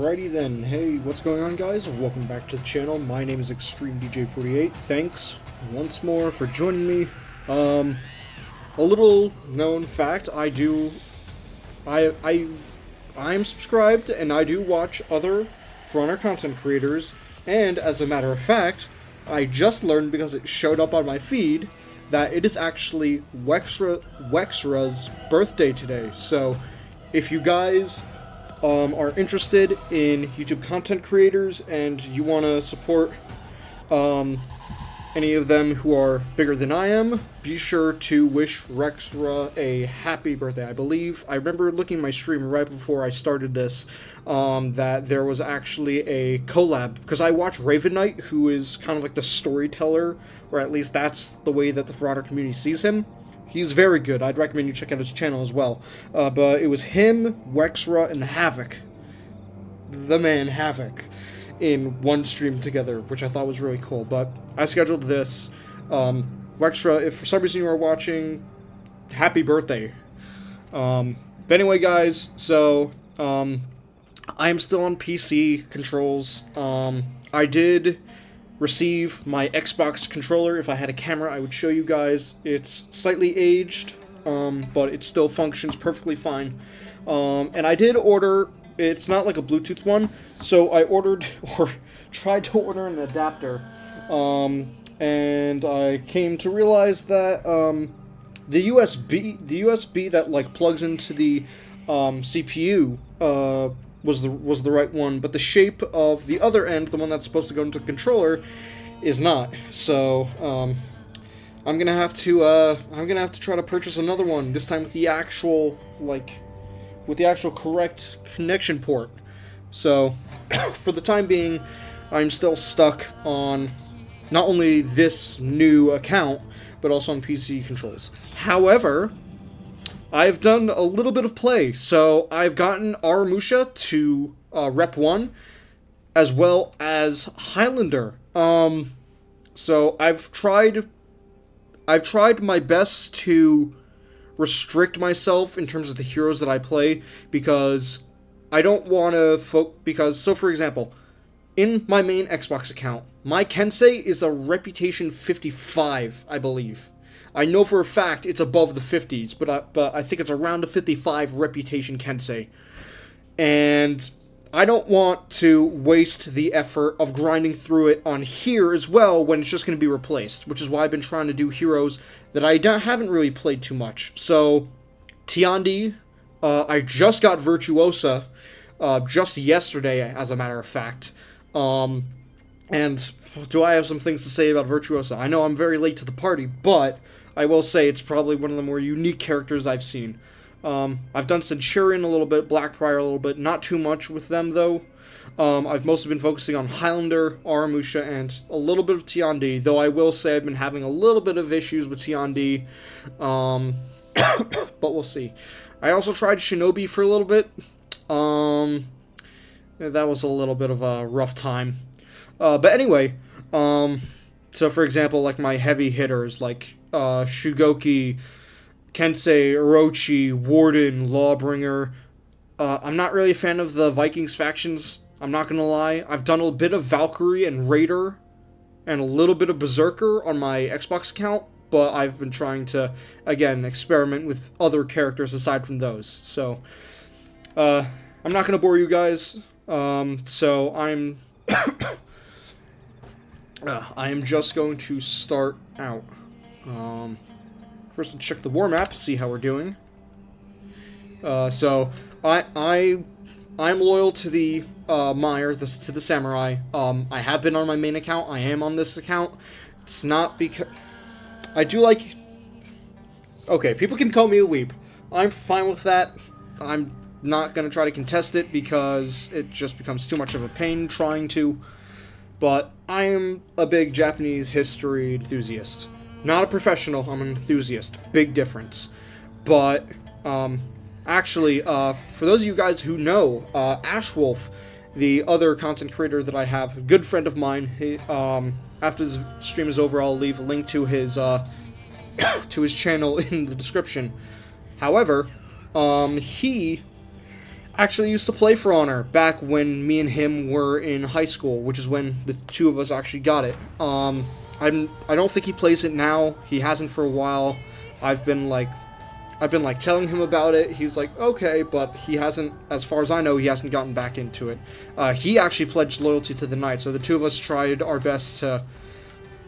Alrighty then, hey, what's going on guys? Welcome back to the channel. My name is Extreme DJ48. Thanks once more for joining me. A little known fact, I'm subscribed and I do watch other For Honor content creators, and as a matter of fact, I just learned because it showed up on my feed that it is actually Wexra's birthday today. So if you guys are interested in YouTube content creators and you want to support any of them who are bigger than I am, be sure to wish Wexra a happy birthday. I remember looking at my stream right before I started this, that there was actually a collab, because I watch Raven Knight, who is kind of like the storyteller, or at least that's the way that the For Honor community sees him. He's very good. I'd recommend you check out his channel as well. But it was him, Wexra, and Havoc. The man Havoc. In one stream together, which I thought was really cool. But I scheduled this. Wexra, if for some reason you are watching, happy birthday. But anyway, guys, so I am still on PC controls. I did receive my Xbox controller. If I had a camera, I would show you guys. It's slightly aged, but it still functions perfectly fine. And I did order, it's not like a Bluetooth one, so I ordered, or tried to order an adapter, and I came to realize that the USB that like plugs into the CPU was the right one, but the shape of the other end, the one that's supposed to go into the controller, is not. So I'm gonna have to try to purchase another one, this time with the actual correct connection port. So for the time being, I'm still stuck on not only this new account, but also on PC controls. However, I've done a little bit of play, so I've gotten Aramusha to Rep 1, as well as Highlander. So I've tried my best to restrict myself in terms of the heroes that I play, because I don't want to so for example, in my main Xbox account, my Kensei is a reputation 55, I believe. I know for a fact it's above the 50s, but I think it's around a 55 reputation Kensei. And I don't want to waste the effort of grinding through it on here as well when it's just going to be replaced, which is why I've been trying to do heroes that I haven't really played too much. So, Tiandi, I just got Virtuosa just yesterday, as a matter of fact. And do I have some things to say about Virtuosa? I know I'm very late to the party, but I will say it's probably one of the more unique characters I've seen. I've done Centurion a little bit, Blackbriar a little bit, not too much with them though. I've mostly been focusing on Highlander, Aramusha, and a little bit of Tiandi, though I will say I've been having a little bit of issues with Tiandi, but we'll see. I also tried Shinobi for a little bit. That was a little bit of a rough time. But anyway, so for example, like my heavy hitters, like Shugoki, Kensei, Orochi, Warden, Lawbringer. I'm not really a fan of the Vikings factions, I'm not gonna lie. I've done a bit of Valkyrie and Raider, and a little bit of Berserker on my Xbox account, but I've been trying to, again, experiment with other characters aside from those. So, I'm not gonna bore you guys, so I'm... I am just going to start out. First, let's check the war map, see how we're doing. So I'm loyal to the Meyer, to the Samurai. I have been on my main account. I am on this account. It's not because I do like. Okay, people can call me a weeb. I'm fine with that. I'm not gonna try to contest it because it just becomes too much of a pain trying to. But I am a big Japanese history enthusiast. Not a professional, I'm an enthusiast. Big difference. But, actually, for those of you guys who know, Ashwolf, the other content creator that I have, a good friend of mine, he, after the stream is over, I'll leave a link to his channel in the description. However, he actually used to play For Honor back when me and him were in high school, which is when the two of us actually got it. I don't think he plays it now. He hasn't for a while. I've been like telling him about it. He's like, okay, but he hasn't, as far as I know, he hasn't gotten back into it. He actually pledged loyalty to the Knights, so the two of us tried our best to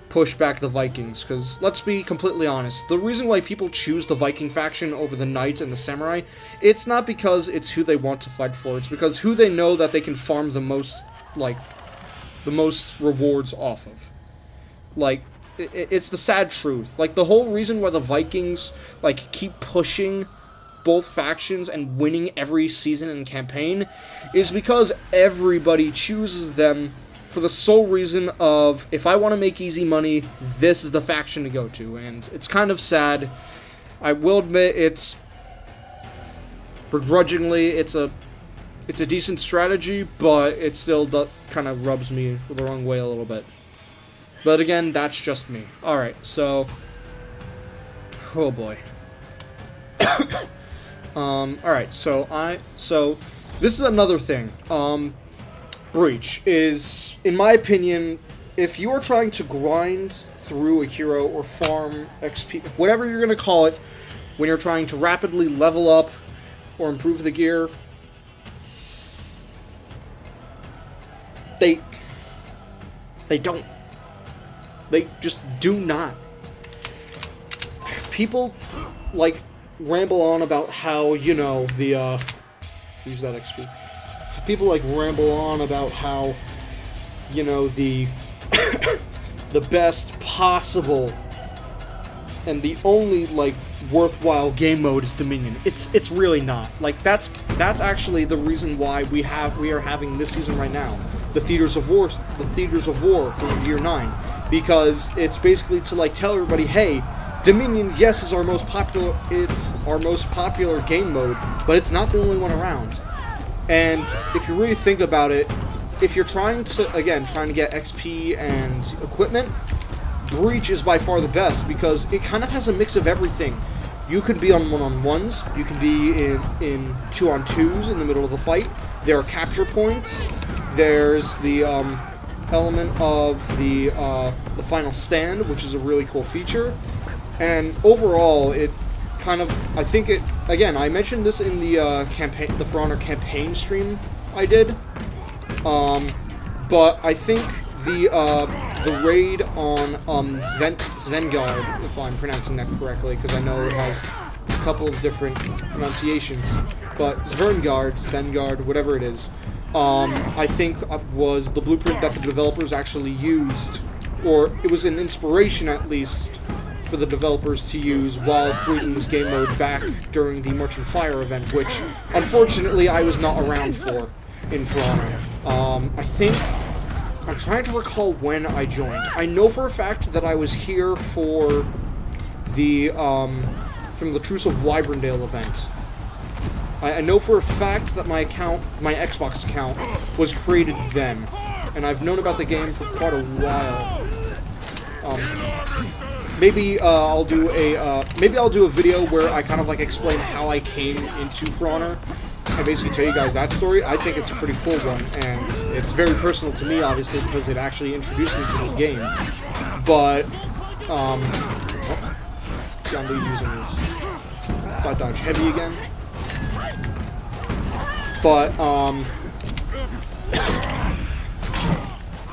push back the Vikings, because let's be completely honest, the reason why people choose the Viking faction over the Knights and the Samurai, it's not because it's who they want to fight for, it's because who they know that they can farm the most rewards off of. Like, it's the sad truth. Like, the whole reason why the Vikings, like, keep pushing both factions and winning every season and campaign is because everybody chooses them for the sole reason of, if I want to make easy money, this is the faction to go to. And it's kind of sad. I will admit, it's begrudgingly, it's a decent strategy, but it still kind of rubs me the wrong way a little bit. But again, that's just me. Alright, so, oh boy. Alright, so this is another thing. Breach is, in my opinion, if you are trying to grind through a hero or farm XP, whatever you're going to call it, when you're trying to rapidly level up or improve the gear, they don't. They just do not. People, like, ramble on about how, use that XP. People, like, ramble on about how, the best possible and the only, like, worthwhile game mode is Dominion. It's really not. Like, that's actually the reason why we are having this season right now, the Theaters of War for Year 9, because it's basically to, like, tell everybody, hey, Dominion, yes, is our most popular game mode, but it's not the only one around. And if you really think about it, if you're trying to get XP and equipment, Breach is by far the best, because it kind of has a mix of everything. You could be on one-on-ones, you can be in two-on-twos in the middle of the fight, there are capture points, there's the element of the final stand, which is a really cool feature, and overall, it kind of, I think it, again, I mentioned this in the campaign, the For Honor campaign stream I did, but I think the raid on Svengard, if I'm pronouncing that correctly, because I know it has a couple of different pronunciations, but Svengard, whatever it is, I think was the blueprint that the developers actually used, or it was an inspiration at least for the developers to use while creating this game mode back during the Marching Fire event, which unfortunately I was not around for in For Honor. I'm trying to recall when I joined. I know for a fact that I was here for the from the Truce of Wyverndale event. I know for a fact that my Xbox account was created then, and I've known about the game for quite a while. Maybe I'll do a video where I kind of like explain how I came into For Honor and basically tell you guys that story. I think it's a pretty cool one, and it's very personal to me, obviously, because it actually introduced me to this game. But John Lee using his side dodge heavy again. But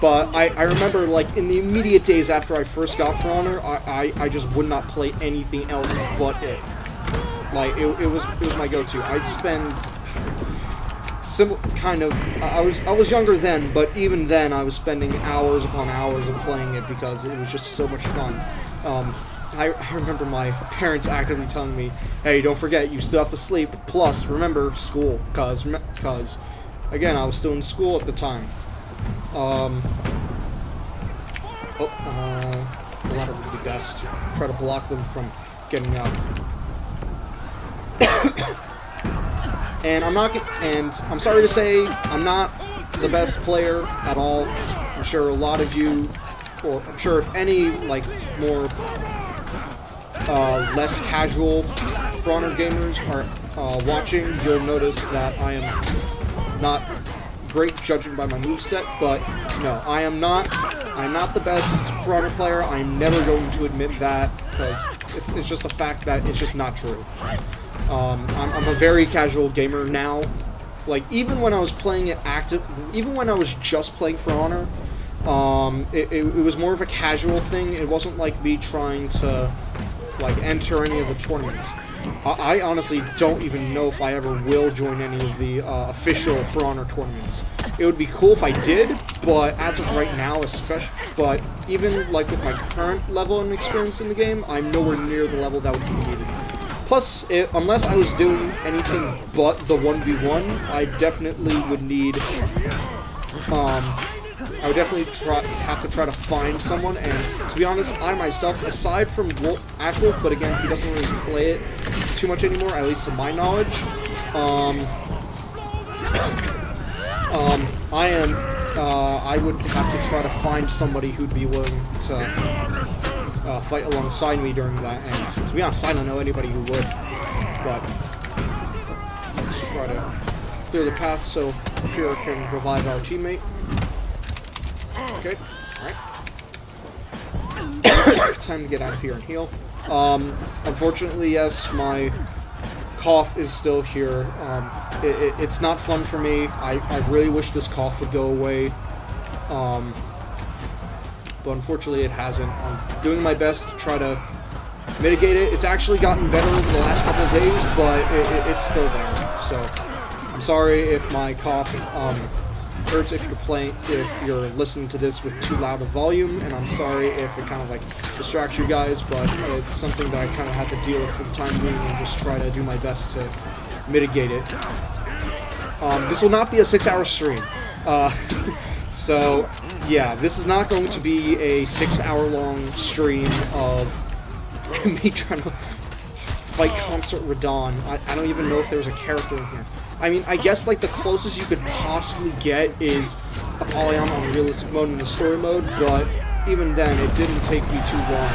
I remember, like, in the immediate days after I first got For Honor, I just would not play anything else but it. Like, it was my go-to. I'd spend I was younger then, but even then I was spending hours upon hours of playing it because it was just so much fun. I remember my parents actively telling me, hey, don't forget, you still have to sleep, plus, remember, school, cause again, I was still in school at the time. The ladder would be best. Try to block them from getting up. And I'm sorry to say, I'm not the best player at all. I'm sure a lot of you, or I'm sure if any, like, more, less casual For Honor gamers watching, you'll notice that I am not great judging by my moveset, but no, I'm not the best For Honor player. I'm never going to admit that, because it's just a fact that it's just not true. I'm a very casual gamer now. Like, even when I was playing it even when I was just playing For Honor, it was more of a casual thing. It wasn't like me trying to, like, enter any of the tournaments. I honestly don't even know if I ever will join any of the official For Honor tournaments. It would be cool if I did, but as of right now, but even like with my current level and experience in the game, I'm nowhere near the level that would be needed. Plus, unless I was doing anything but the 1v1, I definitely would need, I would definitely have to try to find someone, and to be honest, I myself, aside from Ash Wolf, but again, he doesn't really play it too much anymore, at least to my knowledge, I would have to try to find somebody who'd be willing to fight alongside me during that, and to be honest, I don't know anybody who would, but let's try to clear the path so Fira can revive our teammate. Okay, alright. Time to get out of here and heal. Unfortunately, yes, my cough is still here. It's not fun for me. I really wish this cough would go away. But unfortunately it hasn't. I'm doing my best to try to mitigate it. It's actually gotten better over the last couple of days, but it's still there. So I'm sorry if my cough hurts if you're listening to this with too loud a volume, and I'm sorry if it kind of like distracts you guys, but it's something that I kind of have to deal with for the time being and just try to do my best to mitigate it. This will not be a 6-hour stream. So yeah, this is not going to be a 6-hour long stream of me trying to fight Consort Radahn. I don't even know if there's a character in here. I mean, I guess like the closest you could possibly get is Apollyon on realistic mode in the story mode, but even then it didn't take me too long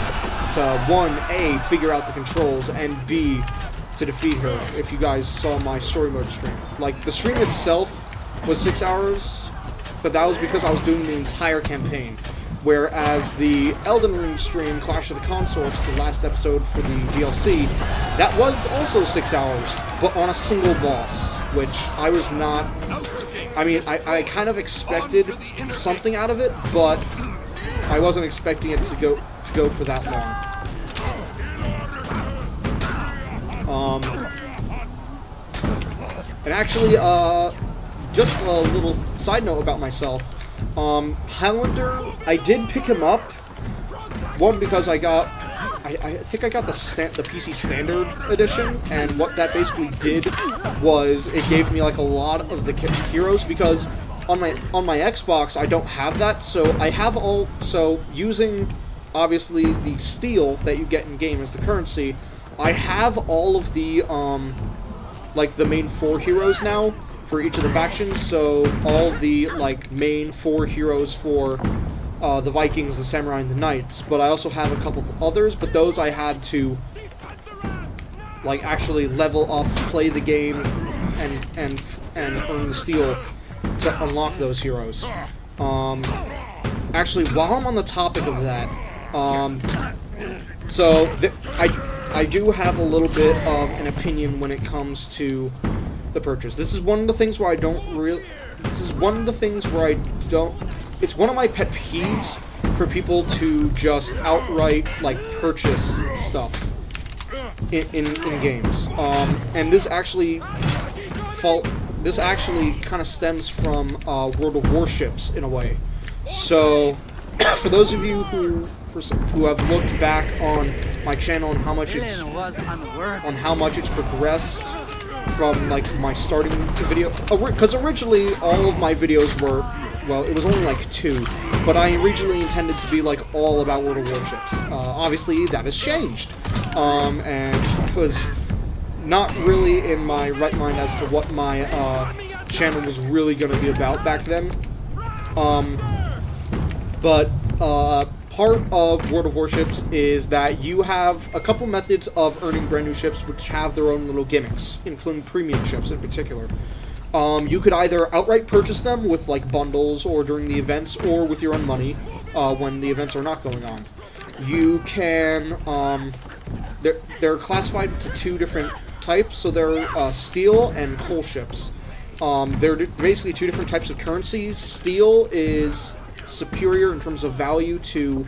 to, one, A, figure out the controls, and B, to defeat her, if you guys saw my story mode stream. Like, the stream itself was 6 hours, but that was because I was doing the entire campaign. Whereas the Elden Ring stream, Clash of the Consorts, the last episode for the DLC, that was also 6 hours, but on a single boss, which I was not... I mean, I kind of expected something out of it, but I wasn't expecting it to go for that long. And actually, just a little side note about myself. Highlander, I did pick him up. One, because I think I got the PC Standard Edition, and what that basically did was it gave me like a lot of the heroes, because on my Xbox I don't have that, so I have using obviously the steel that you get in game as the currency, I have all of the like the main 4 heroes now for each of the factions, so all the like main 4 heroes for the Vikings, the Samurai, and the Knights, but I also have a couple of others, but those I had to like actually level up, play the game, and earn the steel to unlock those heroes. Actually, while I'm on the topic of that, I do have a little bit of an opinion when it comes to the purchase. This is one of the things where it's one of my pet peeves for people to just outright like purchase stuff in games. And this actually kind of stems from World of Warships in a way. So for those of you who have looked back on my channel and how much it's progressed from like my starting video, because originally all of my videos were, well, it was only like 2, but I originally intended to be like all about World of Warships. Obviously that has changed, and I was not really in my right mind as to what my channel was really going to be about back then. But part of World of Warships is that you have a couple methods of earning brand new ships which have their own little gimmicks, including premium ships in particular. You could either outright purchase them with like bundles or during the events, or with your own money when the events are not going on. You can they're classified into two different types, so they're steel and coal ships. They're basically two different types of currencies. Steel is superior in terms of value to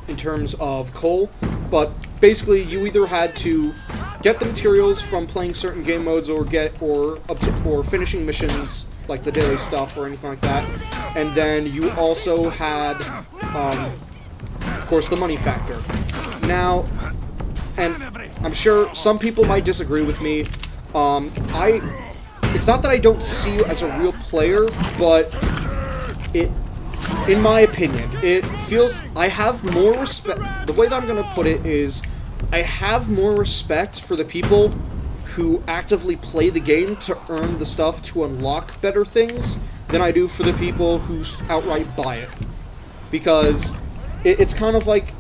in terms of coal, but basically you either had to get the materials from playing certain game modes or finishing missions like the daily stuff or anything like that, and then you also had of course the money factor. Now, and I'm sure some people might disagree with me, it's not that I don't see you as a real player, but in my opinion, it feels I have more respect. The way that I'm going to put it is, I have more respect for the people who actively play the game to earn the stuff to unlock better things than I do for the people who outright buy it. Because it's kind of like,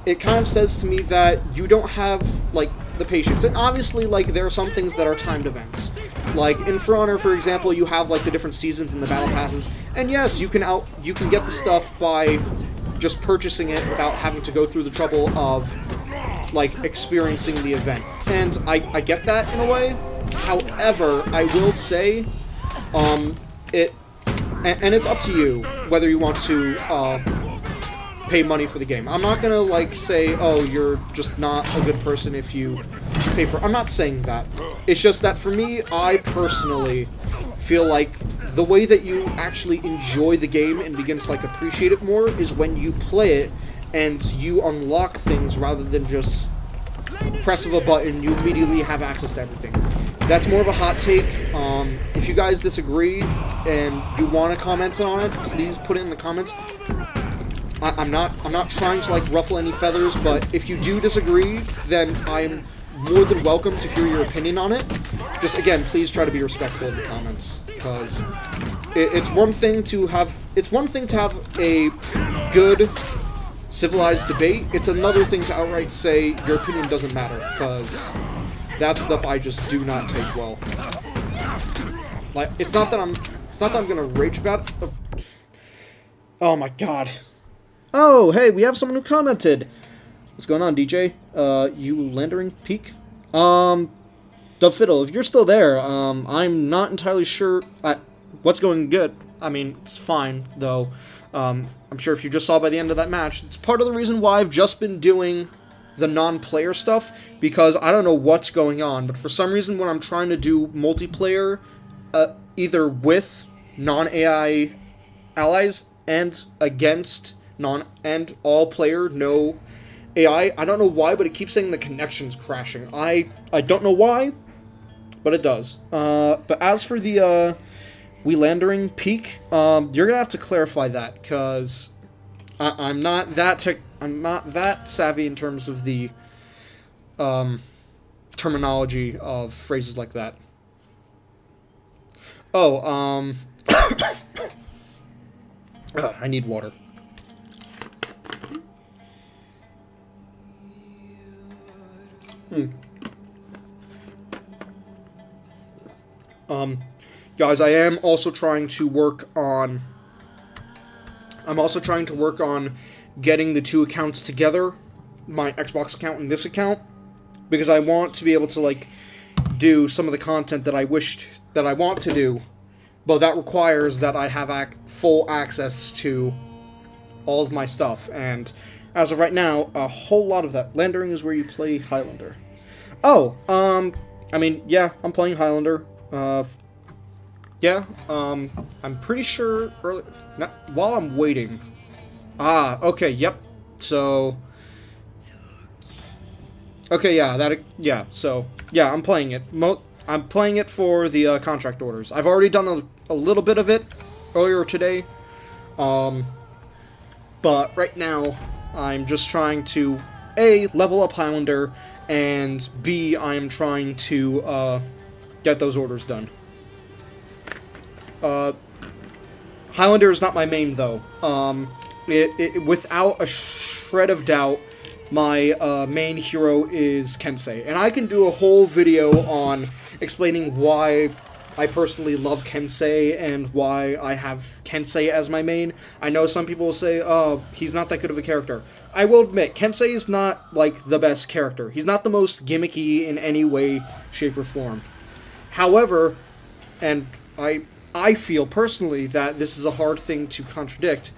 it kind of says to me that you don't have, like, the patience. And obviously, like, there are some things that are timed events. Like, in For Honor, for example, you have, like, the different seasons and the battle passes. And yes, you can get the stuff by just purchasing it without having to go through the trouble of, like, experiencing the event. And I get that in a way. However, I will say, and it's up to you whether you want to, pay money for the game. I'm not gonna, like, say, oh, you're just not a good person if you pay for... I'm not saying that. It's just that for me, I personally feel like the way that you actually enjoy the game and begin to, like, appreciate it more is when you play it and you unlock things rather than just press of a button, you immediately have access to everything. That's more of a hot take. If you guys disagree and you want to comment on it, please put it in the comments. I'm not trying to, like, ruffle any feathers, but if you do disagree, then I'm more than welcome to hear your opinion on it. Just, again, please try to be respectful in the comments, because it's one thing to have a good, civilized debate. It's another thing to outright say your opinion doesn't matter, because that stuff I just do not take well. Like, it's not that I'm gonna rage about it. Oh my god. Oh, hey, we have someone who commented. What's going on, DJ? You Landering Peak? Dove Fiddle, if you're still there, I'm not entirely sure what's going good. I mean, it's fine, though. I'm sure if you just saw by the end of that match, it's part of the reason why I've just been doing the non-player stuff, because I don't know what's going on, but for some reason when I'm trying to do multiplayer, either with non-AI allies and against and all player, no AI. I don't know why, but it keeps saying the connection's crashing. I don't know why, but it does. But as for the We Landering Peak, you're gonna have to clarify that, because I'm not that savvy in terms of the terminology of phrases like that. Oh, I need water. Guys, I am also trying to work on... I'm also trying to work on getting the two accounts together, my Xbox account and this account, because I want to be able to, like, do some of the content that I want to do, but that requires that I have full access to all of my stuff, and as of right now, a whole lot of that. Landering is where you play Highlander. Oh, I mean, yeah, I'm playing Highlander. Yeah, I'm pretty sure while I'm waiting. Ah, okay, yep. So, okay, yeah, so, yeah, I'm playing it. I'm playing it for the contract orders. I've already done a little bit of it earlier today. But right now, I'm just trying to, A, level up Highlander, and B, I'm trying to, get those orders done. Highlander is not my main, though. Without a shred of doubt, my main hero is Kensei. And I can do a whole video on explaining why I personally love Kensei and why I have Kensei as my main. I know some people will say, oh, he's not that good of a character. I will admit, Kensei is not, like, the best character. He's not the most gimmicky in any way, shape, or form. However, and I feel personally that this is a hard thing to contradict,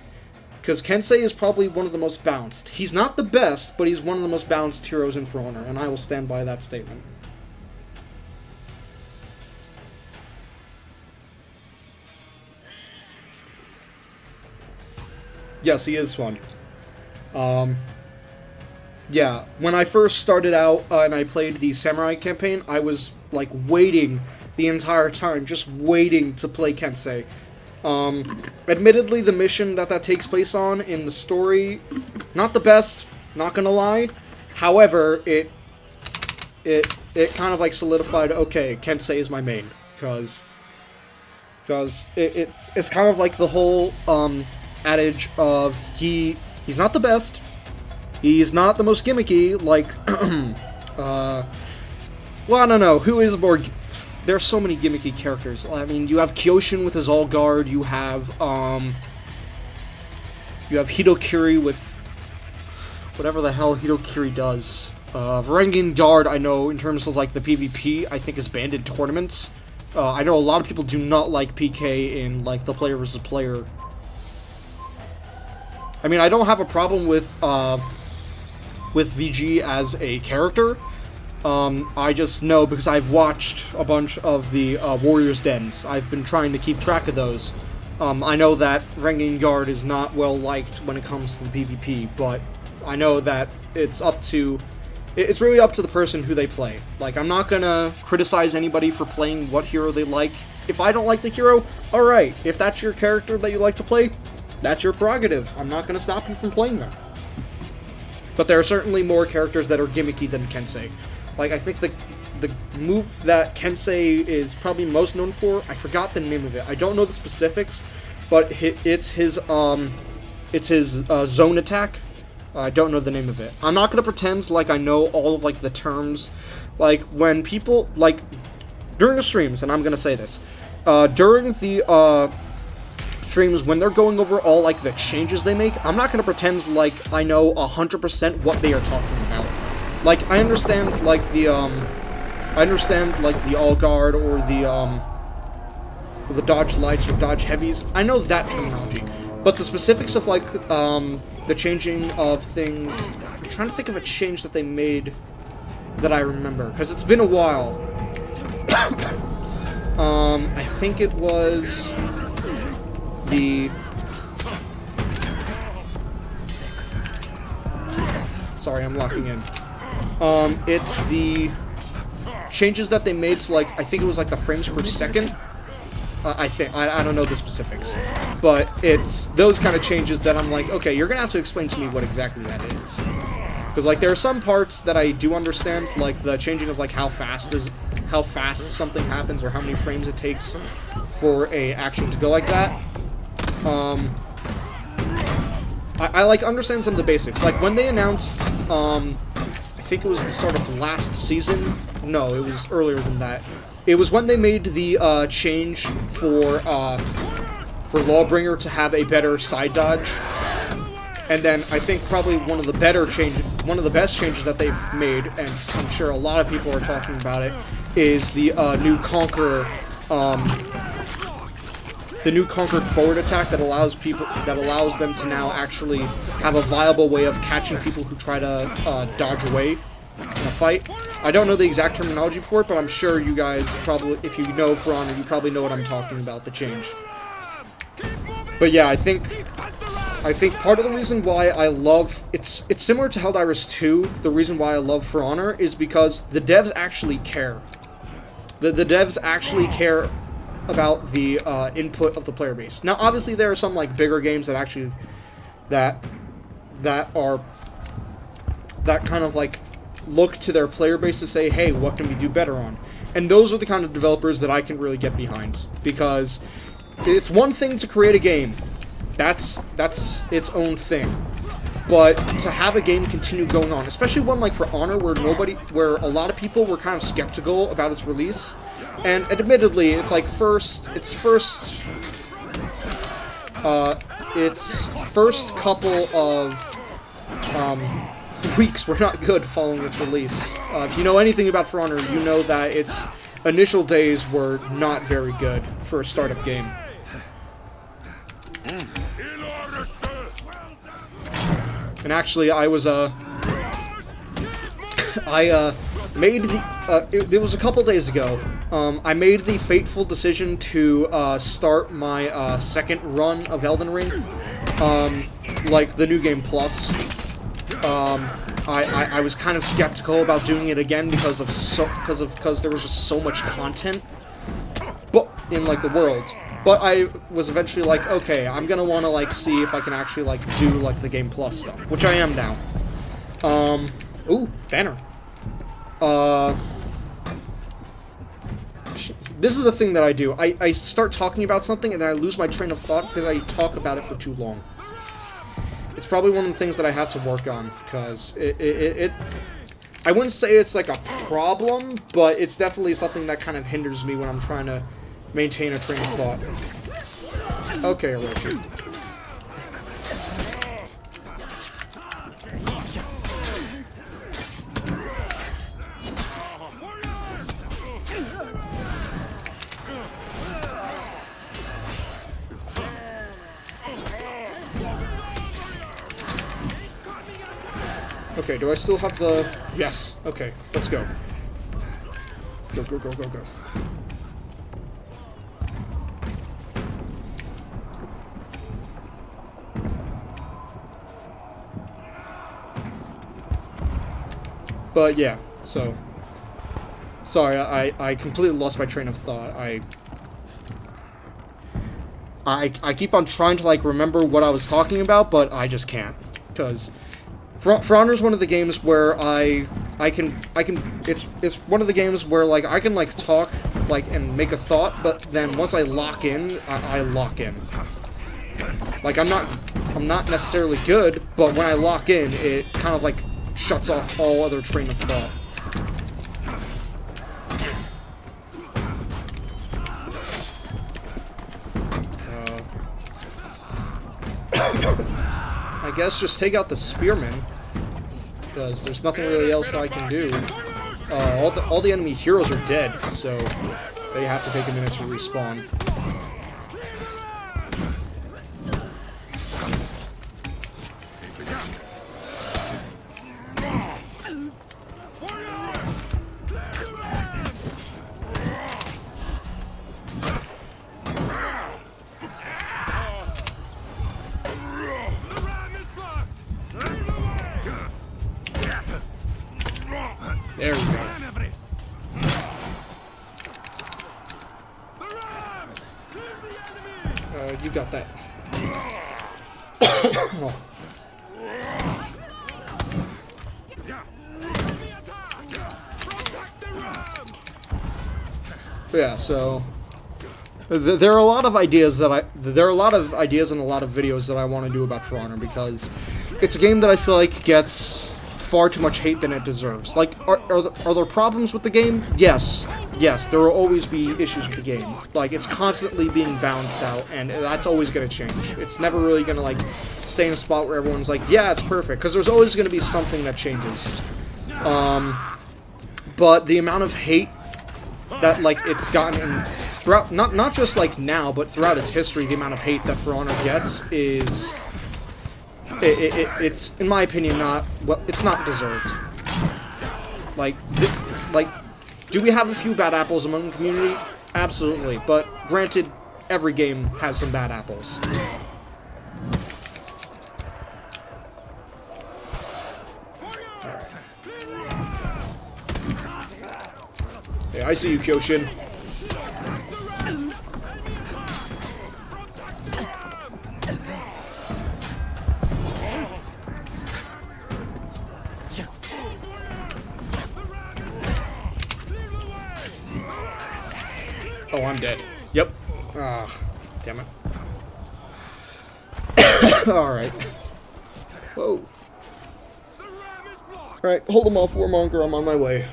because Kensei is probably one of the most balanced. He's not the best, but he's one of the most balanced heroes in For Honor, and I will stand by that statement. Yes, he is fun. Yeah, when I first started out and I played the Samurai campaign, I was, like, waiting the entire time, just waiting to play Kensei. Admittedly, the mission that takes place on in the story, not the best, not gonna lie. However, it kind of, like, solidified, okay, Kensei is my main, because it's kind of like the whole, adage of he's not the best, he's not the most gimmicky, like, well, I don't know, who is more, there's so many gimmicky characters. I mean, you have Kyoshin with his All Guard, you have Hitokiri with whatever the hell Hitokiri does. Varangian Guard, I know, in terms of, like, the PvP, I think is banned in tournaments. I know a lot of people do not like PK in, like, the player versus player. I mean, I don't have a problem with VG as a character. I just know because I've watched a bunch of the Warriors Dens. I've been trying to keep track of those. I know that Varangian Guard is not well liked when it comes to the PvP, but I know that it's really up to the person who they play. Like, I'm not gonna criticize anybody for playing what hero they like. If I don't like the hero, alright. If that's your character that you like to play, that's your prerogative. I'm not gonna stop you from playing them. But there are certainly more characters that are gimmicky than Kensei. Like, I think the move that Kensei is probably most known for, I forgot the name of it. I don't know the specifics, but it's his zone attack. I don't know the name of it. I'm not gonna pretend like I know all of, like, the terms. Like, when people, like, during the streams, and I'm gonna say this, during the streams, when they're going over all, like, the changes they make, I'm not gonna pretend like I know 100% what they are talking about. Like, I understand, like, the All Guard or the Dodge Lights or Dodge Heavies. I know that terminology. But the specifics of, like, the changing of things, I'm trying to think of a change that they made that I remember, because it's been a while. I think it was the... Sorry, I'm locking in. It's the changes that they made to, like, I think it was, like, the frames per second. I don't know the specifics. But it's those kind of changes that I'm like, okay, you're gonna have to explain to me what exactly that is. Because, like, there are some parts that I do understand, like the changing of, like, how fast something happens or how many frames it takes for a action to go like that. I like understand some of the basics. Like, when they announced, I think it was the start of last season. No, it was earlier than that. It was when they made the change for Lawbringer to have a better side dodge. And then I think probably one of the best changes that they've made, and I'm sure a lot of people are talking about it, is the new Conqueror, the new Conquered forward attack that allows them to now actually have a viable way of catching people who try to dodge away in a fight. I don't know the exact terminology for it, but I'm sure you guys probably, if you know For Honor, you probably know what I'm talking about, the change. But yeah, I think part of the reason why I love... It's similar to Helldivers 2, the reason why I love For Honor is because the devs actually care. The devs actually care about the input of the player base. Now, obviously, there are some, like, bigger games that actually... that kind of, like, look to their player base to say, hey, what can we do better on? And those are the kind of developers that I can really get behind. Because it's one thing to create a game. That's its own thing. But to have a game continue going on, especially one like For Honor, where a lot of people were kind of skeptical about its release, and admittedly, it's like its first couple of weeks were not good following its release. If you know anything about For Honor, you know that its initial days were not very good for a startup game. And actually, I was, made the, it was a couple days ago, I made the fateful decision to, start my, second run of Elden Ring, like the New Game Plus. I was kind of skeptical about doing it again because there was just so much content, but in, like, the world. But I was eventually like, okay, I'm gonna want to, like, see if I can actually, like, do, like, the Game Plus stuff, which I am now. Ooh, banner. This is the thing that I do. I start talking about something and then I lose my train of thought because I talk about it for too long. It's probably one of the things that I have to work on, because I wouldn't say it's, like, a problem, but it's definitely something that kind of hinders me when I'm trying to maintain a train of thought. Okay, Orochi. Okay, do I still have the... Yes. Okay, let's go. Go, go, go, go, go. But yeah, so... Sorry, I completely lost my train of thought. I keep on trying to, like, remember what I was talking about, but I just can't. Because For Honor is one of the games where I can it's one of the games where, like, I can, like, talk, like, and make a thought, but then once I lock in, I lock in. Like, I'm not necessarily good, but when I lock in, it kind of, like, shuts off all other train of thought. I guess just take out the spearmen, because there's nothing really else that I can do. All the enemy heroes are dead, so they have to take a minute to respawn. There we go. You got that. Oh. Yeah, so there are a lot of ideas and a lot of videos that I want to do about For Honor, because it's a game that I feel like gets far too much hate than it deserves. Like, are there problems with the game? Yes, there will always be issues with the game. Like, it's constantly being balanced out, and that's always going to change. It's never really going to, like, stay in a spot where everyone's like, yeah, it's perfect, because there's always going to be something that changes. But the amount of hate that, like, it's gotten throughout, not just, like, now, but throughout its history, the amount of hate that For Honor gets is... It's, in my opinion, it's not deserved. Like, do we have a few bad apples among the community? Absolutely, but granted, every game has some bad apples. Alright. Hey, I see you, Kyoshin. Oh, I'm dead. Yep. damn it. Alright. Whoa. Alright, hold them off, Warmonger, I'm on my way.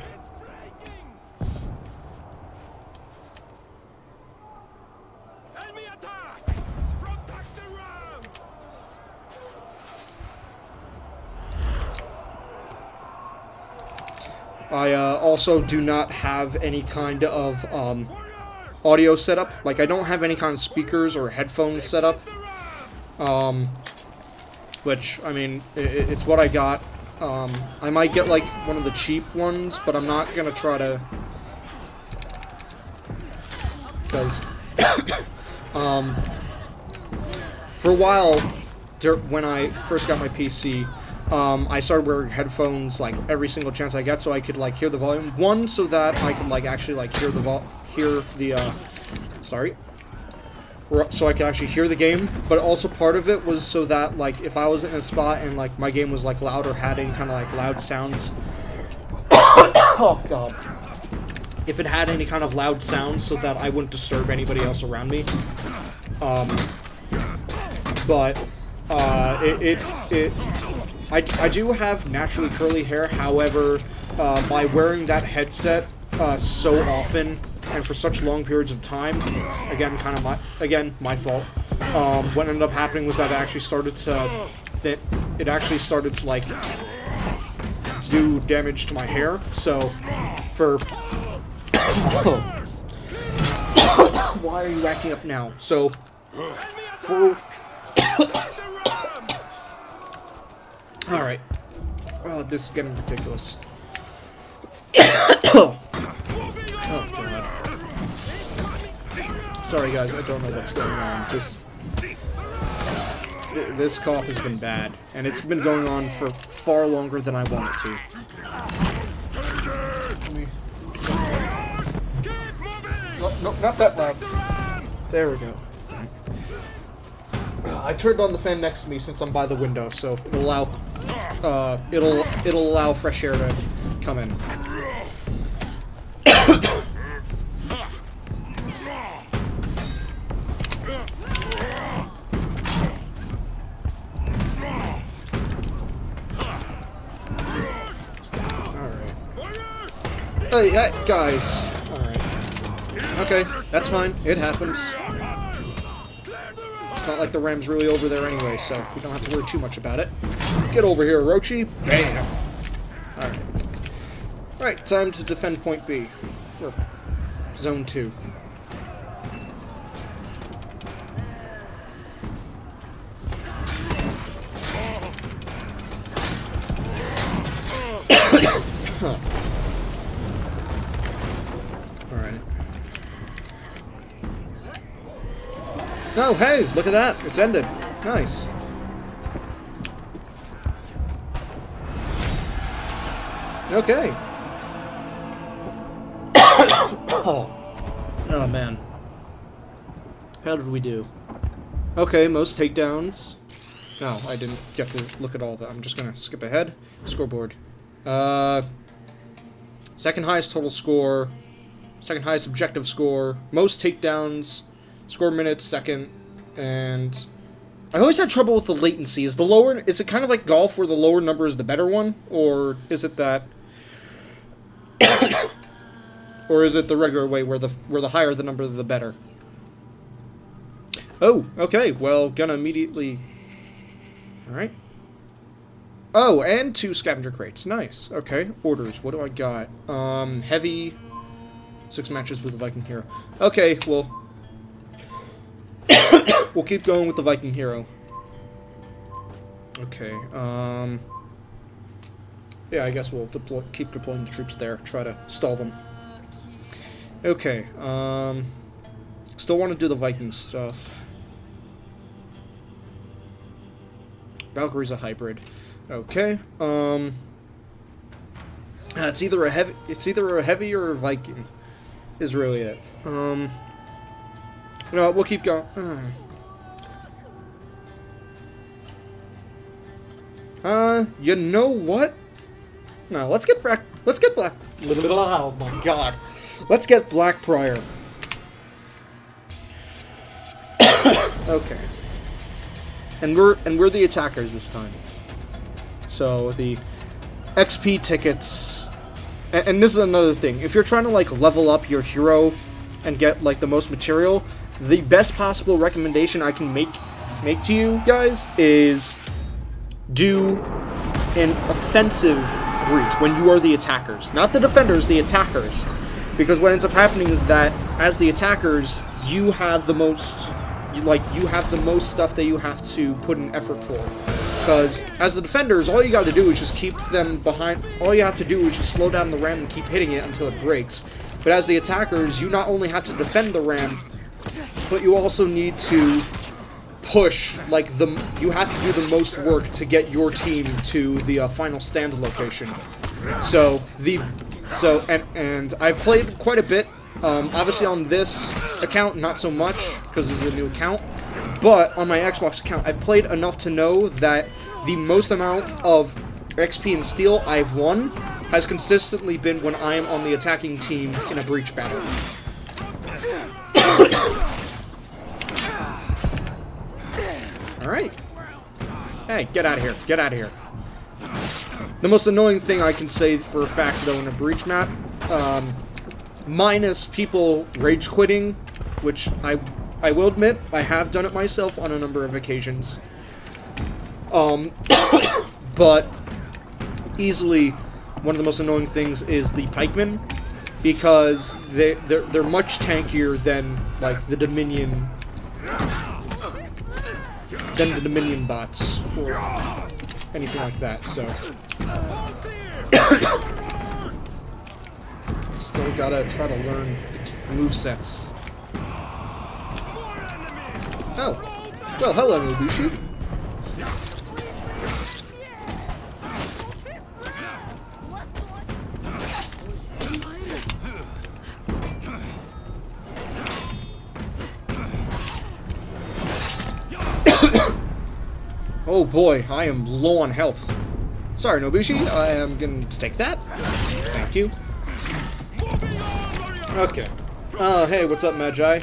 I also do not have any kind of audio setup. Like, I don't have any kind of speakers or headphones set up. Which, I mean, it's what I got. I might get, like, one of the cheap ones, but I'm not gonna try to... Because, for a while, when I first got my PC, I started wearing headphones, like, every single chance I get, so I could, like, hear the volume. One, so that I could, like, actually, like, hear the so I could actually hear the game, but also part of it was so that, like, if I was in a spot and, like, my game was, like, loud or had any kind of, like, loud sounds... Oh, God. If it had any kind of loud sounds so that I wouldn't disturb anybody else around me. I do have naturally curly hair, however, by wearing that headset so often and for such long periods of time, again, my fault. What ended up happening was that it actually started to like to do damage to my hair. So, why are you acting up now? So, Alright. Oh, this is getting ridiculous. Oh, God. Sorry, guys, I don't know what's going on. This cough has been bad, and it's been going on for far longer than I want it to. No, not that loud. There we go. I turned on the fan next to me since I'm by the window, so it'll allow fresh air to come in. Alright. Hey, guys. Alright. Okay, that's fine. It happens. It's not like the Ram's really over there anyway, so we don't have to worry too much about it. Get over here, Orochi. Bam! Alright. Right, time to defend Point B. Or Zone 2. Huh. Alright. Oh, hey, look at that. It's ended. Nice. Okay. Oh, man. How did we do? Okay, most takedowns. No, I didn't get to look at all of it. I'm just gonna skip ahead. Scoreboard. Second highest total score. Second highest objective score. Most takedowns. Score minutes, second. And I always had trouble with the latency. Is it kind of like golf where the lower number is the better one? Or is it that... or is it the regular way where the higher the number, the better? Oh, okay. Well, gonna immediately... Alright. Oh, and 2 scavenger crates. Nice. Okay. Orders. What do I got? Heavy. 6 matches with the Viking hero. Okay, well... we'll keep going with the Viking hero. Okay, yeah, I guess we'll keep deploying the troops there. Try to stall them. Okay, still want to do the Viking stuff. Valkyrie's a hybrid. Okay, it's either a heavy or a Viking, is really it. No, we'll keep going. You know what? No, let's get Black. Oh my God, let's get Blackbriar. Okay. And we're the attackers this time. So the XP tickets, and this is another thing. If you're trying to like level up your hero and get like the most material, the best possible recommendation I can make to you guys is do an offensive breach when you are the attackers, not the defenders, the attackers. Because what ends up happening is that as the attackers, you have the most stuff that you have to put in effort for. Because as the defenders, all you got to do is just keep them behind. All you have to do is just slow down the ram and keep hitting it until it breaks. But as the attackers, you not only have to defend the ram, but you also need to push. You have to do the most work to get your team to the final stand location. And I've played quite a bit. Obviously on this account, not so much, because it's a new account. But on my Xbox account, I've played enough to know that the most amount of XP and steel I've won has consistently been when I am on the attacking team in a breach battle. Alright. Hey, get out of here. Get out of here. The most annoying thing I can say for a fact, though, in a breach map, minus people rage quitting, which I will admit, I have done it myself on a number of occasions. But easily one of the most annoying things is the pikemen, because they're much tankier than like the Dominion bots or anything like that. So still gotta try to learn the movesets. Oh. Well, hello, Nobushi. Oh boy, I am low on health. Sorry, Nobushi, I am going to take that. Thank you. Okay. Hey, what's up, Magi?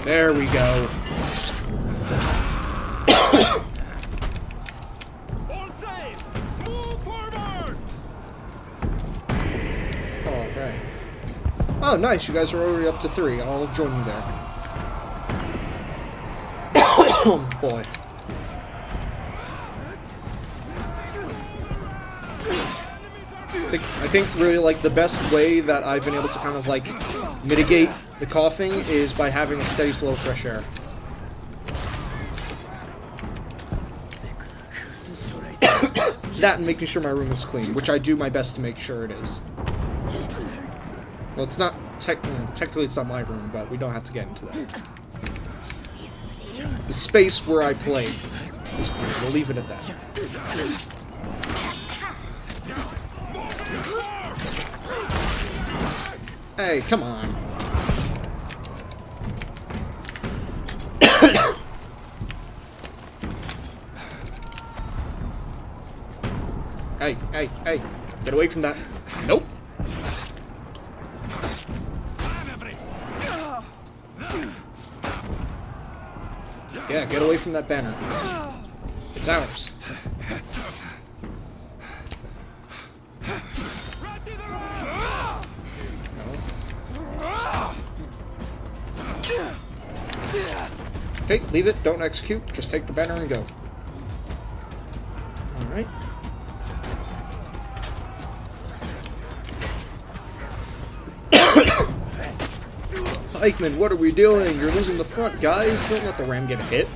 There we go. Alright. Oh, nice. You guys are already up to 3. I'll join you there. Oh, boy. I think really like the best way that I've been able to kind of like mitigate the coughing is by having a steady flow of fresh air. That and making sure my room is clean, which I do my best to make sure it is. Well, it's not technically it's not my room, but we don't have to get into that. The space where I play is clean. We'll leave it at that. Hey, come on. Hey, get away from that. Nope. Yeah, get away from that banner. It's ours. Okay, leave it. Don't execute. Just take the banner and go. Alright. Pikeman, what are we doing? You're losing the front, guys. Don't let the ram get hit.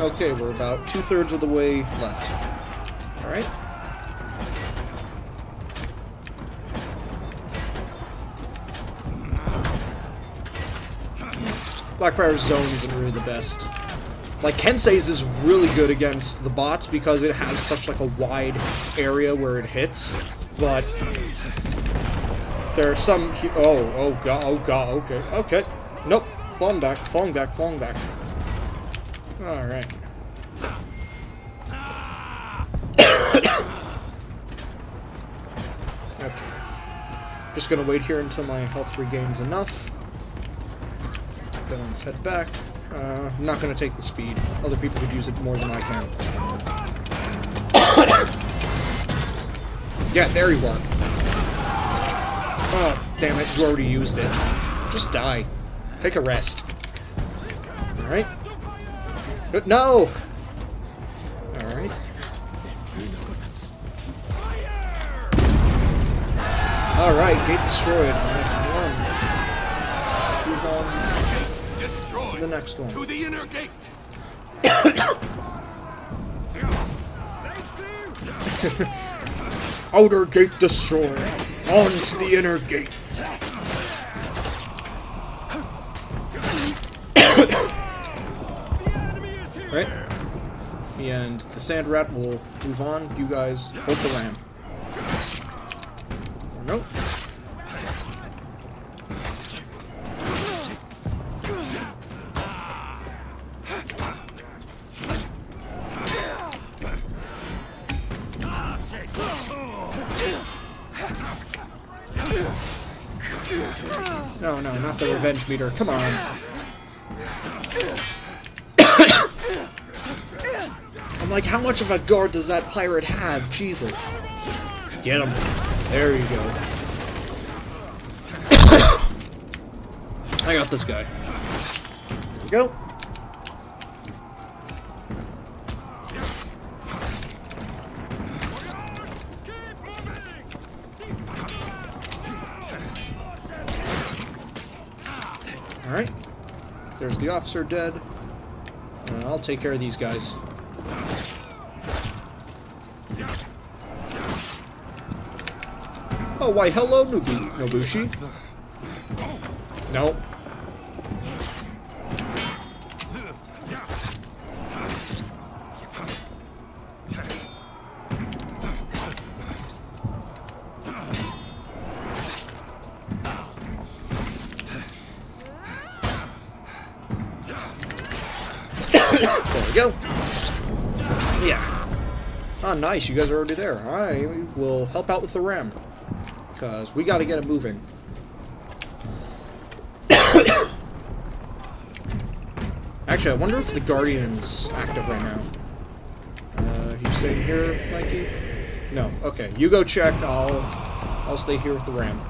Okay, we're about 2/3 of the way left. Alright. Blackbriar's zone isn't really the best. Like, Kensei's is really good against the bots because it has such like a wide area where it hits, but there are some... oh god, okay. Nope. Falling back, falling back, falling back. Alright. Okay. Just gonna wait here until my health regains enough. Then let's head back. I'm not gonna take the speed. Other people could use it more than I can. Yeah, there you are. Oh, damn it, you already used it. Just die. Take a rest. Alright. No! Alright. Alright, gate destroyed. That's one. Move on to the next one. To the inner gate. Outer gate destroyed. On to the inner gate. Right? And the sand rat will move on. You guys hold the ram. Or nope. No, no, not the revenge meter. Come on. I'm like, how much of a guard does that pirate have? Jesus. Get him. There you go. I got this guy. There we go. Alright. There's the officer dead. I'll take care of these guys. Oh, why, hello, Nobushi. Nope. There we go. Yeah. Oh, nice. You guys are already there. I will help out with the ram. Because we got to get it moving. Actually, I wonder if the Guardian's active right now. You staying here, Mikey? No. Okay. You go check. I'll stay here with the ram.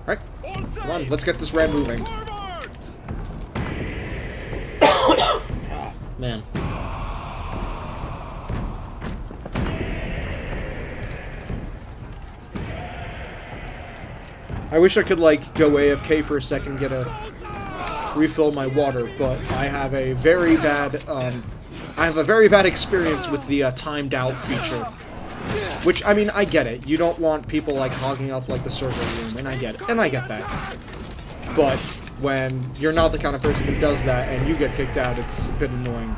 Alright. Come on, let's get this ram moving. Man. I wish I could, like, go AFK for a second and refill my water, but I have a very bad, experience with the timed out feature. Which, I mean, I get it. You don't want people, like, hogging up, like, the server room, and I get it. And I get that. But when you're not the kind of person who does that and you get kicked out, it's a bit annoying.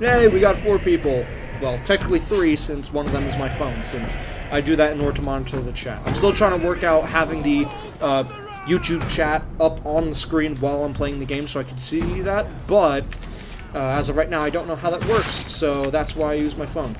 Yay, we got 4 people. Well, technically 3, since one of them is my phone, since I do that in order to monitor the chat. I'm still trying to work out having the YouTube chat up on the screen while I'm playing the game so I can see that, but as of right now, I don't know how that works, so that's why I use my phone.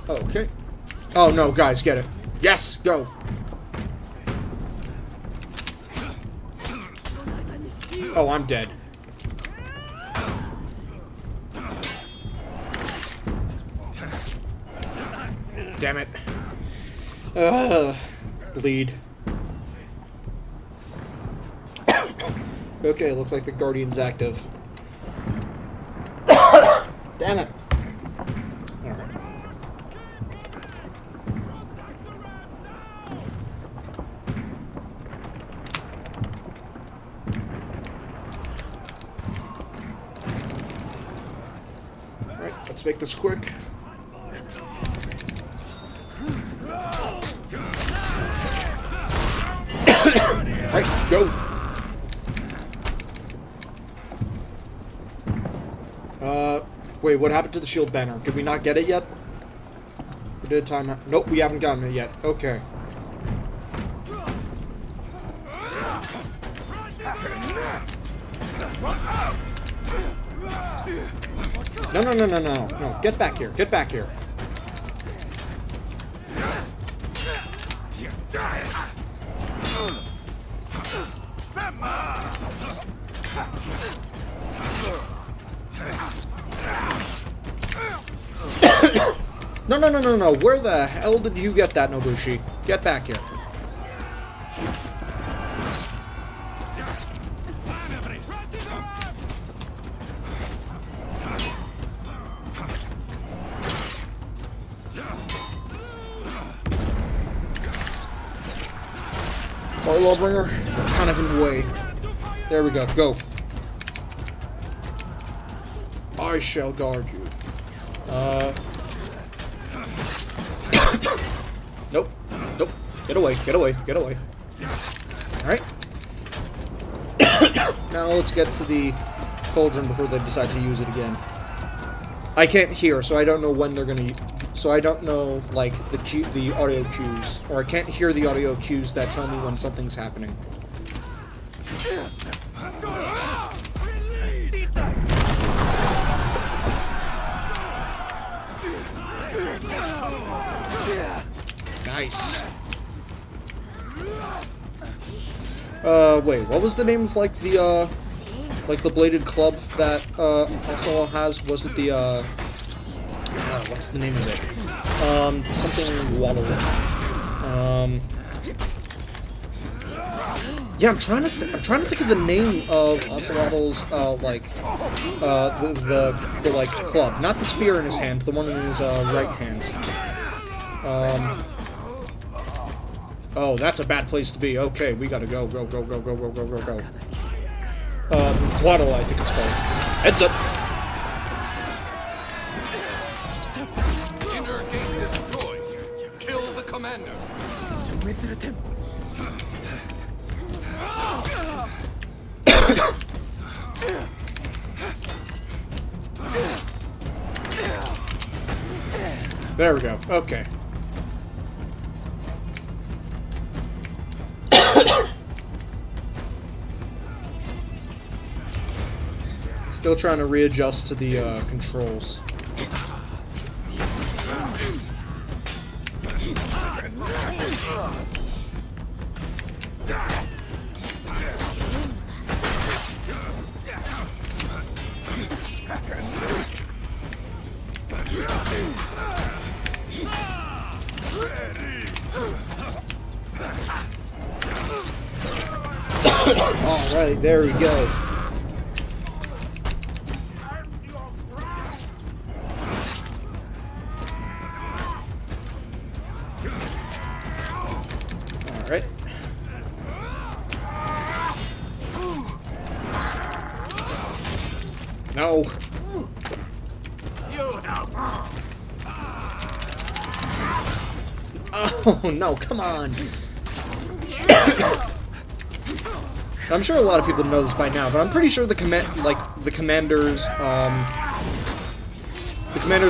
Okay. Oh no, guys, get it. Yes, go. Oh, I'm dead. Damn it. Bleed. Okay, looks like the Guardian's active. Damn it. let's make this quick. Alright, go. Wait, what happened to the shield banner? Did we not get it yet? We did time. Nope, we haven't gotten it yet. Okay. No, no, no, no, no, no. Get back here. Get back here. No, no, no, no, no. Where the hell did you get that, Nobushi? Get back here. Sorry, Lawbringer. Kind of in the way. There we go. Go. I shall guard you. Nope. Nope. Get away. Get away. Get away. Alright. Now let's get to the cauldron before they decide to use it again. I can't hear, so I don't know when they're gonna... So I don't know, like, the audio cues. Or I can't hear the audio cues that tell me when something's happening. Nice. Wait, what was the name of, like, the bladed club that, Ocelot has? Was it the, what's the name of it? Something Waddle. Yeah, I'm trying to think of the name of Ocelot's, the like, club. Not the spear in his hand, the one in his, right hand. Oh, that's a bad place to be. Okay, we gotta go, go, go, go, go, go, go, go, go. Quaddle, I think it's called. Heads up! Inner gate destroyed. Kill the commander. There we go. Okay. Still trying to readjust to the controls. Alright, there we go. Alright. No. Oh no, come on. I'm sure a lot of people know this by now, but I'm pretty sure the commander's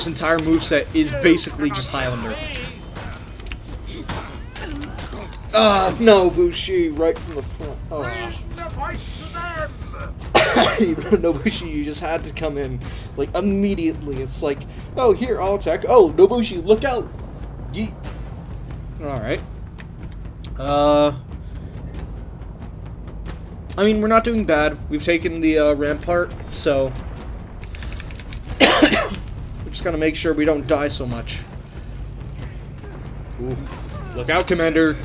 entire moveset is basically just Highlander. Ah, no, Bushi, right from the front. Oh. Nobushi, you just had to come in, like, immediately. It's like, oh, here, I'll attack. Oh, Nobushi, look out! Yeet. Alright. I mean, we're not doing bad. We've taken the, rampart, so... we're just gotta make sure we don't die so much. Ooh. Look out, Commander!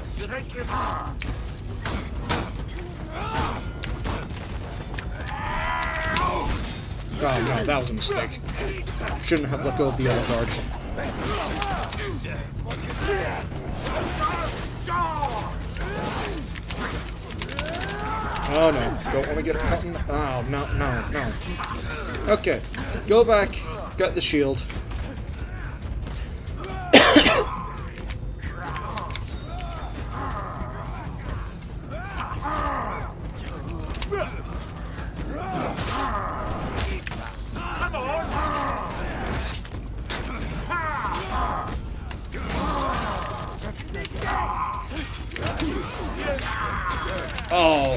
Oh no, that was a mistake. Shouldn't have let go of the yellow guard. Oh no, don't want to get caught in the... Oh, no, no, no. Okay, go back Got the shield. Oh.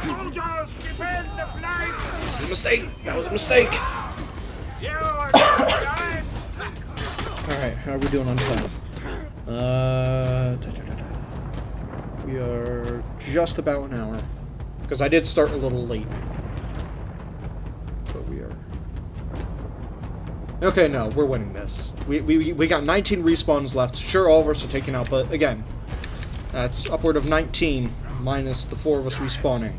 Soldiers, defend the flank! That was a mistake. That was a mistake. You are done! Alright, how are we doing on time? We are just about an hour. Because I did start a little late. But we are... Okay, no, we're winning this. We got 19 respawns left. Sure, all of us are taken out, but again, that's upward of 19 minus the 4 of us respawning.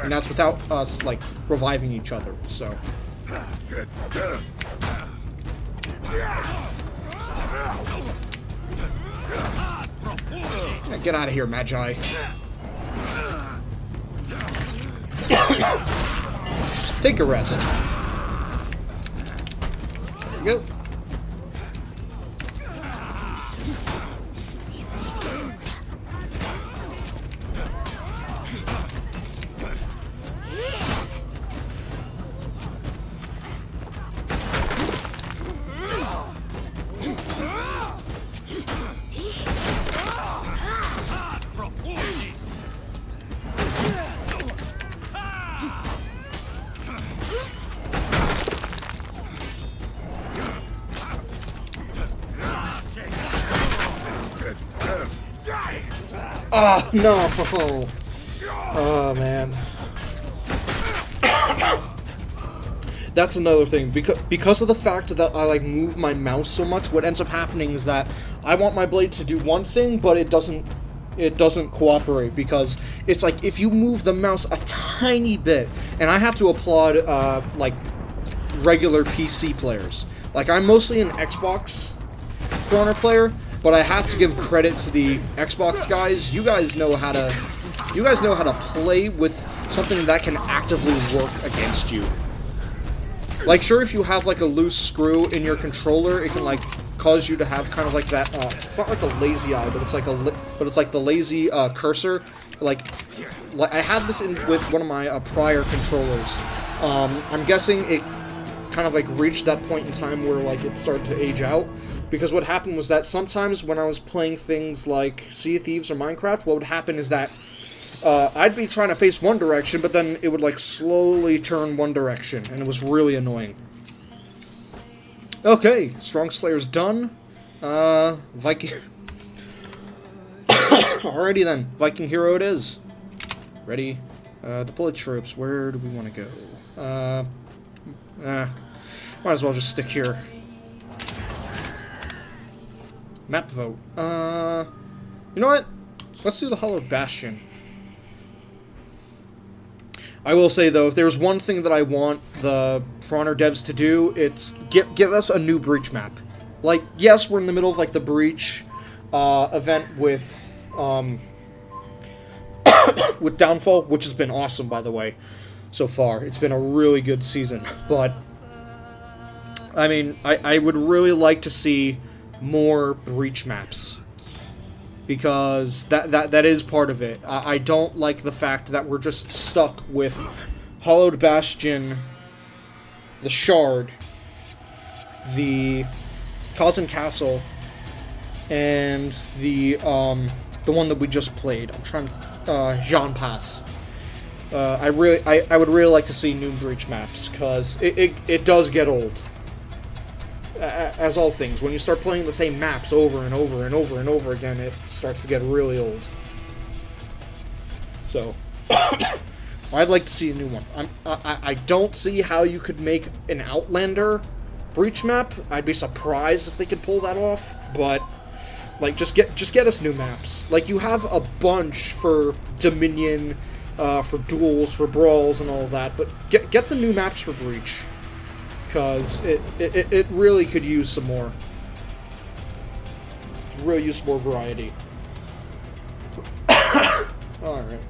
And that's without us, like, reviving each other, so... Yeah, get out of here, Magi. Take a rest. There you go. Oh, no! Oh, man. That's another thing. Because of the fact that I, like, move my mouse so much, what ends up happening is that I want my blade to do one thing, but it doesn't cooperate, because it's like, if you move the mouse a tiny bit, and I have to applaud, like, regular PC players. Like, I'm mostly an Xbox For Honor player, but I have to give credit to the Xbox guys. You guys know how to play with something that can actively work against you. Like, sure, if you have like a loose screw in your controller, it can like cause you to have kind of like that. It's not like a lazy eye, but it's like the lazy cursor. Like I had this with one of my prior controllers. I'm guessing it kind of like reached that point in time where like it started to age out. Because what happened was that sometimes when I was playing things like Sea of Thieves or Minecraft, what would happen is that I'd be trying to face one direction, but then it would like slowly turn one direction, and it was really annoying. Okay, Strong Slayer's done. Viking... Alrighty then, Viking Hero it is. Ready? Deploy troops. Where do we want to go? Might as well just stick here. Map vote. You know what? Let's do the Hollowed Bastion. I will say, though, if there's one thing that I want the For Honor devs to do, it's give us a new Breach map. Like, yes, we're in the middle of, like, the Breach event with Downfall, which has been awesome, by the way, so far. It's been a really good season. But, I mean, I would really like to see more Breach maps, because that is part of it. I don't like the fact that we're just stuck with Hollowed Bastion, the Shard, the Kazan Castle, and the one that we just played. I'm trying to Jean Pass. I would really like to see new Breach maps, because it does get old. As all things, when you start playing the same maps over and over and over and over again, it starts to get really old. So, I'd like to see a new one. I don't see how you could make an Outlander Breach map. I'd be surprised if they could pull that off, but like, just get us new maps. Like, you have a bunch for Dominion, for duels, for brawls, and all that, but get some new maps for Breach. Because it really could use some more. Really use some more variety. Alright.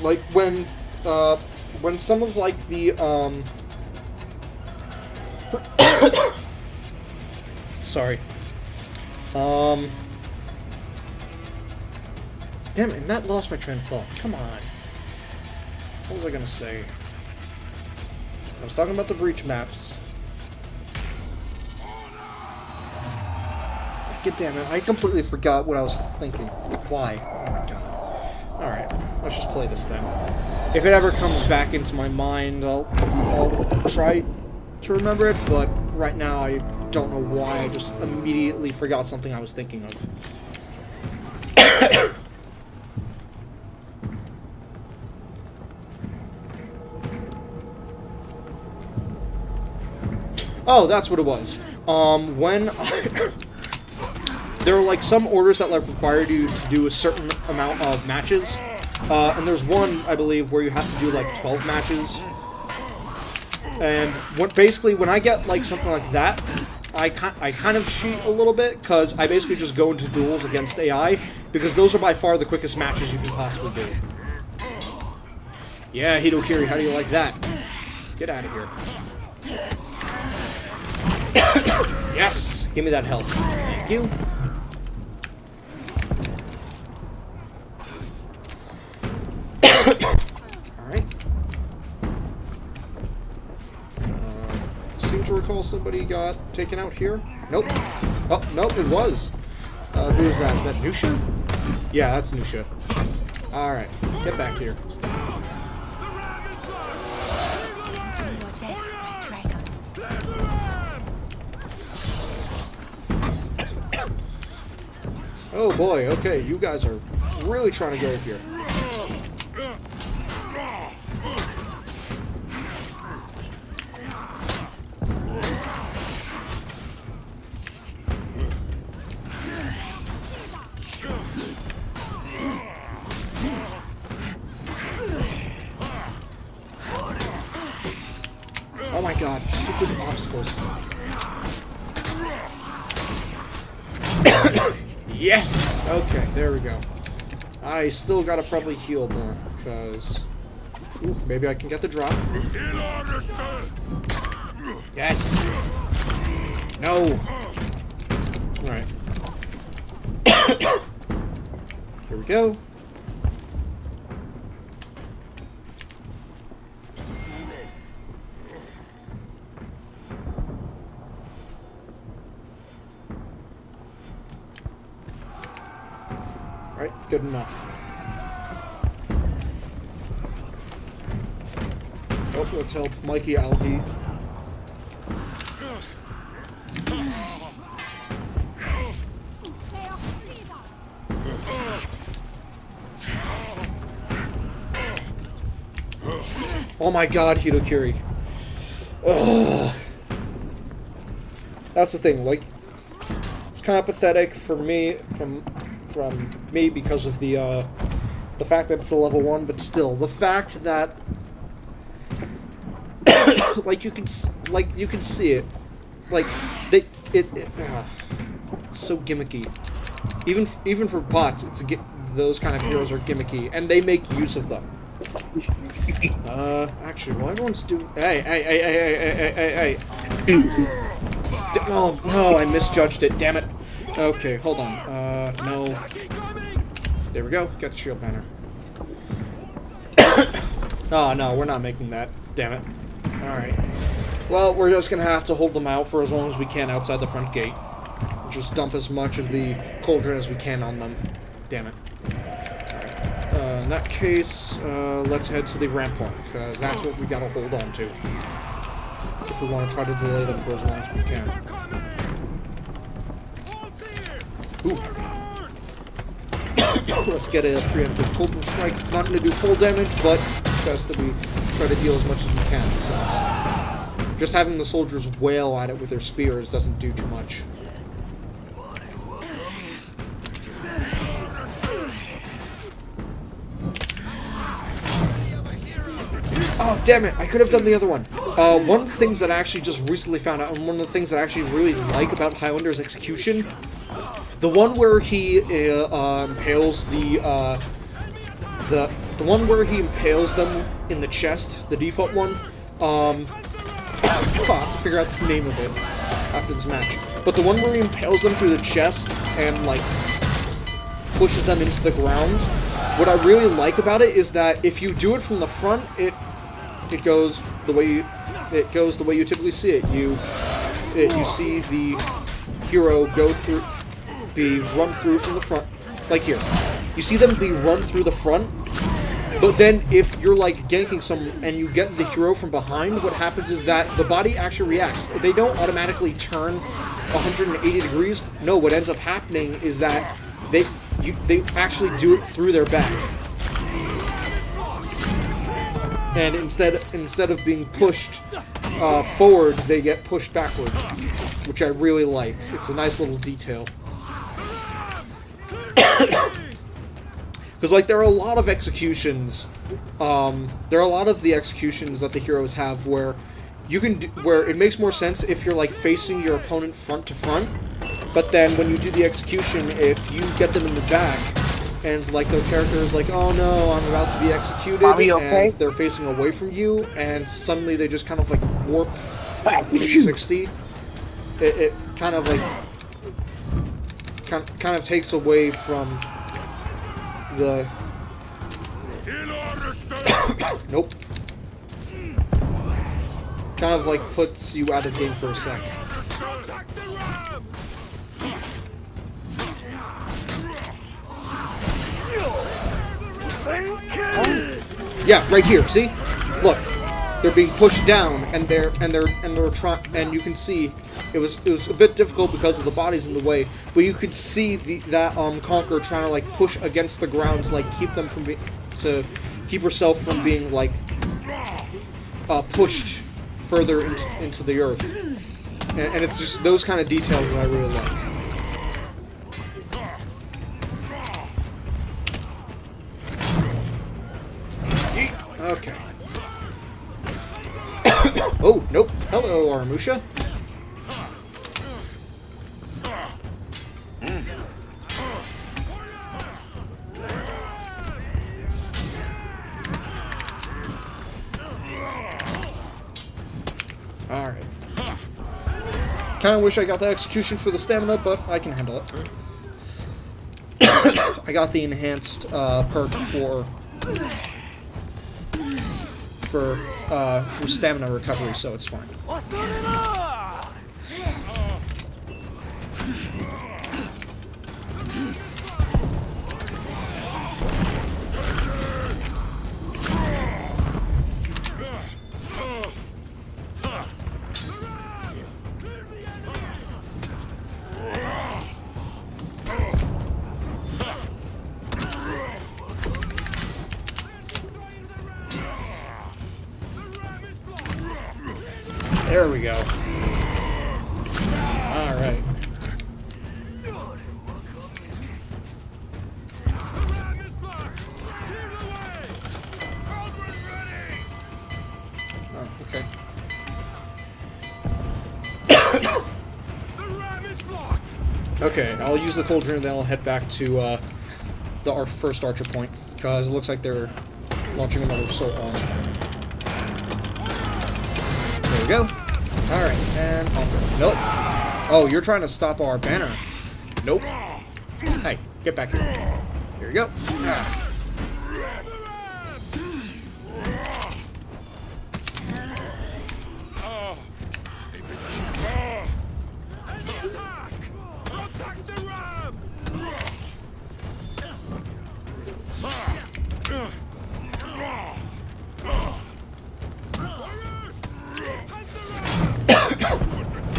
like when some of like the sorry, damn it, and that lost my train of thought. Come on, what was I gonna say? I was talking about the breach maps. God damn it, I completely forgot what I was thinking. Why? Oh my god. Alright, let's just play this then. If it ever comes back into my mind, I'll try to remember it, but right now I don't know why I just immediately forgot something I was thinking of. Oh, that's what it was. When there are like some orders that like require you to do a certain amount of matches, and there's one I believe where you have to do like 12 matches. And basically when I get like something like that, I kind of cheat a little bit because I basically just go into duels against AI because those are by far the quickest matches you can possibly do. Yeah, Hitokiri, how do you like that? Get out of here. Yes! Give me that health. Thank you. Alright. Seem to recall somebody got taken out here. Nope. Oh, nope, it was. Who is that? Is that Nusha? Yeah, that's Nusha. Alright, get back here. Oh boy, okay, you guys are really trying to go here. Oh my god, stupid obstacles. Yes! Okay, there we go. I still gotta probably heal more, because... Ooh, maybe I can get the drop. Yes! No! Alright. Here we go. Alright, good enough. Oh, let's help Mikey Aldi. Oh my god, Hitokiri. Ugh. That's the thing, like, it's kind of pathetic for me, from me because of the fact that it's a level 1, but still, the fact that like you can see it, like it's so gimmicky. Even for bots, those kind of heroes are gimmicky, and they make use of them. Actually, well, everyone's doing. Hey! Oh no, I misjudged it. Damn it. Okay, hold on. No. There we go. Got the shield banner. Oh, no, we're not making that. Damn it. Alright. Well, we're just gonna have to hold them out for as long as we can outside the front gate. Just dump as much of the cauldron as we can on them. Damn it. Alright. In that case, let's head to the rampart, because that's what we gotta hold on to. If we want to try to delay them for as long as we can. Ooh. Let's get a preemptive cauldron strike. It's not going to do full damage, but it's best that we try to deal as much as we can. Since just having the soldiers wail at it with their spears doesn't do too much. Oh, damn it! I could have done the other one. One of the things that I actually just recently found out, and one of the things that I actually really like about Highlander's execution, the one where he impales the The one where he impales them in the chest, the default one, I'll have to figure out the name of it after this match. But the one where he impales them through the chest and, like, pushes them into the ground, what I really like about it is that if you do it from the front, it goes the way you typically see it. You see the hero run through from the front, like here. You see them be run through the front, but then if you're like ganking someone and you get the hero from behind, what happens is that the body actually reacts. They don't automatically turn 180 degrees. No, what ends up happening is that they actually do it through their back. And instead of being pushed forward, they get pushed backward, which I really like. It's a nice little detail. Because, like, there are a lot of executions. There are a lot of the executions that the heroes have where you can where it makes more sense if you're like facing your opponent front to front. But then when you do the execution, if you get them in the back, and like their character is like, "Oh no, I'm about to be executed," and they're facing away from you, and suddenly they just kind of like warp 360. It kind of like kind of takes away from the nope. Kind of like puts you out of game for a sec. Yeah, right here. See, look, they're being pushed down, and they're trying, and you can see it was a bit difficult because of the bodies in the way, but you could see that Conqueror trying to like push against the ground to like keep them from to keep herself from being like pushed further into the earth, and it's just those kind of details that I really like. Okay. Oh, nope. Hello, Aramusha. Alright. Kinda wish I got the execution for the stamina, but I can handle it. I got the enhanced perk for stamina recovery, so it's fine. There we go. Alright. Oh, okay. Okay, I'll use the cauldron and then I'll head back to our first archer point, because it looks like they're launching another assault on. There we go. Alright, and nope. Oh, you're trying to stop our banner. Nope. Hey, get back here. Here you go. Ah.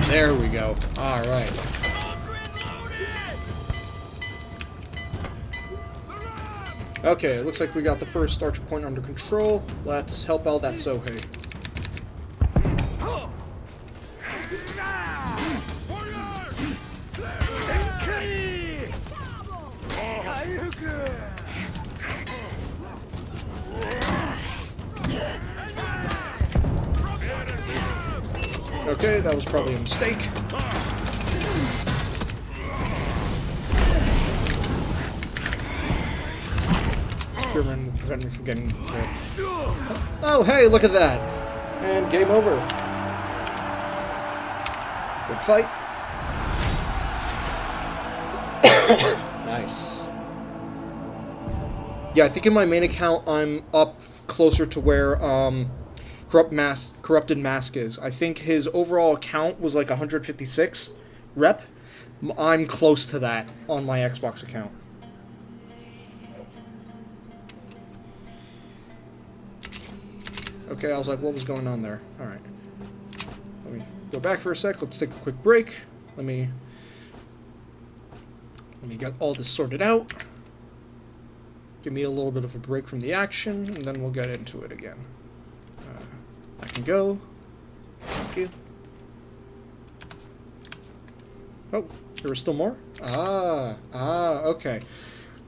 There we go. Alright. Okay, it looks like we got the first archer point under control. Let's help out that Sohei. Okay, that was probably a mistake. Spearman will prevent me from getting hit. Oh, hey, look at that! And game over. Good fight. Nice. Yeah, I think in my main account I'm up closer to where Corrupted Mask is. I think his overall account was like 156 rep. I'm close to that on my Xbox account. Okay, I was like, what was going on there? Alright. Let me go back for a sec. Let's take a quick break. Let me get all this sorted out. Give me a little bit of a break from the action, and then we'll get into it again. I can go. Thank you. Oh, there was still more? Okay.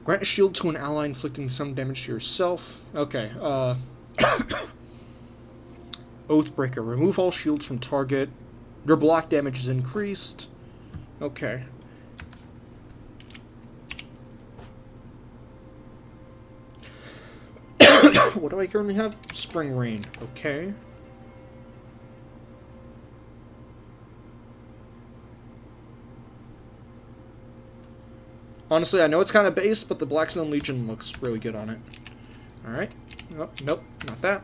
Grant a shield to an ally, inflicting some damage to yourself. Okay, Oathbreaker. Remove all shields from target. Your block damage is increased. Okay. What do I currently have? Spring Rain. Okay. Honestly, I know it's kind of based, but the Blackstone Legion looks really good on it. Alright. Oh, nope, not that.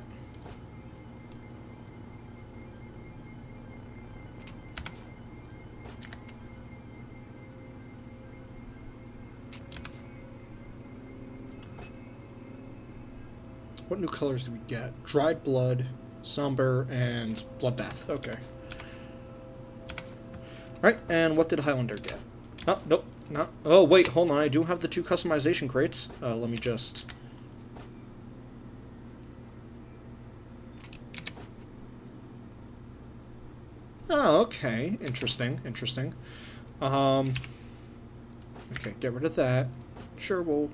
What new colors do we get? Dried Blood, Somber, and Bloodbath. Okay. Right, and what did Highlander get? Oh, nope, not. Oh, wait, hold on. I do have the 2 customization crates. Let me just... Oh, okay. Interesting, interesting. Okay, get rid of that. Sure, we'll...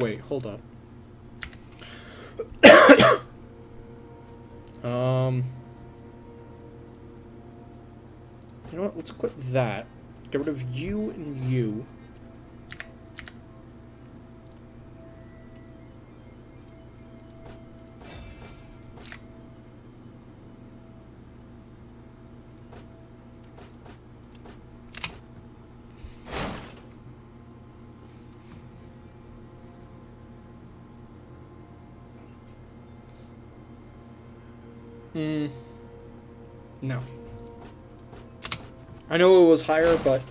wait, hold up. You know what? Let's equip that. Get rid of you and you. No. I know it was higher, but...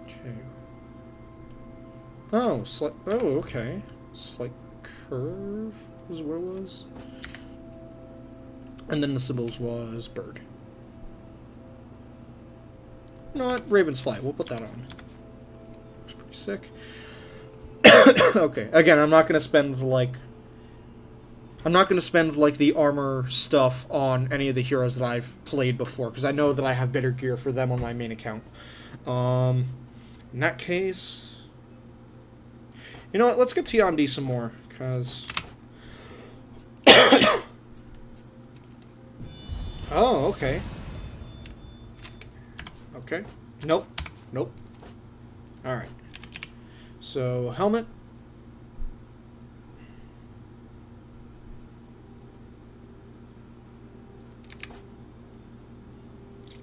Okay. Oh, okay. Slight curve was where it was. And then the symbols was bird. You know what? Raven's Flight. We'll put that on. Looks pretty sick. Okay. Again, I'm not going to spend, like... the armor stuff on any of the heroes that I've played before, because I know that I have better gear for them on my main account. In that case... You know what, let's get Tiandi some more, because... Oh, okay. Okay. Nope. Nope. Alright. So, helmet.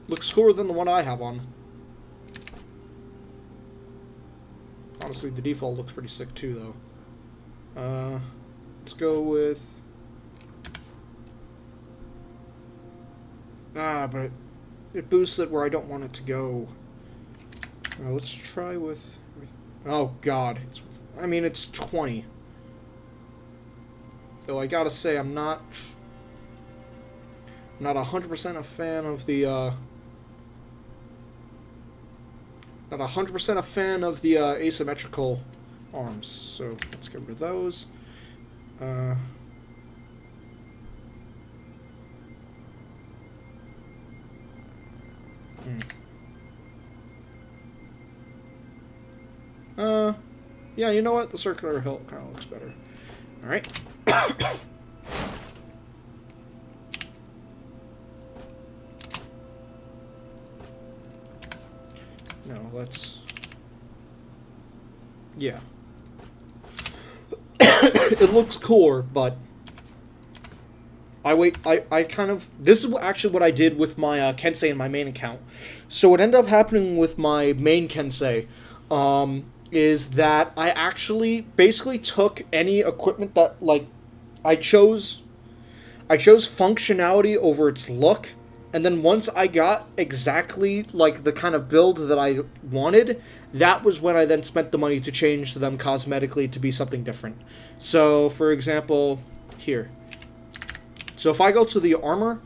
Looks cooler than the one I have on. Honestly, the default looks pretty sick too, though. Let's go with... but it boosts it where I don't want it to go. Let's try with... Oh, God. It's 20. Though I gotta say, I'm not 100% a fan of the, Not 100% a fan of the asymmetrical arms, so let's get rid of those. Yeah, you know what? The circular hilt kind of looks better. Alright. No, let's Yeah. It looks cooler, but I kind of, this is actually what I did with my Kensei in my main account. So what ended up happening with my main Kensei is that I actually basically took any equipment that, like, I chose functionality over its look, and then once I got exactly, like, the kind of build that I wanted, that was when I then spent the money to change them cosmetically to be something different. So, for example, here. So if I go to the armor,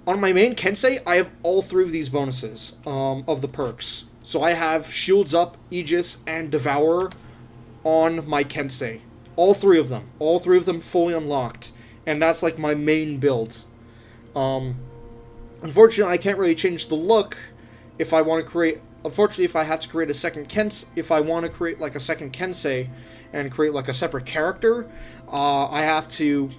on my main Kensei, I have all 3 of these bonuses of the perks. So I have Shields Up, Aegis, and Devourer on my Kensei. All 3 of them. All 3 of them fully unlocked. And that's like my main build. Unfortunately, I can't really change the look if I want to create... Unfortunately, if I have to create a second Kensei... If I want to create like a second Kensei and create like a separate character, I have to...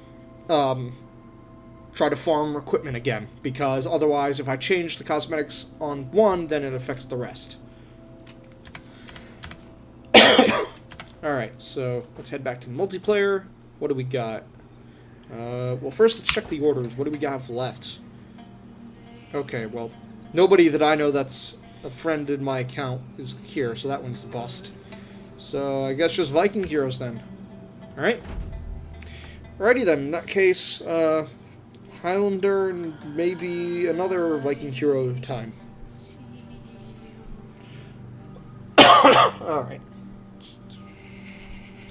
try to farm equipment again, because otherwise if I change the cosmetics on one, then it affects the rest. Alright, so let's head back to the multiplayer. What do we got? Well, first let's check the orders. What do we got left? Okay, well, nobody that I know that's a friend in my account is here, so that one's the bust. So I guess just Viking heroes then. Alright. Alrighty then, in that case, Highlander and maybe another Viking hero time. Alright.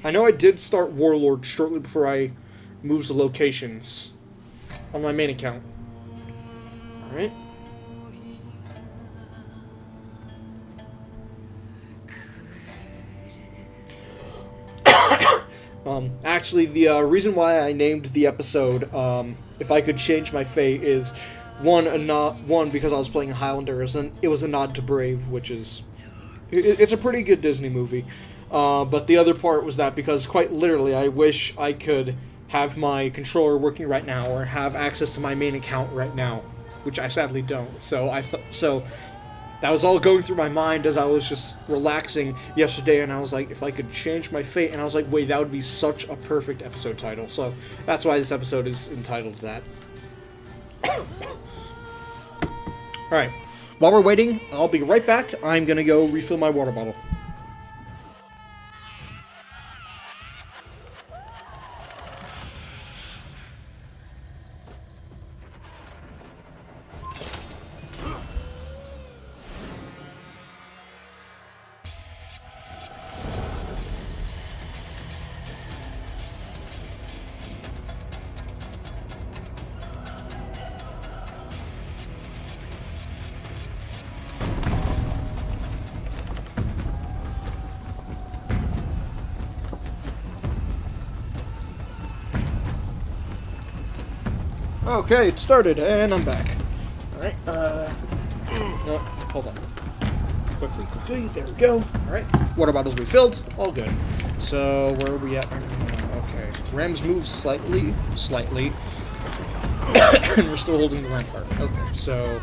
I know I did start Warlord shortly before I moved the locations on my main account. Alright. Actually, the reason why I named the episode, If I Could Change My Fate, is one because I was playing Highlanders, and it was a nod to Brave, which is... It's a pretty good Disney movie. But the other part was that because, quite literally, I wish I could have my controller working right now, or have access to my main account right now, which I sadly don't. So that was all going through my mind as I was just relaxing yesterday, and I was like, if I could change my fate, and I was like, wait, that would be such a perfect episode title. So that's why this episode is entitled that. Alright, while we're waiting, I'll be right back. I'm gonna go refill my water bottle. Okay, it started, and I'm back. Alright, no, hold on. Quickly, there we go. Alright, water bottles refilled, all good. So, where are we at right now? Okay, Rams move slightly, and we're still holding the rampart. Okay, so,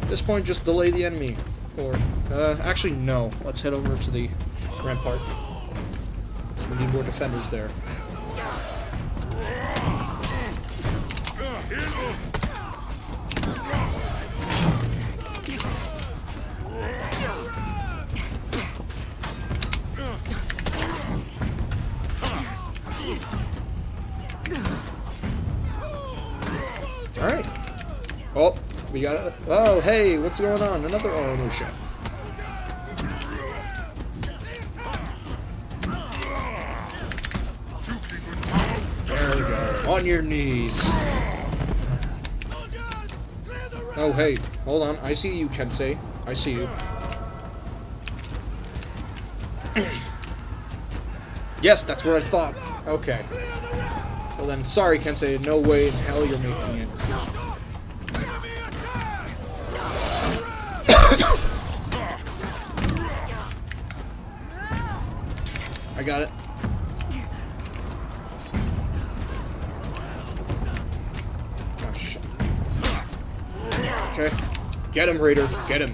at this point, just delay the enemy. Or, actually, no. Let's head over to the rampart. We need more defenders there. Alright. Oh, we got it. Oh, hey, what's going on? Another. Oh, no shit. There we go. On your knees. Oh, hey, hold on. I see you, Kensei. I see you. Yes, that's what I thought. Okay. Well then, sorry, Kensei. No way in hell you're making it. I got it. Oh, shit. Okay. Get him, Raider. Get him.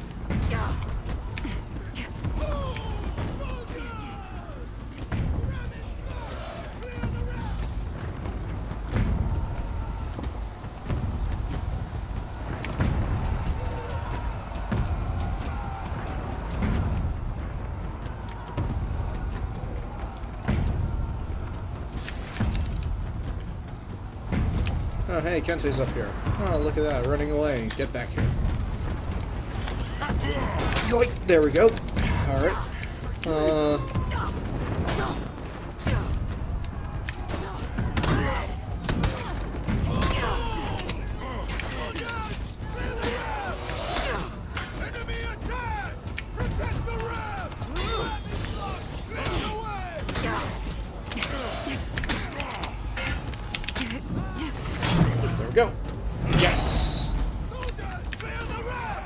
Oh, hey, Kensei's up here. Oh, look at that, running away. Get back here. Yoink! There we go. Alright. Enemy attack! Protect the ramp! Clear the way! There we go. Yes! Clear the ramp!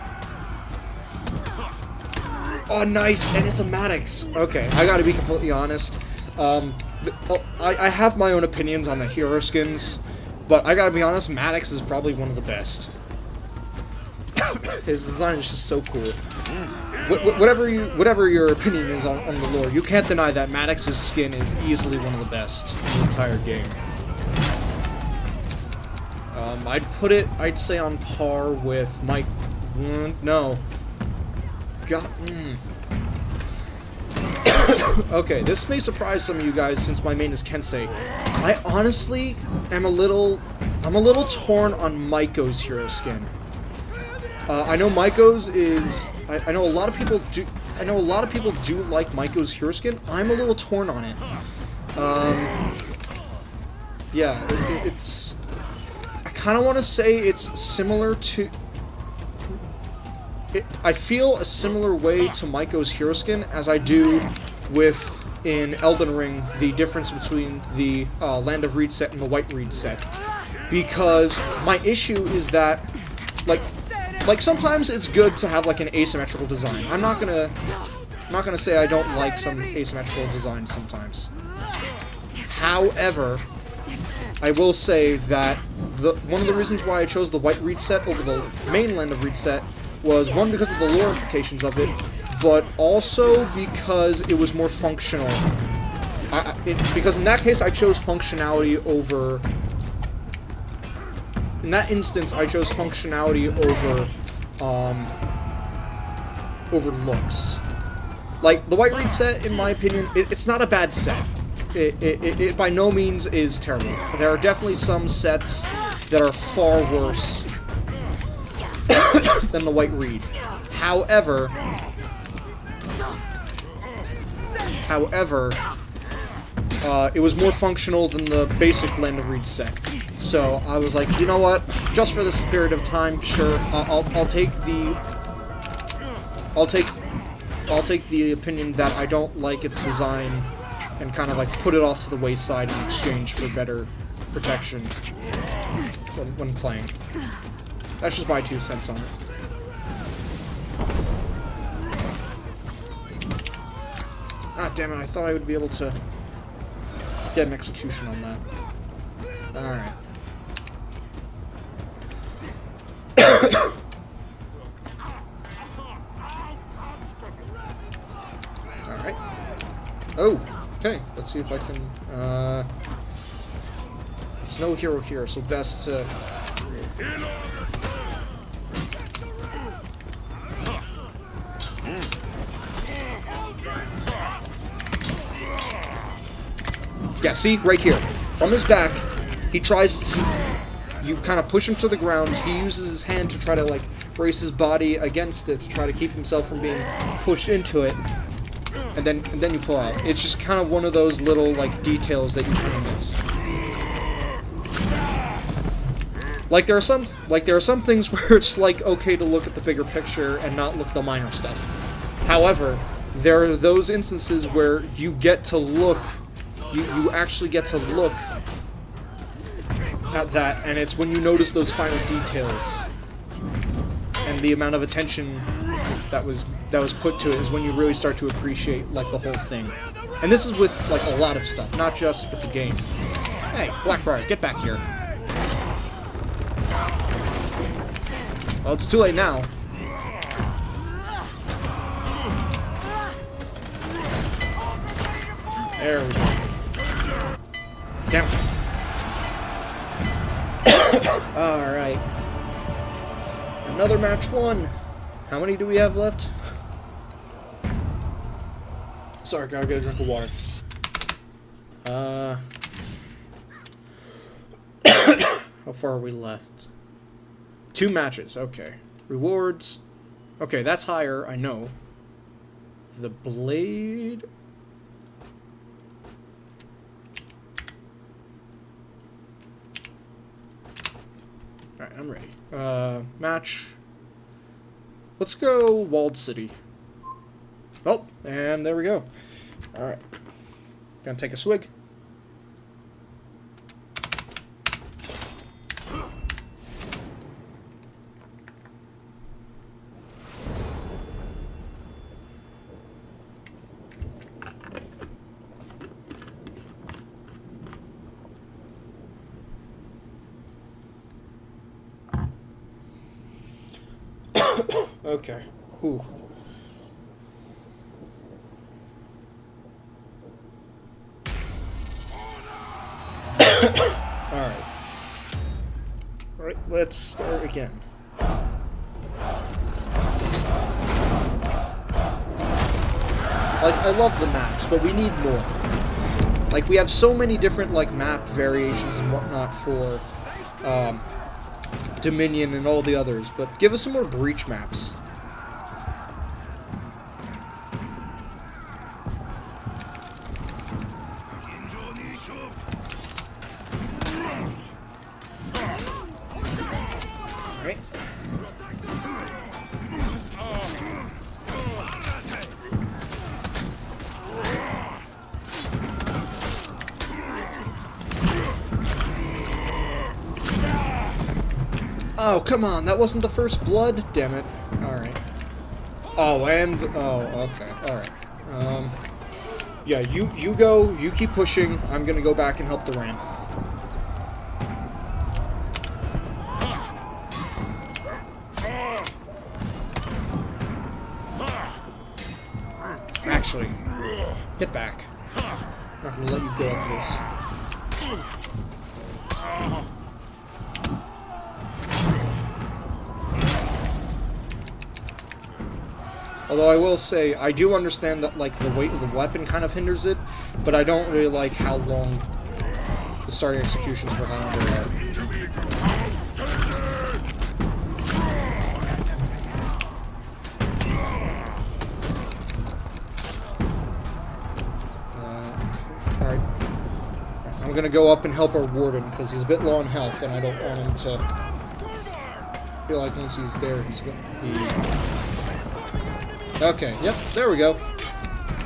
Oh, nice! And it's a Maddox. Okay, I gotta be completely honest. I have my own opinions on the hero skins, but I gotta be honest, Maddox is probably one of the best. His design is just so cool. Whatever your opinion is on the lore, you can't deny that Maddox's skin is easily one of the best in the entire game. I'd say on par with Mike. No. God. Okay, this may surprise some of you guys since my main is Kensei. I honestly am a little torn on Maiko's hero skin. I know Maiko's is. I know a lot of people do. I know a lot of people do like Maiko's hero skin. I'm a little torn on it. Yeah, it's. I kind of want to say it's similar to. I feel a similar way to Maiko's hero skin as I do with in Elden Ring the difference between the Land of Reed set and the White Reed set, because my issue is that like sometimes it's good to have like an asymmetrical design. I'm not gonna say I don't like some asymmetrical designs sometimes. However, I will say that one of the reasons why I chose the White Reed set over the main Land of Reed set was, one, because of the lore implications of it, but also because it was more functional. Because in that case, I chose functionality over... In that instance, I chose functionality over looks. Like, the White Reed set, in my opinion, it's not a bad set. It by no means is terrible. There are definitely some sets that are far worse than the White Reed. However, it was more functional than the basic Land of Reed set. So I was like, you know what? Just for this period of time, sure, I'll take the opinion that I don't like its design and kind of like put it off to the wayside in exchange for better protection when playing. That's just my 2 cents on it. Ah, damn it, I thought I would be able to get an execution on that. Alright. Alright. Oh, okay, let's see if I can, there's no hero here, so best to... Yeah, see? Right here. From his back, he tries to... You kind of push him to the ground, he uses his hand to try to, like, brace his body against it to try to keep himself from being pushed into it, and then you pull out. It's just kind of one of those little, like, details that you kind of miss. Like, there are some things where it's, like, okay to look at the bigger picture and not look at the minor stuff. However, there are those instances where you get to look... You actually get to look at that, and it's when you notice those final details and the amount of attention that was put to it is when you really start to appreciate like the whole thing. And this is with like a lot of stuff, not just with the game. Hey, Blackbriar, get back here. Well, it's too late now. There we go. Damn it. Alright. Another match won. How many do we have left? Sorry, gotta get a drink of water. How far are we left? 2 matches. Okay. Rewards. Okay, that's higher. I know. The blade. Alright, I'm ready. Match. Let's go Walled City. Oh, and there we go. Alright. Gonna take a swig. Okay. Ooh. Alright. Alright, let's start again. Like, I love the maps, but we need more. Like, we have so many different, like, map variations and whatnot for, Dominion and all the others, but give us some more Breach maps. Alright. Oh, come on, that wasn't the first blood? Damn it. Alright. Oh, and... Oh, okay. Alright. Yeah, you go, you keep pushing. I'm gonna go back and help the ram. Actually, get back. I'm not gonna let you go like this. Although I will say, I do understand that, like, the weight of the weapon kind of hinders it, but I don't really like how long the starting executions for Highlander are. Alright. I'm gonna go up and help our warden, because he's a bit low on health, and I don't want him to feel like once he's there, he's going to be... Okay, yep, there we go.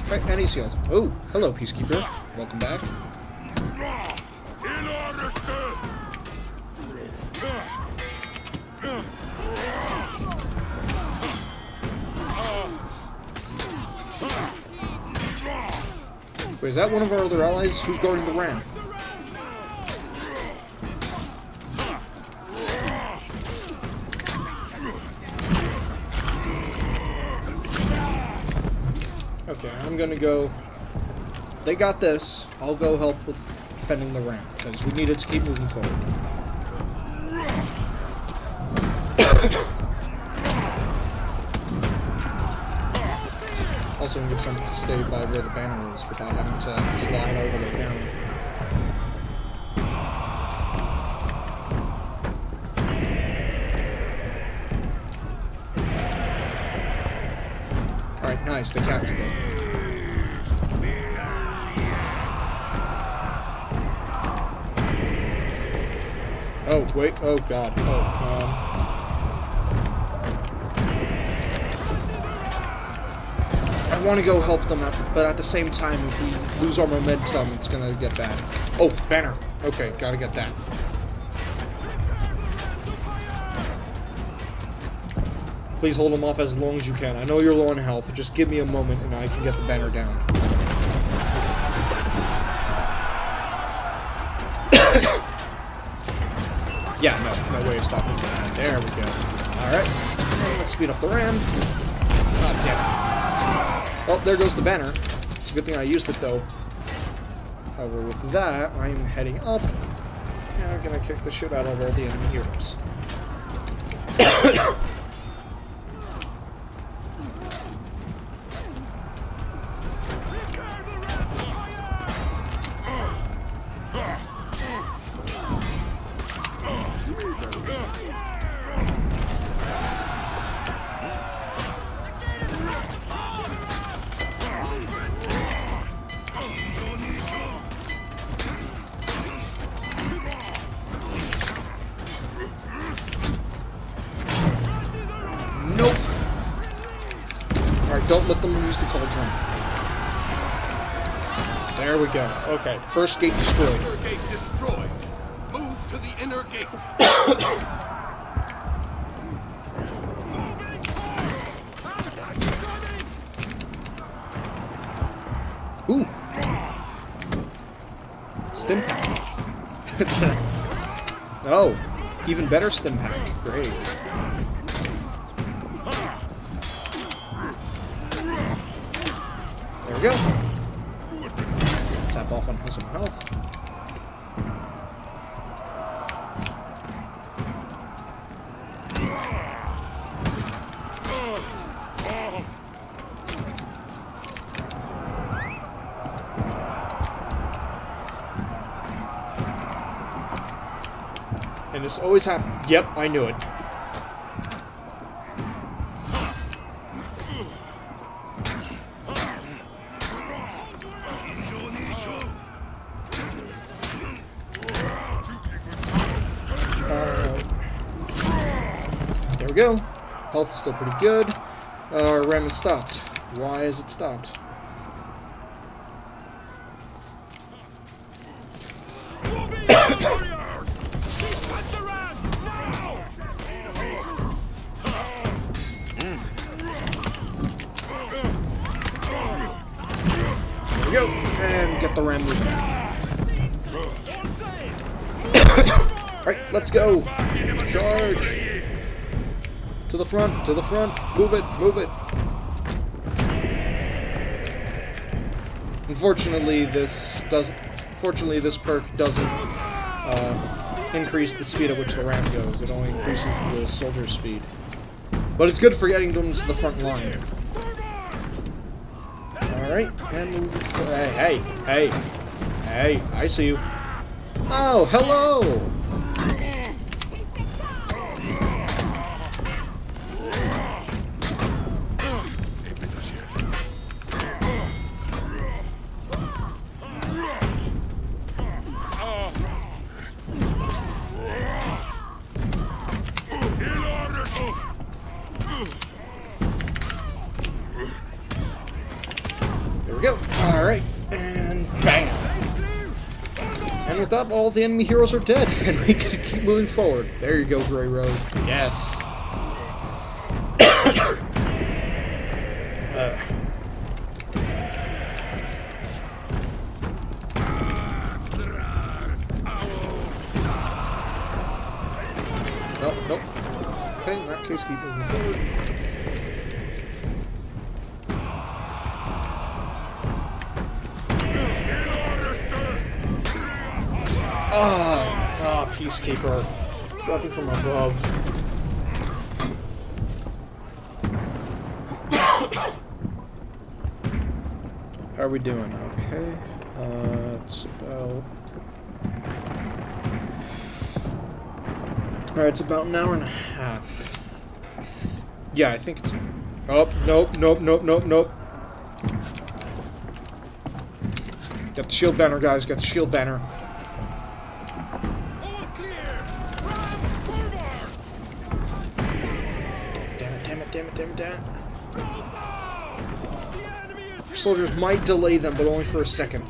Right, and he's healed. Oh, hello, Peacekeeper. Welcome back. Wait, is that one of our other allies? Who's guarding the ram? Okay, I'm gonna go... They got this. I'll go help with defending the ram, because we need it to keep moving forward. Also, we can get something to stay by where the banner is without having to slide all the way down. Alright, nice, they captured it. Oh, wait, oh god, I want to go help them, but at the same time, if we lose our momentum, it's gonna get bad. Oh, banner. Okay, gotta get that. Please hold them off as long as you can. I know you're low on health. Just give me a moment and I can get the banner down. Yeah, no way of stopping that. There we go. Alright. Let's speed up the ram. God damn it. Oh, there goes the banner. It's a good thing I used it, though. However, with that, I'm heading up. And I'm gonna kick the shit out of all the enemy heroes. Alright, don't let them use the cauldron. There we go. Okay, first gate destroyed. Inner gate destroyed. Move to the inner gate. Moving forward. Attack incoming. Ooh. Stim pack. Oh, even better stim pack. Great. There we go. Tap off on some health. And this always happens. Yep, I knew it. There we go. Health is still pretty good. Ram is stopped. Why is it stopped? Moving warriors. Defend the ram. Now. There we go. And get the ram moving. Alright, let's go. Charge. To the front, to the front. Move it, move it. Unfortunately, this perk doesn't increase the speed at which the ram goes. It only increases the soldier's speed. But it's good for getting them to the front line. Alright, and move it. Hey, I see you. Oh, hello! There we go. Alright, and bam! And with that, all the enemy heroes are dead, and we can keep moving forward. There you go, Grey Road. Yes. Nope, nope. Okay, in that case, keep moving forward. Peacekeeper. Dropping from above. How are we doing? Okay. It's about... Alright, it's about an hour and a half. Yeah, I think it's... Oh, nope. Got the shield banner, guys. Got the shield banner. All clear. Ram forward. Damn it. Go down. The enemy is Soldiers might delay them, but only for a second.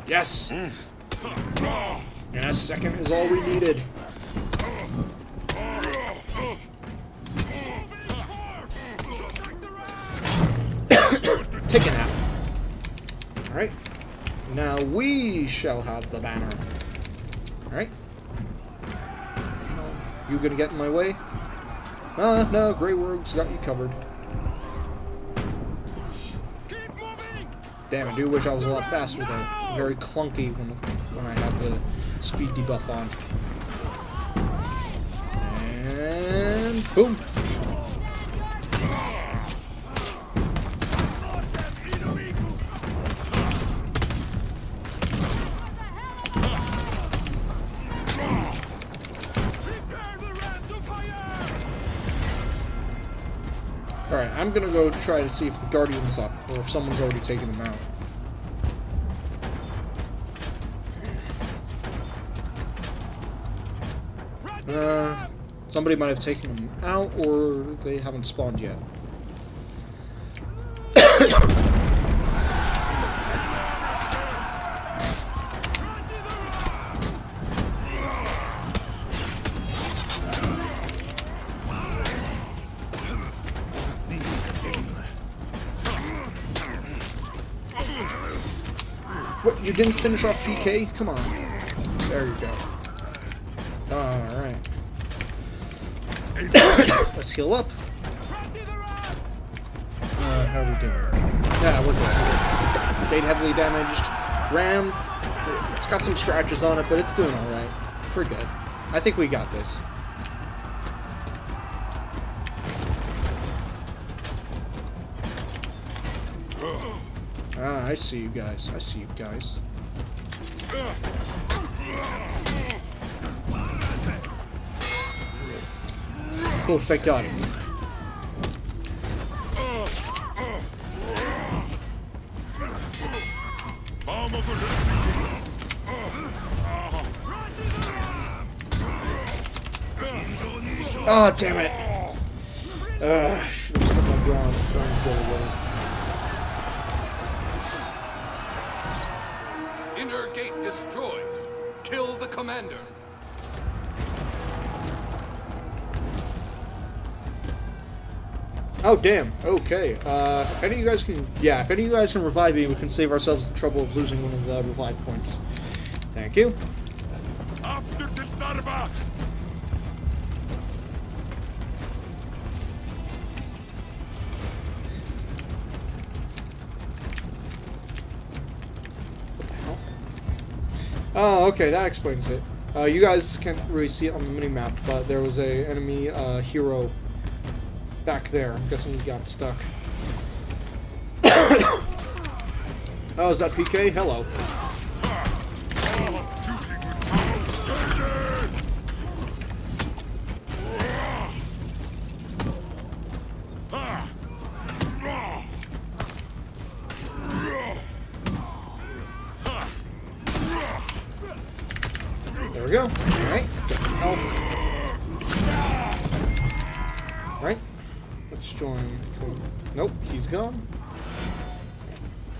Yes! Yeah, a second is all we needed. Take a nap. Alright. Now we shall have the banner. Alright. You gonna get in my way? No, Grey Rogue's got you covered. keep moving. Damn, I do wish I was a lot faster though. Very clunky when I have the speed debuff on. And boom. Alright, I'm gonna go try to see if the Guardian's up, or if someone's already taken him out. Somebody might have taken them out, or they haven't spawned yet. What, you didn't finish off PK? Come on. There you go. Alright. Let's heal up. How are we doing? Yeah, we're good. Stayed heavily damaged. Ram, it's got some scratches on it, but it's doing alright. We're good. I think we got this. I see you guys. I see you guys. Oh, thank God. Oh, damn it. Should have stuck my ground. Trying to go away. Inner gate destroyed. Kill the commander. Oh, damn. Okay. If any of you guys can... Yeah, if any of you guys can revive me, we can save ourselves the trouble of losing one of the revive points. Thank you. After the Starba. What the hell? Oh, okay. That explains it. You guys can't really see it on the mini-map, but there was a enemy hero back there. I'm guessing he got stuck. Oh, is that PK? Hello. There we go. Alright. Get some health. Alright. Let's join. Nope, he's gone.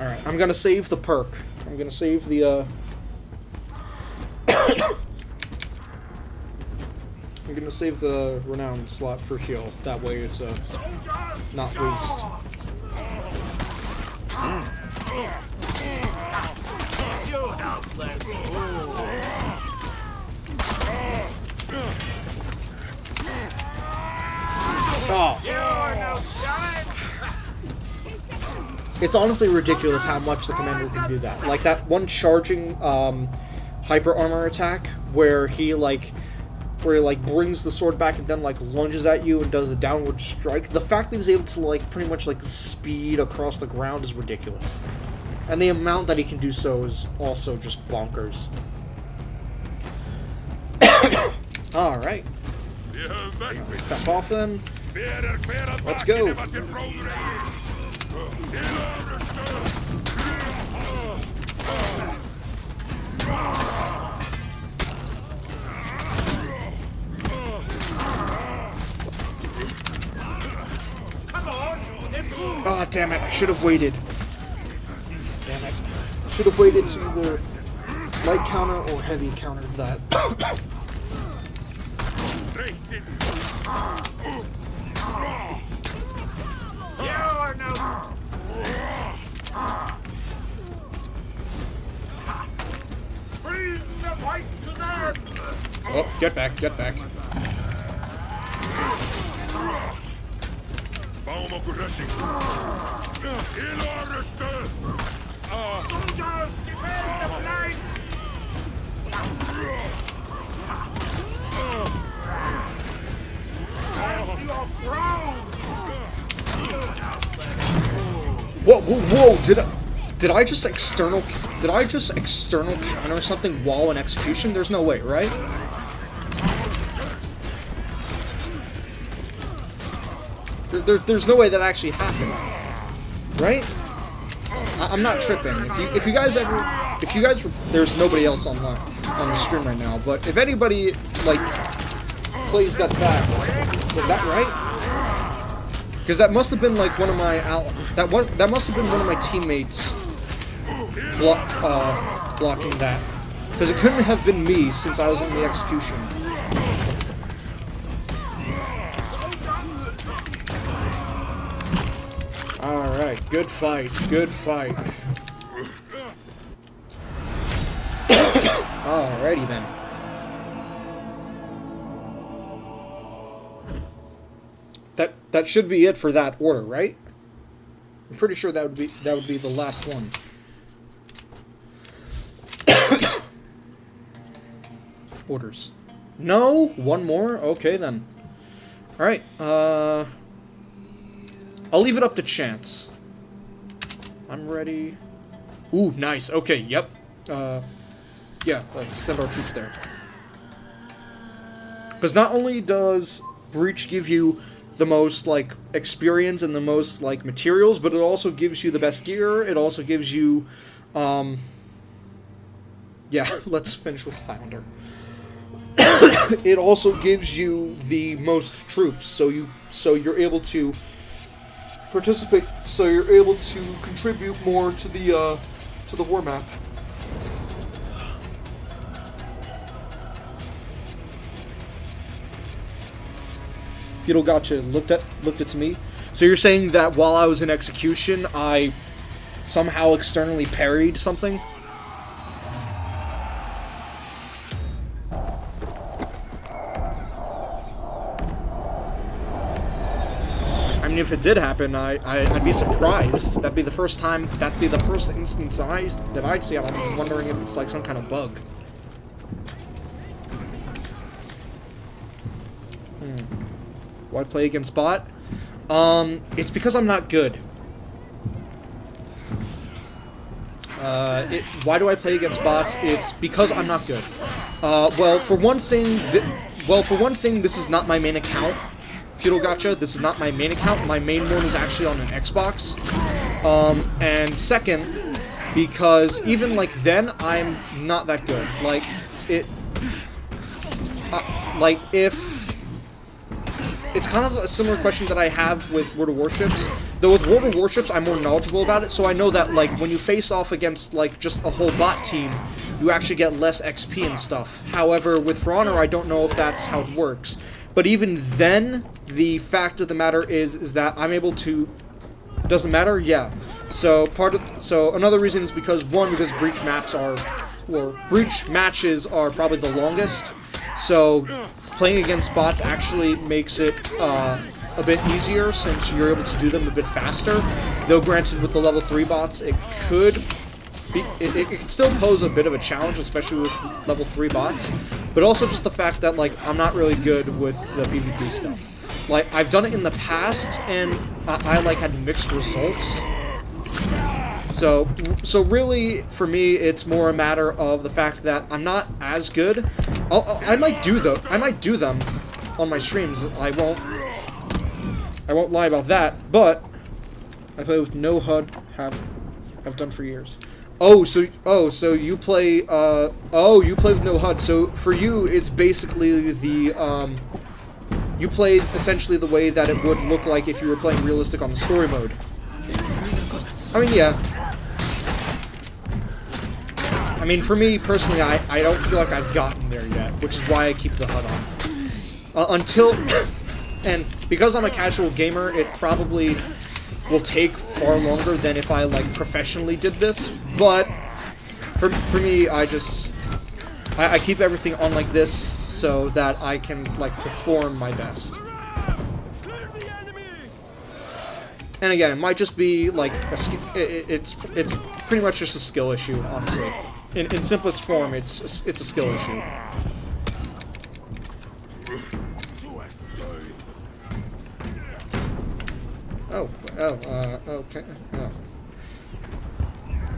Alright, I'm gonna save the perk. I'm gonna save the, I'm gonna save the renown slot for heal. That way it's, not waste. Oh. It's honestly ridiculous how much the commander can do that. Like that one charging hyper armor attack where he brings the sword back and then like lunges at you and does a downward strike. The fact that he's able to like pretty much like speed across the ground is ridiculous. And the amount that he can do so is also just bonkers. Alright. Step off then. Let's go. Oh, damn it. I should have waited. Damn it. I should have waited to either light counter or heavy counter that. Bring the fight to them! Oh, get back, get back. Soldiers, defend the flank! You're thrown! Whoa, whoa, whoa! Did I just external counter something while in execution? There's no way, right? There's no way that actually happened, right? I'm not tripping. If you guys, there's nobody else on the stream right now. But if anybody like plays that back. Was that right? Because that must have been like one of my that must have been one of my teammates blocking that. Because it couldn't have been me since I was in the execution. Alright, good fight, good fight. Alrighty then. That should be it for that order, right? I'm pretty sure that would be the last one. Orders. No? One more? Okay then. Alright, I'll leave it up to chance. I'm ready. Ooh, nice. Okay, yep. Yeah, let's send our troops there. Because not only does Breach give you the most, like, experience and the most, like, materials, but it also gives you the best gear. It also gives you, yeah, let's finish with Highlander. It also gives you the most troops, so you're able to participate, so you're able to contribute more to the war map. Feudal Gotcha looked at to me. So you're saying that while I was in execution, I somehow externally parried something? I mean, if it did happen, I'd be surprised. That'd be the first time. That'd be the first instance that I'd see it. I'm wondering if it's like some kind of bug. Why play against bot? It's because I'm not good. Why do I play against bots? It's because I'm not good. Well, for one thing, this is not my main account. Feudal Gotcha, this is not my main account. My main one is actually on an Xbox. And second, because even like then, I'm not that good. Like, if... It's kind of a similar question that I have with World of Warships. Though with World of Warships, I'm more knowledgeable about it, so I know that, like, when you face off against, like, just a whole bot team, you actually get less XP and stuff. However, with For Honor, I don't know if that's how it works. But even then, the fact of the matter is that I'm able to... Doesn't matter? Yeah. So, another reason is because Breach maps are... Well, Breach matches are probably the longest. So... Playing against bots actually makes it a bit easier since you're able to do them a bit faster. Though granted, with the level 3 bots, it could still pose a bit of a challenge, especially with level 3 bots. But also just the fact that, like, I'm not really good with the PvP stuff. Like, I've done it in the past, and I like, had mixed results. So really, for me, it's more a matter of the fact that I'm not as good. I might do them on my streams. I won't lie about that. But I play with no HUD. Have done for years. So you play. You play with no HUD. So for you, it's basically the you play essentially the way that it would look like if you were playing realistic on the story mode. I mean, yeah. I mean, for me, personally, I don't feel like I've gotten there yet, which is why I keep the HUD on. And because I'm a casual gamer, it probably will take far longer than if I, like, professionally did this, but for me, I keep everything on like this so that I can, like, perform my best. And again, it might just be, like, it's pretty much just a skill issue, honestly. In simplest form, it's a skill issue. Okay. Oh.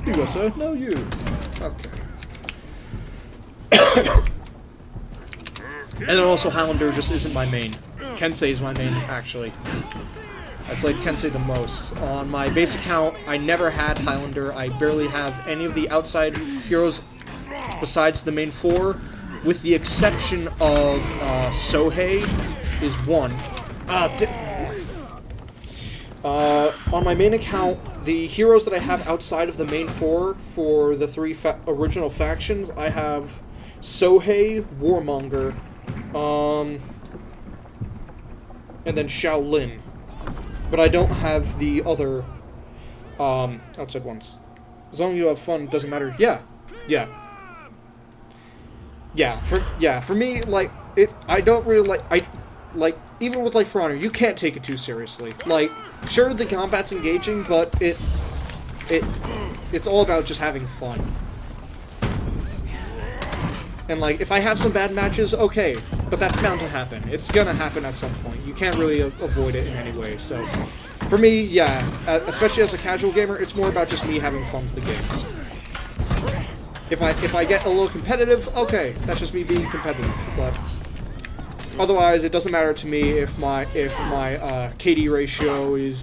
You go, sir. No, you. Okay. And then also, Highlander just isn't my main. Kensei is my main, actually. I played Kensei the most. On my base account, I never had Highlander. I barely have any of the outside heroes besides the main 4. with the exception of Sohei, is 1. On my main account, the heroes that I have outside of the main 4 for the 3 original factions, I have Sohei, Warmonger, and then Shaolin. But I don't have the other outside ones. As long as you have fun, it doesn't matter. Yeah. For me, like, I don't really like, even with, like, For Honor, you can't take it too seriously. Like, sure, the combat's engaging, but it's all about just having fun. And, like, if I have some bad matches, okay, but that's bound to happen. It's gonna happen at some point. You can't really avoid it in any way, so... For me, yeah, especially as a casual gamer, it's more about just me having fun with the game. If I get a little competitive, okay, that's just me being competitive, but... Otherwise, it doesn't matter to me if my KD ratio is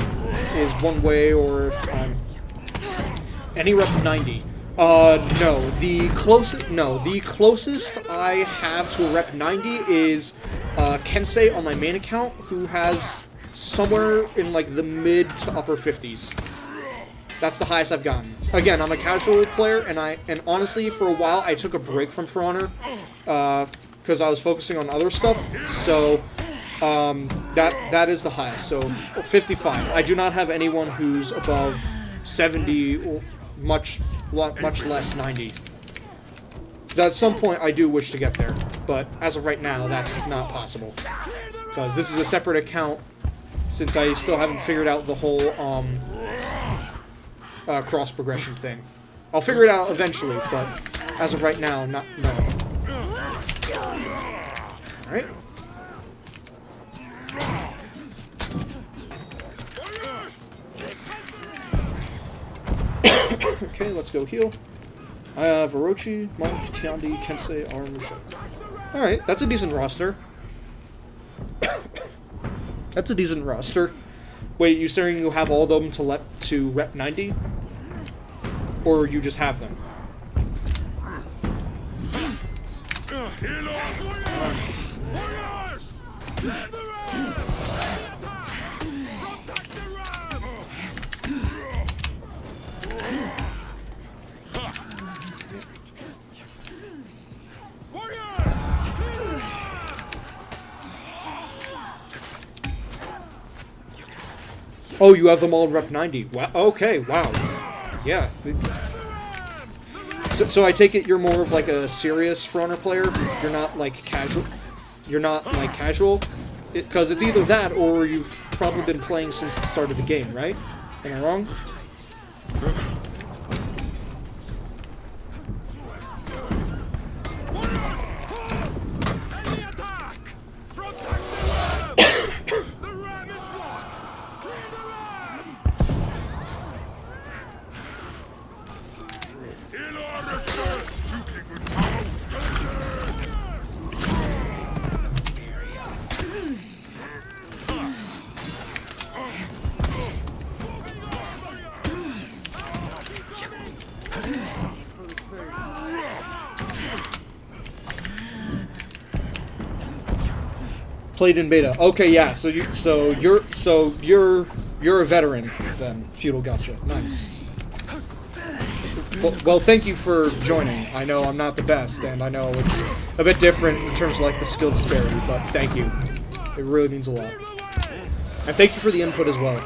one way or if I'm any rep 90. No. The closest I have to a rep 90 is Kensei on my main account, who has somewhere in like the mid to upper 50s. That's the highest I've gotten. Again, I'm a casual player, and honestly, for a while, I took a break from For Honor, because I was focusing on other stuff. So that is the highest. So 55. I do not have anyone who's above 70 or much less 90. At some point, I do wish to get there, but as of right now, that's not possible because this is a separate account. Since I still haven't figured out the whole cross progression thing. I'll figure it out eventually, but as of right now, no. Alright. Okay, let's go heal. I have Orochi, Monk, Tiandi, Kensei, Musho. Alright, that's a decent roster. That's a decent roster. Wait, you saying you have all of them to rep 90? Or you just have them? Oh, you have them all in rep 90. Wow. Okay, wow. Yeah. So I take it you're more of like a serious For Honor player? You're not like casual? You're not like casual? Because it's either that or you've probably been playing since the start of the game, right? Am I wrong? Played in beta. Okay, yeah. So you're a veteran then. Feudal Gotcha. Nice. Well, thank you for joining. I know I'm not the best, and I know it's a bit different in terms of like the skill disparity, but thank you. It really means a lot. And thank you for the input as well,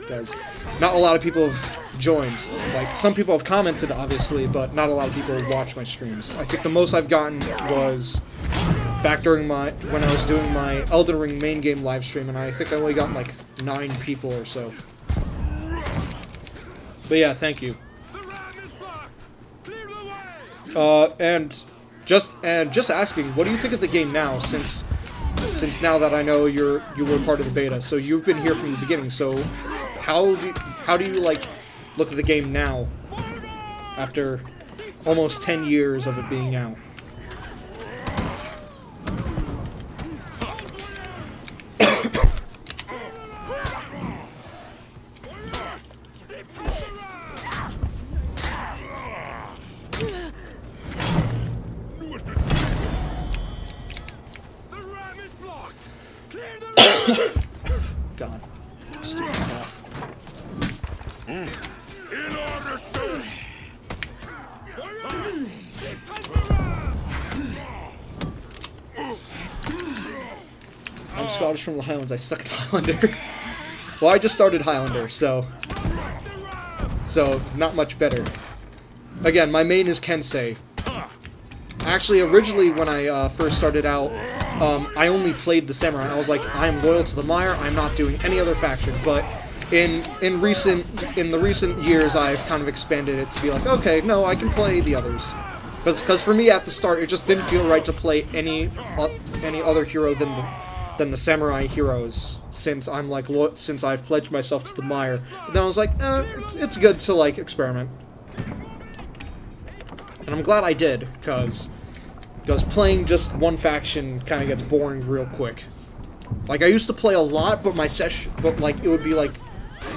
guys. Not a lot of people have joined. Like some people have commented, obviously, but not a lot of people watch my streams. I think the most I've gotten was back during when I was doing my Elden Ring main game live stream, and I think I only got like 9 people or so. But yeah, thank you. And just asking, what do you think of the game now? Since now that I know you were part of the beta, so you've been here from the beginning. So how do you like look at the game now after almost 10 years of it being out? God. Stupid cough. In order, sir. I'm Scottish from the Highlands. I suck at Highlander. Well, I just started Highlander, so not much better. Again, my main is Kensei. Actually, originally when I first started out, I only played the Samurai. I was like, I am loyal to the Mire. I'm not doing any other faction. But in the recent years, I've kind of expanded it to be like, okay, no, I can play the others. Because for me at the start, it just didn't feel right to play any other hero than the Samurai heroes, since I'm like since I've pledged myself to the Mire. But then I was like, it's good to like experiment. And I'm glad I did, because playing just one faction kind of gets boring real quick. Like, I used to play a lot, but it would be like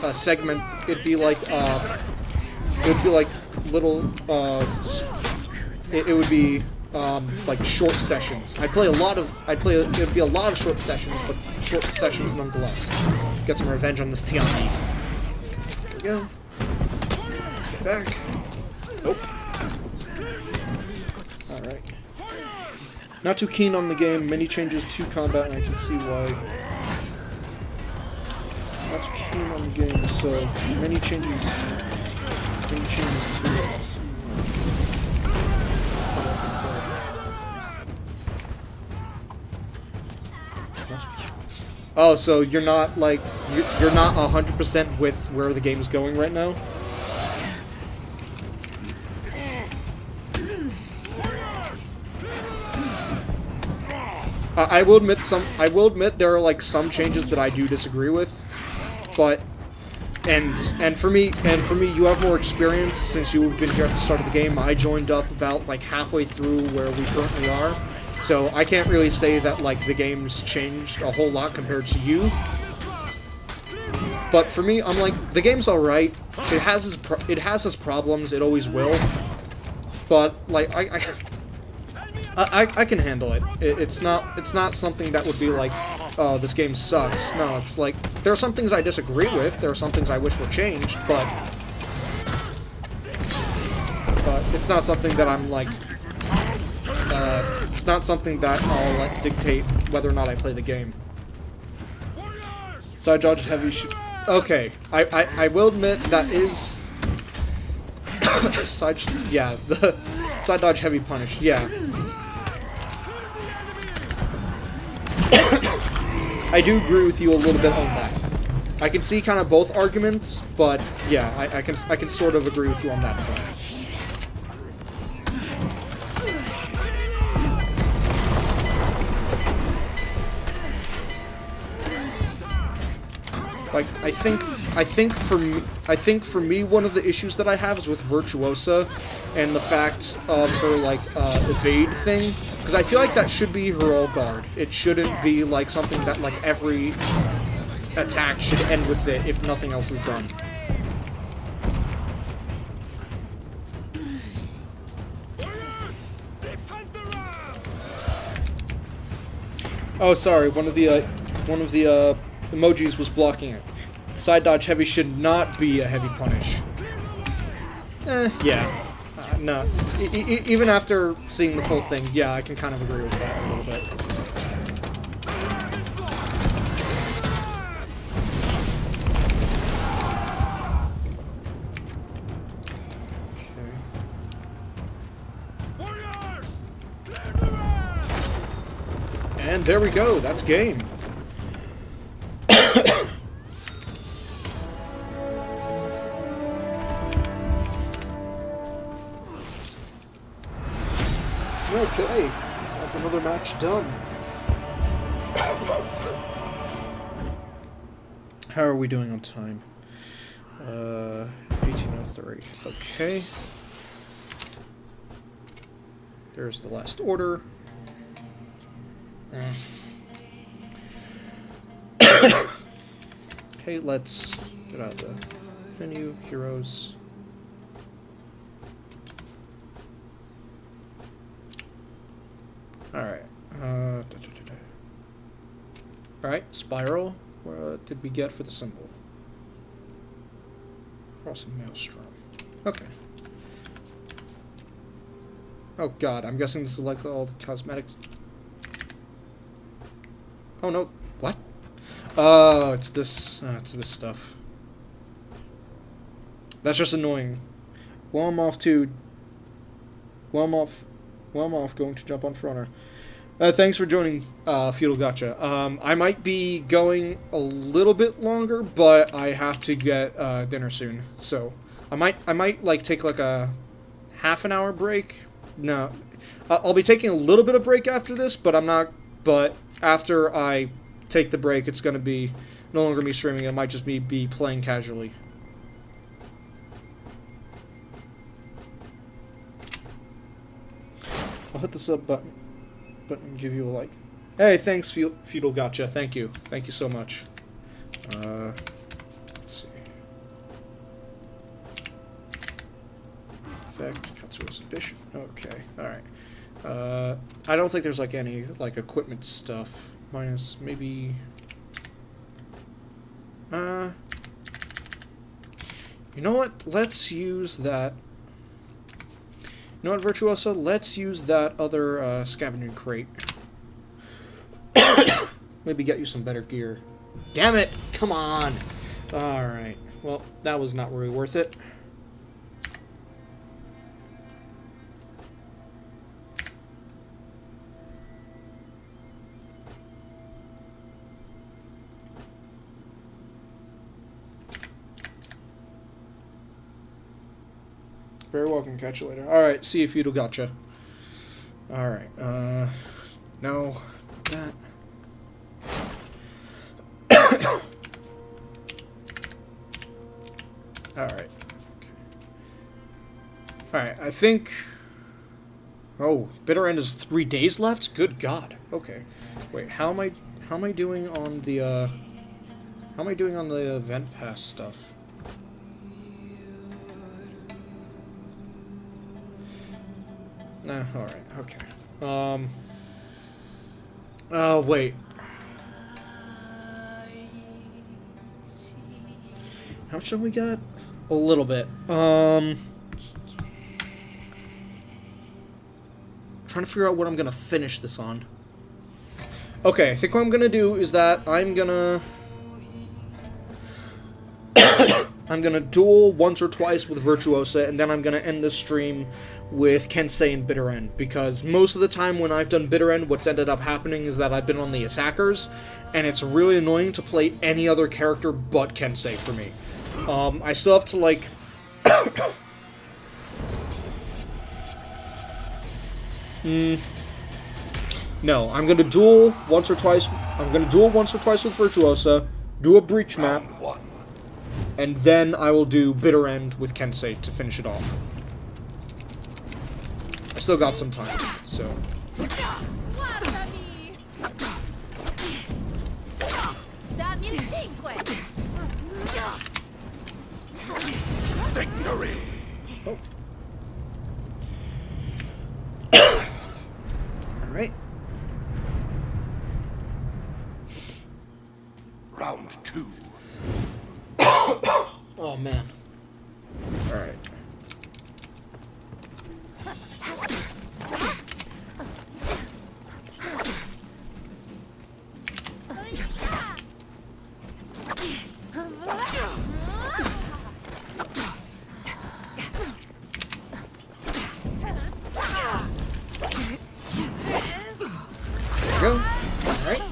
a segment, it'd be like little, it would be, like short sessions. It'd be a lot of short sessions, but short sessions nonetheless. Get some revenge on this Tiani. There we go. Get back. Nope. Alright. Not too keen on the game. Many changes to combat, and I can see why. Not too keen on the game, so many changes to it. Oh, so you're not like you're not 100% with where the game's going right now? I will admit there are like some changes that I do disagree with, but and for me you have more experience since you've been here at the start of the game. I joined up about like halfway through where we currently are, so I can't really say that like the game's changed a whole lot compared to you. But for me, I'm like, the game's alright. It has its problems. It always will. But like I can handle it. It's not something that would be like, oh, this game sucks. No, it's like, there are some things I disagree with, there are some things I wish were changed, but it's not something that I'm like, it's not something that I'll like dictate whether or not I play the game. Side dodge heavy okay, I will admit that is the side dodge heavy punish, yeah. I do agree with you a little bit on that. I can see kind of both arguments, but yeah, I can sort of agree with you on that point. Like, I think for me one of the issues that I have is with Virtuosa and the fact of her like evade thing, because I feel like that should be her all guard. It shouldn't be like something that like every attack should end with it if nothing else is done. Oh, sorry. One of the emojis was blocking it. Side dodge heavy should not be a heavy punish. Yeah. No. Even after seeing the full thing, yeah, I can kind of agree with that a little bit. Okay. And there we go. That's game. Okay, that's another match done. How are we doing on time? 1803. Okay. There's the last order. Okay, let's get out of the menu. Heroes. Alright. Alright, spiral. What did we get for the symbol? Crossing Maelstrom. Okay. Oh god, I'm guessing this is like all the cosmetics. Oh no, what? Oh, it's this stuff. That's just annoying. Well, I'm off to... Well, I'm off going to jump on Fronter. Thanks for joining, Feudal Gotcha. I might be going a little bit longer, but I have to get dinner soon. So I might like take like a half an hour break. No, I'll be taking a little bit of break after this, but I'm not. But after I take the break, it's gonna be no longer me streaming. It might just be playing casually. I'll hit the sub button and give you a like. Hey, thanks, Feudal Gotcha. Thank you so much. Let's see. Effect, Katsuo's ambition. Okay, alright. I don't think there's like any like equipment stuff. Minus maybe you know what? Let's use that. You know what, Virtuosa? Let's use that other scavenging crate. Maybe get you some better gear. Damn it! Come on! Alright. Well, that was not really worth it. Very welcome. Catch you later. Alright, see you, Feudal Gotcha. Alright, no. That. Alright. Alright, I think... Oh, Bitter End is 3 days left? Good God. Okay. Wait, how am I doing on the, How am I doing on the event pass stuff? Nah, alright, okay. Oh, wait. How much have we got? A little bit. Trying to figure out what I'm gonna finish this on. Okay, I think what I'm gonna do is that I'm gonna duel once or twice with Virtuosa, and then I'm gonna end the stream with Kensei and Bitter End, because most of the time when I've done Bitter End, what's ended up happening is that I've been on the attackers, and it's really annoying to play any other character but Kensei for me. I still have to, like... No, I'm gonna duel once or twice. I'm gonna duel once or twice with Virtuosa, do a breach map, and then I will do Bitter End with Kensei to finish it off. I still got some time, so... Victory! Oh. Alright. Round 2. Oh, man. Alright. There we go. Alright.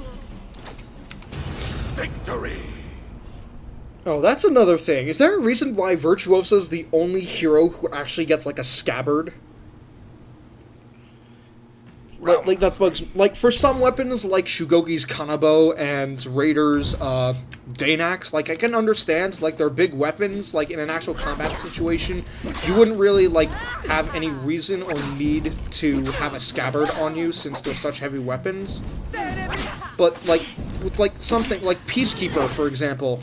Victory! Oh, that's another thing. Is there a reason why Virtuosa's the only hero who actually gets, like, a scabbard? Like, that bugs... Like, for some weapons, like Shugogi's Kanabo and Raider's, Danax, like, I can understand, like, they're big weapons, like, in an actual combat situation, you wouldn't really, like, have any reason or need to have a scabbard on you, since they're such heavy weapons. But, like, with, like, something, like Peacekeeper, for example,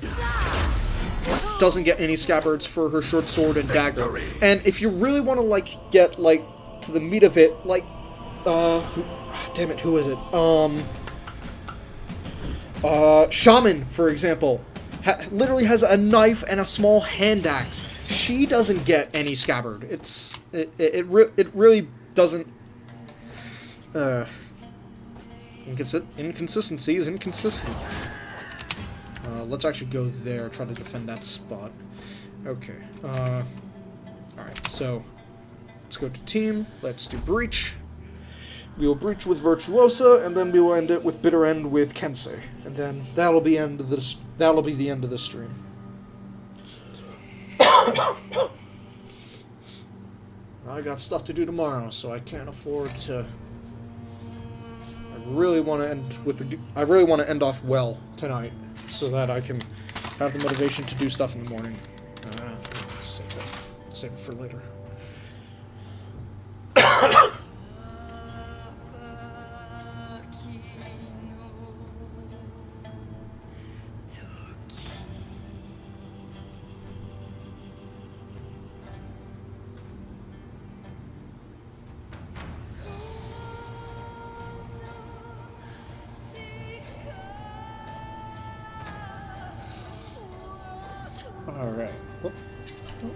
doesn't get any scabbards for her short sword and dagger. And if you really want to, like, get, like, to the meat of it, like, damn it, who is it? Shaman, for example, literally has a knife and a small hand axe. She doesn't get any scabbard. It really doesn't. Inconsistency is inconsistent. Let's actually go there, try to defend that spot. Okay. Alright, so let's go to team. Let's do breach. We will breach with Virtuosa, and then we will end it with Bitter End with Kensei. And then that'll be the end of the stream. I got stuff to do tomorrow, so I can't afford to. I really want to end off well tonight, so that I can have the motivation to do stuff in the morning. Save it for later. Alright. Oh. There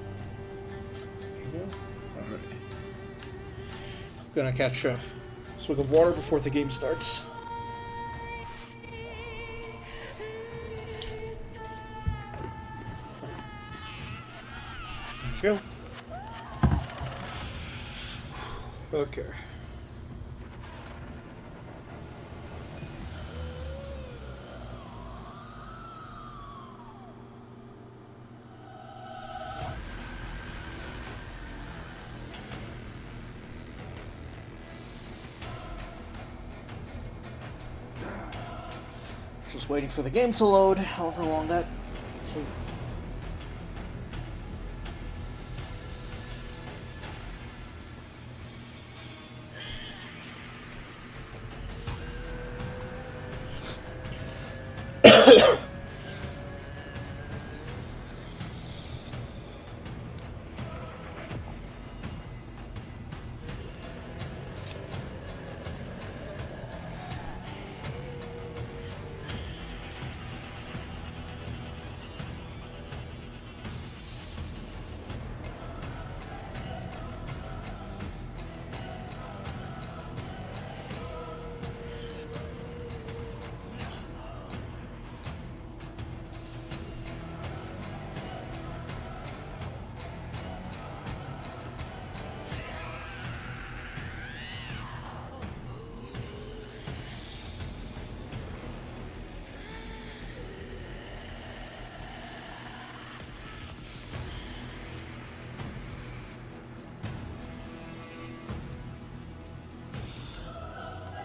you go. Alright. Gonna catch a swig of water before the game starts. There you go. Okay. Just waiting for the game to load, however long that takes.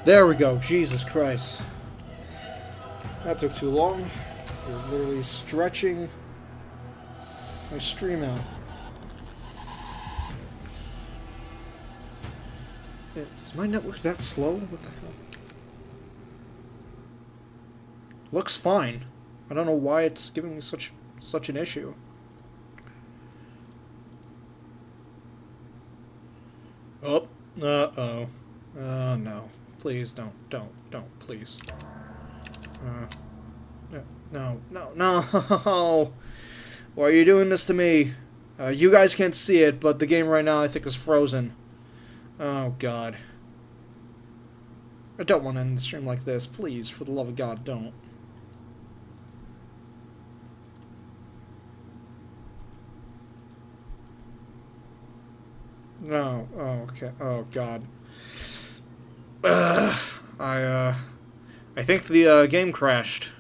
There we go. Jesus Christ. That took too long. You're literally stretching my stream out. Is my network that slow? What the hell? Looks fine. I don't know why it's giving me such an issue. Oh. Uh-oh. Oh, no. Please, don't, please. No. Why are you doing this to me? You guys can't see it, but the game right now I think is frozen. Oh, God. I don't want to end the stream like this. Please, for the love of God, don't. No. Oh, okay. Oh, God. I think the game crashed.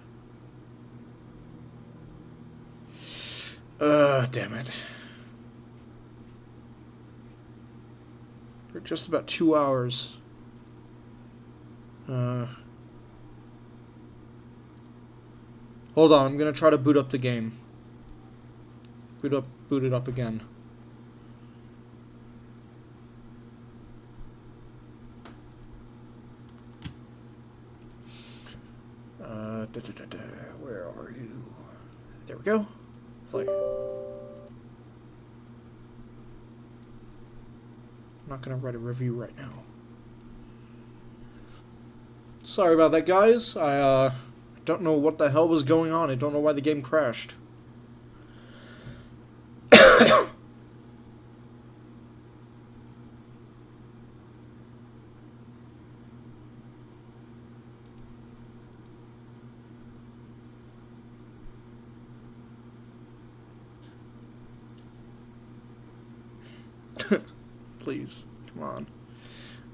Damn it. For just about 2 hours. Hold on, I'm gonna try to boot up the game. Boot it up again. Where are you? There we go. Play. I'm not gonna write a review right now. Sorry about that, guys. I Don't know what the hell was going on. I don't know why the game crashed. Please, come on.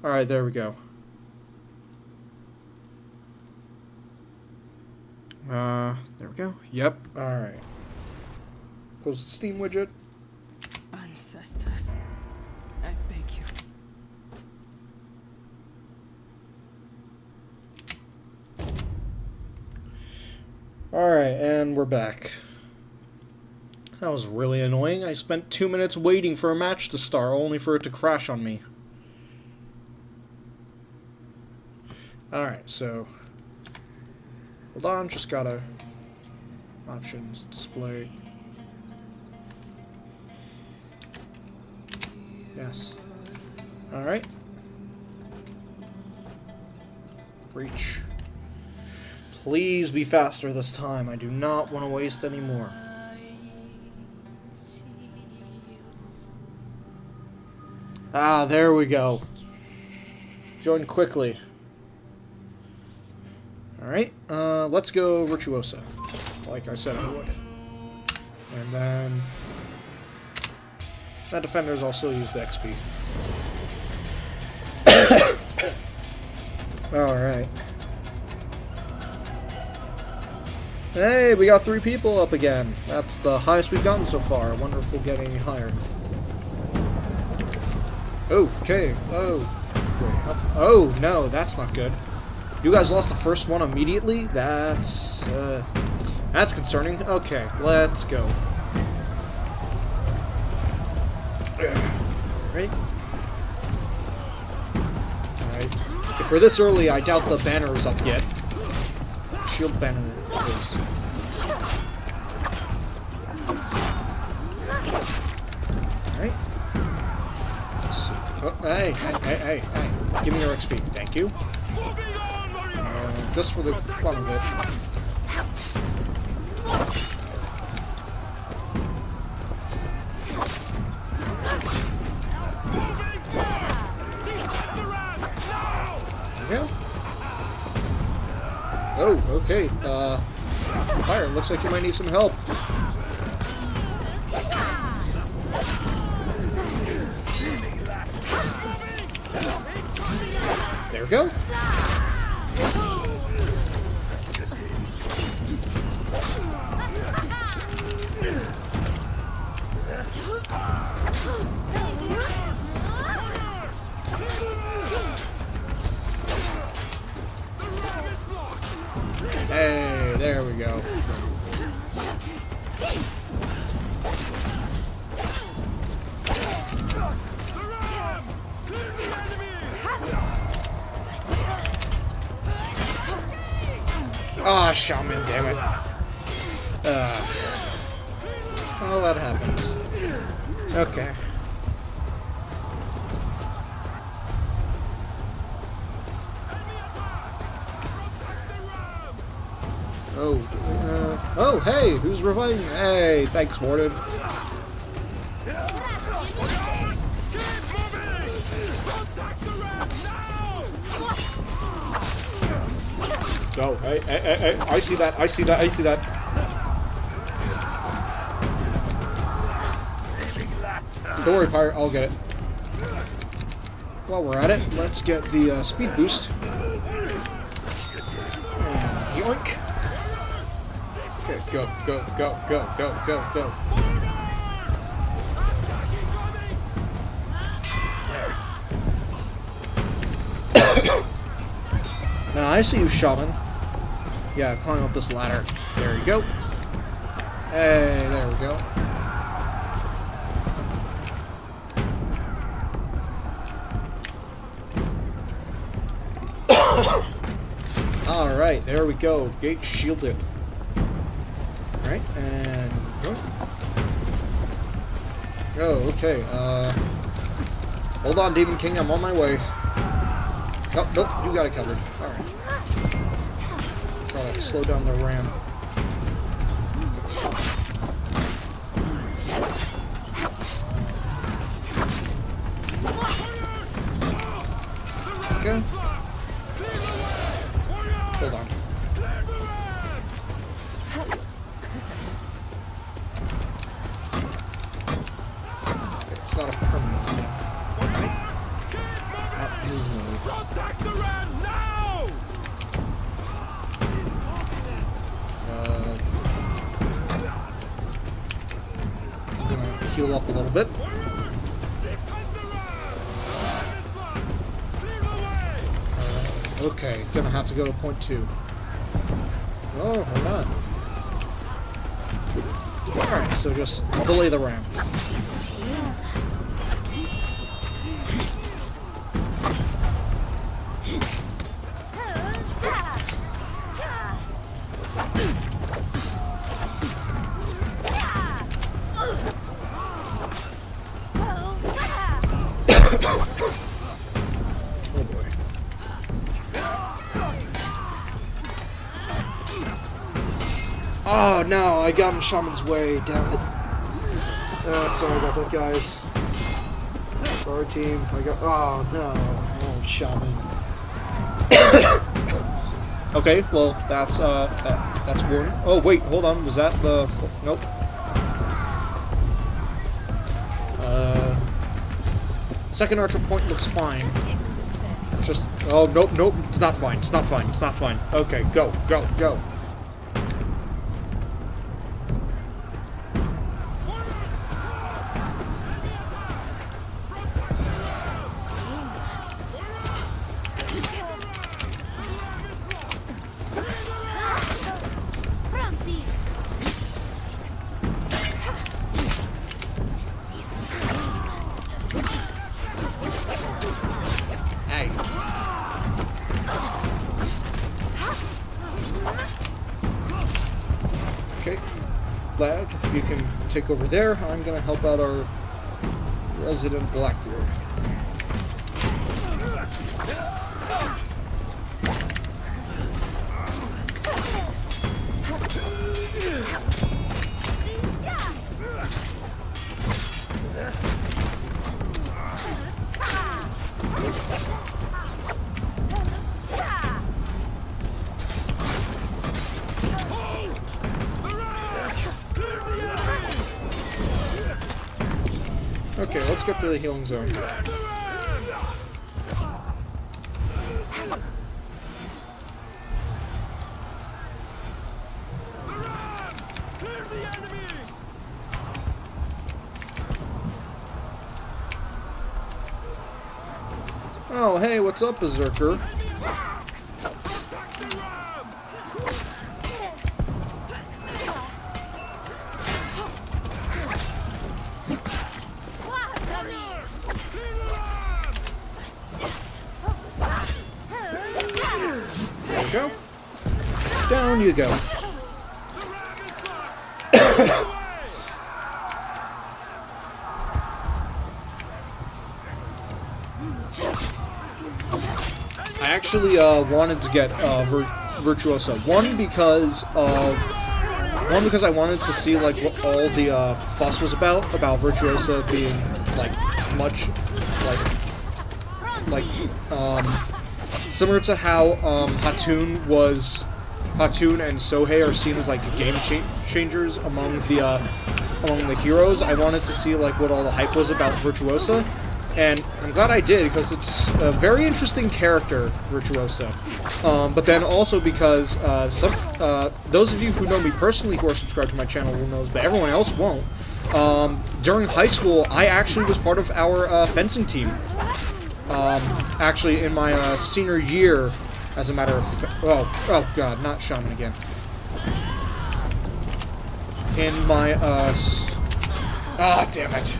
Alright, there we go. There we go. Yep. Alright. Close the Steam widget. Ancestors, I beg you. Alright, and we're back. That was really annoying. I spent 2 minutes waiting for a match to start, only for it to crash on me. Alright, so... Hold on, just gotta... Options, display... Yes. Alright. Reach. Please be faster this time. I do not want to waste any more. Ah, there we go. Join quickly. Alright, let's go Virtuosa. Like I said I would. And then... That defenders also use the XP. Alright. Hey, we got 3 people up again. That's the highest we've gotten so far. I wonder if we'll get any higher. Okay. Oh. Wait, oh, no, that's not good. You guys lost the first one immediately? That's concerning. Okay, let's go. Right? Alright. If we're this early, I doubt the banner is up yet. Shield banner is. Alright. Oh, hey. Give me your XP. Thank you. Just for the fun of it. There we go. Oh, okay. Fire, looks like you might need some help. There we go. Hey, there we go. Ah, shaman, damn it. Well, that happens. Okay. Oh, hey, who's reviving? Hey, thanks, Warden. Go. Hey, I see that. Don't worry, Pirate, I'll get it. While we're at it, let's get the speed boost. And yoink. Okay, go. Now, I see you, Shaman. Yeah, climb up this ladder. There you go. Hey, there we go. Alright, there we go. Gate shielded. Alright, and go. Oh, okay. Hold on, Demon King, I'm on my way. Oh, nope, you got it covered. Alright. slow down the ram. Okay. Hold on. It's not a permanent thing. Not easily. Protect the ram now! I'm gonna heal up a little bit. Okay, gonna have to go to point 2. Oh, we're not. Alright, so just delay the ram. Oh boy. Oh no, I got in Shaman's way, damn it. Sorry about that, guys. Sorry, team. I got. Oh no. Oh, Shaman. Okay, well, that's warning. Oh, wait, hold on. Was that the. Nope. Second archer point looks fine. Just. Oh, nope, nope. It's not fine. It's not fine. It's not fine. Okay, go, go, go. Hey. Okay. Lad, you can take over there. I'm gonna help out our resident Blackbeard. Okay, let's get to the healing zone. Oh, hey, what's up, Berserker? There you go. Down you go. I actually wanted to get Virtuosa. One because I wanted to see like what all the fuss was about Virtuosa being like much similar to how Hatun and Sohei are seen as like game changers among the heroes. I wanted to see like what all the hype was about Virtuosa. And I'm glad I did, because it's a very interesting character, Virtuosa. But then also because those of you who know me personally who are subscribed to my channel will know this, but everyone else won't. During high school, I actually was part of our fencing team. Actually, in my senior year, as a matter of oh god, not Shaman again. In my damn it.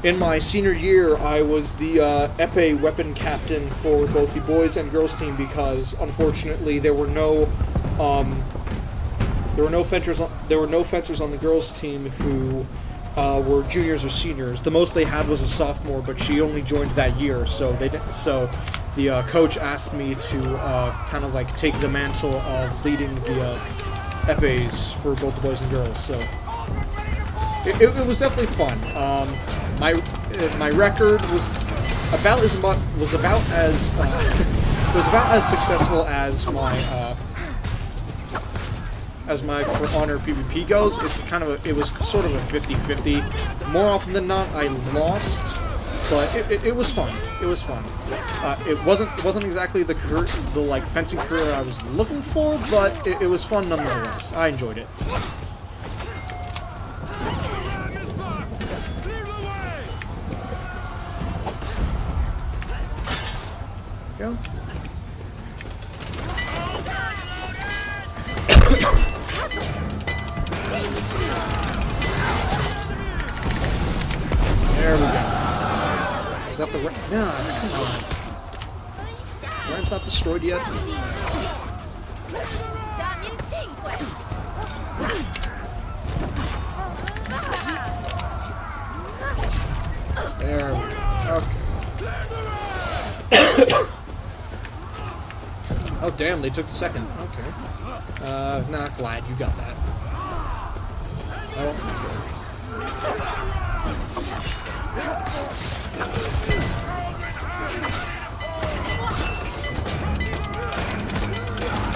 In my senior year, I was the epee weapon captain for both the boys and girls team because, unfortunately, there were no fencers on the girls team who were juniors or seniors. The most they had was a sophomore, but she only joined that year, so the coach asked me to kind of like take the mantle of leading the epes for both the boys and girls. So it was definitely fun. My record was about as much was about as was about as successful as my For Honor PvP goes. It was sort of a 50-50. More often than not, I lost, but it was fun. It was fun. It wasn't exactly the like fencing career I was looking for, but it was fun nonetheless. I enjoyed it. Go. There we go. Is that the right? No, come on. Ram's not destroyed yet. There we go. Okay. Oh damn, they took the second. Okay. Not glad you got that. Oh,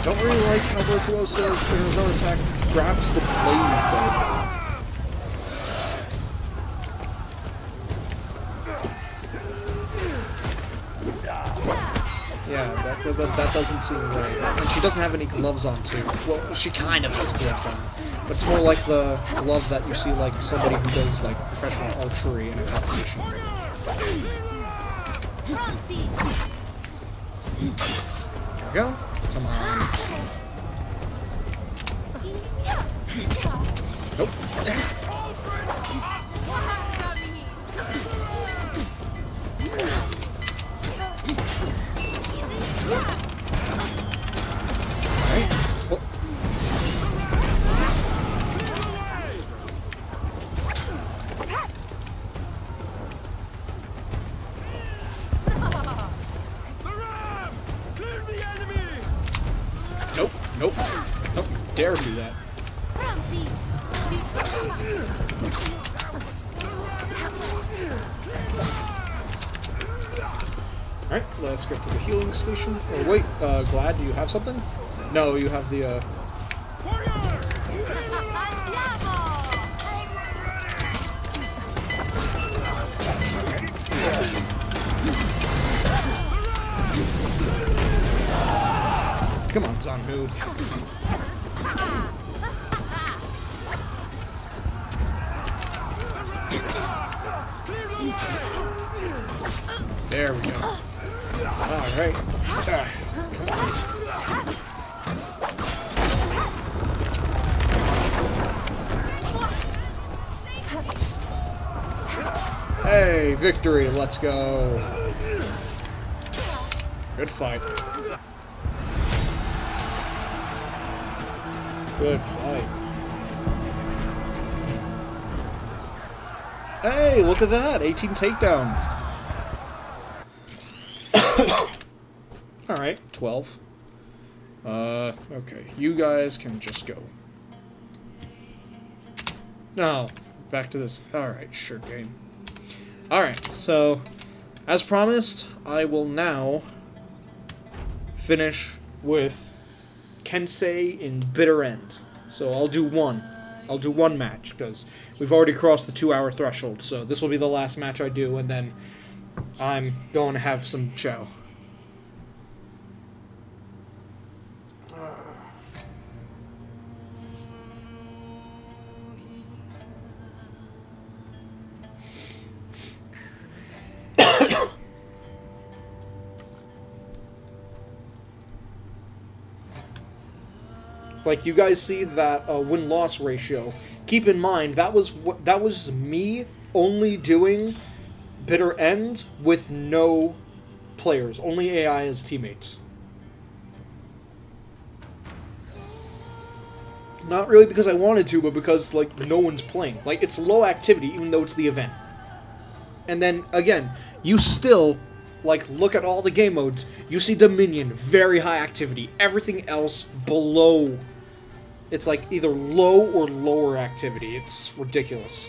don't really like how Virtuoso's zone attack grabs the blade, though. Yeah, that doesn't seem right. And she doesn't have any gloves on, too. Well, she kind of has gloves on. But it's more like the glove that you see, like, somebody who does, like, professional archery in a competition. There we go. Come on. Nope. Alright. Oh. Nope. Nope. Nope. Dare do that. Alright, let's get to the healing station. Oh wait, Glad, do you have something? No, you have the, Come on, Zanhu. There we go. Alright. Come on. Hey, victory, let's go. Good fight. Good fight. Hey, look at that! 18 takedowns. Alright, 12. Okay. You guys can just go. No. Back to this. Alright, sure, game. Alright, so, as promised, I will now finish with Kensei in Bitter End. So I'll do one. I'll do one match, because we've already crossed the 2-hour threshold, so this will be the last match I do, and then I'm going to have some chow. Like, you guys see that win-loss ratio. Keep in mind, that was me only doing Bitter End with no players. Only AI as teammates. Not really because I wanted to, but because, like, no one's playing. Like, it's low activity, even though it's the event. And then, again, you still, Like, look at all the game modes. You see Dominion, very high activity. Everything else below. It's like either low or lower activity. It's ridiculous.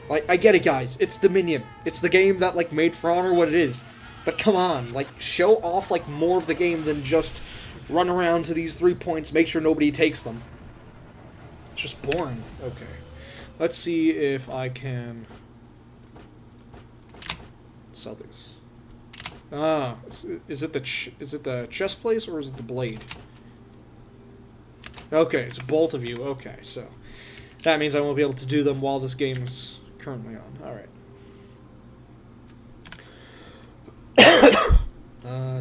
Like, I get it, guys. It's Dominion. It's the game that, like, made For Honor what it is. But come on, like, show off, like, more of the game than just run around to these 3 points, make sure nobody takes them. It's just boring. Okay. Let's see if I can sell these. Ah, is it the chest place or is it the blade? Okay, it's both of you. Okay, so that means I won't be able to do them while this game is currently on. All right.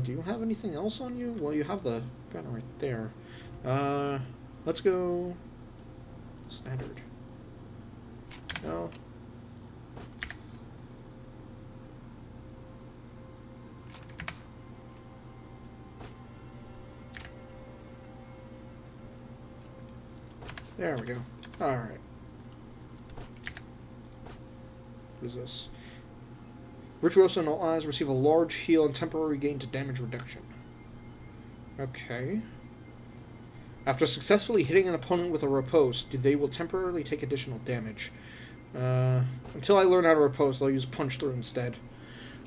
Do you have anything else on you? Well, you have the banner right there. Let's go standard. No. There we go. Alright. What is this? Virtuoso and all eyes receive a large heal and temporary gain to damage reduction. Okay. After successfully hitting an opponent with a riposte, they will temporarily take additional damage. Until I learn how to riposte, I'll use punch through instead.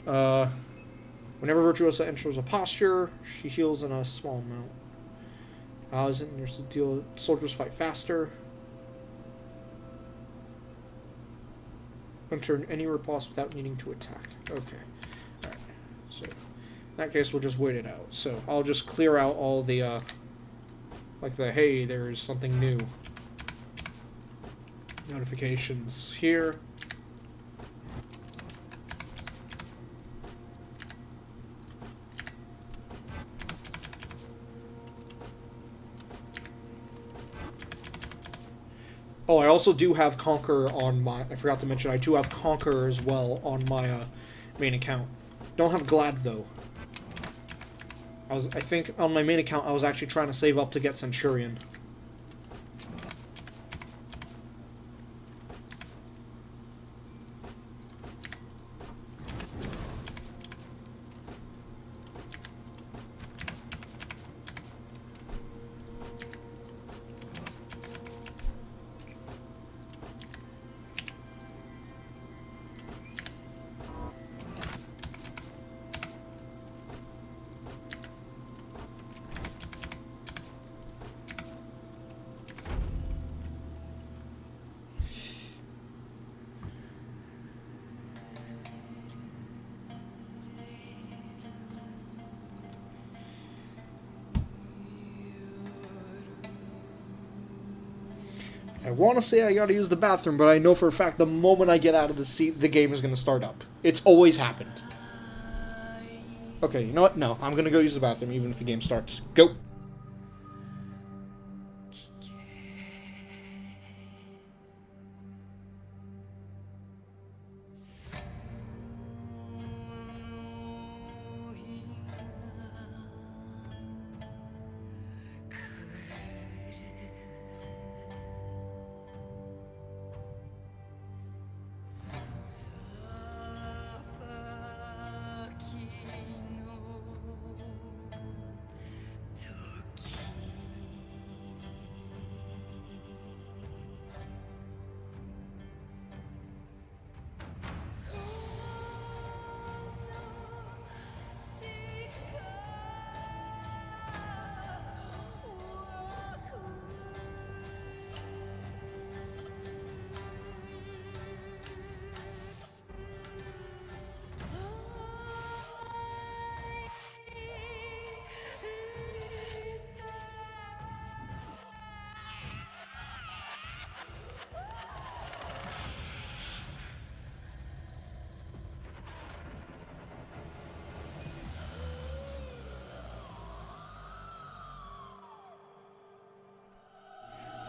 Whenever Virtuosa enters a posture, she heals in a small amount. Allows it to deal soldiers fight faster. Turn any riposte without needing to attack. Okay. Alright. So, in that case, we'll just wait it out. So, I'll just clear out all the, like the, hey, there's something new notifications here. Oh, I also do have Conquer on my... I forgot to mention, I do have Conquer as well on my main account. Don't have Glad, though. I think on my main account, I was actually trying to save up to get Centurion. I want to say I gotta use the bathroom, but I know for a fact the moment I get out of the seat, the game is gonna start up. It's always happened. Okay, you know what? No, I'm gonna go use the bathroom even if the game starts. Go!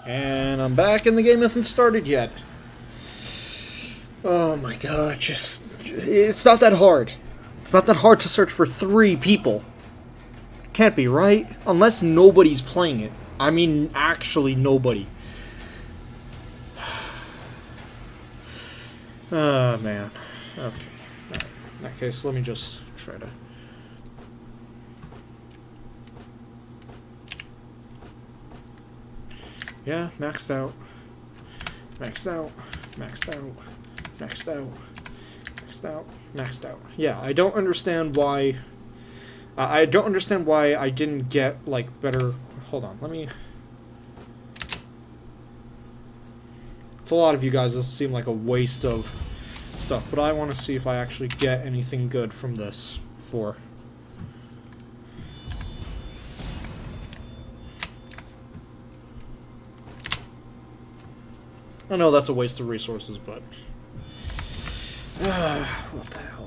And I'm back and the game hasn't started yet. Oh my god, it's not that hard. It's not that hard to search for 3 people. Can't be, right? Unless nobody's playing it. I mean, actually nobody. Oh man. Okay. Right. In that case, let me just try to... Yeah, maxed out. Maxed out. Maxed out. Maxed out. Maxed out. Maxed out. Yeah, I don't understand why... I don't understand why I didn't get, like, better... Hold on, let me... To a lot of you guys, this seemed like a waste of stuff, but I want to see if I actually get anything good from this for... I know that's a waste of resources, but... what the hell?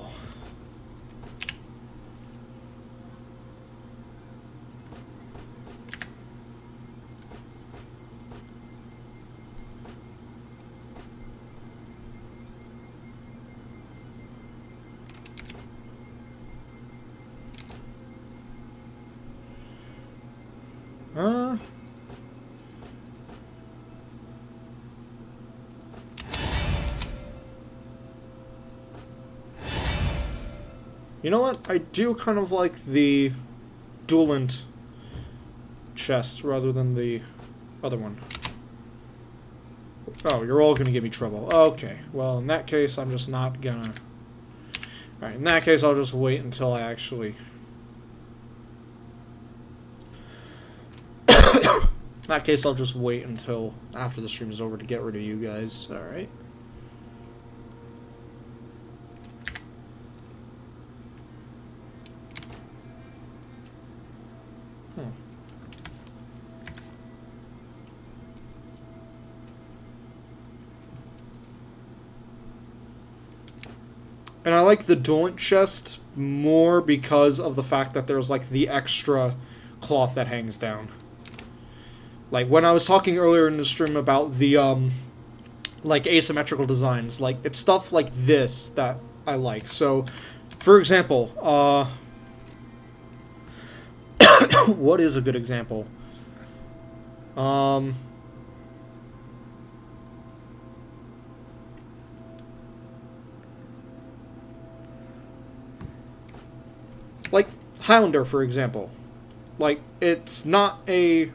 You know what? I do kind of like the duelant chest rather than the other one. Oh, you're all gonna give me trouble. Okay, well, in that case, I'm just not gonna... Alright, in that case, I'll just wait until I actually... In that case, I'll just wait until after the stream is over to get rid of you guys. Alright. And I like the duelant chest more because of the fact that there's, like, the extra cloth that hangs down. Like, when I was talking earlier in the stream about the, like, asymmetrical designs, like, it's stuff like this that I like. So, for example, what is a good example? Like Highlander, for example. Like, it's not a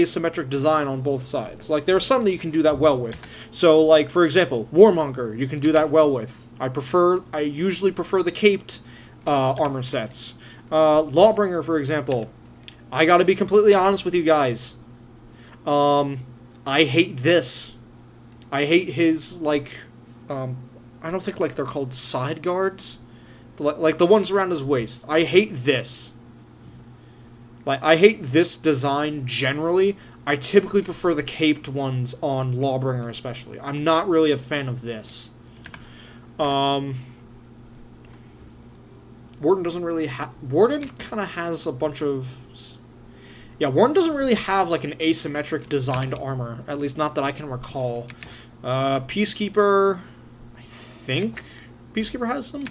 symmetric design on both sides. Like, there are some that you can do that well with. So, like, for example, Warmonger, you can do that well with. I usually prefer the caped armor sets. Lawbringer, for example. I gotta be completely honest with you guys. I hate this. I hate his, like, I don't think, like, they're called side guards. Like, the ones around his waist. I hate this. Like, I hate this design generally. I typically prefer the caped ones on Lawbringer especially. I'm not really a fan of this. Warden doesn't really have... Warden kind of has a bunch of... Yeah, Warden doesn't really have, like, an asymmetric designed armor. At least not that I can recall. Peacekeeper... I think Peacekeeper has some?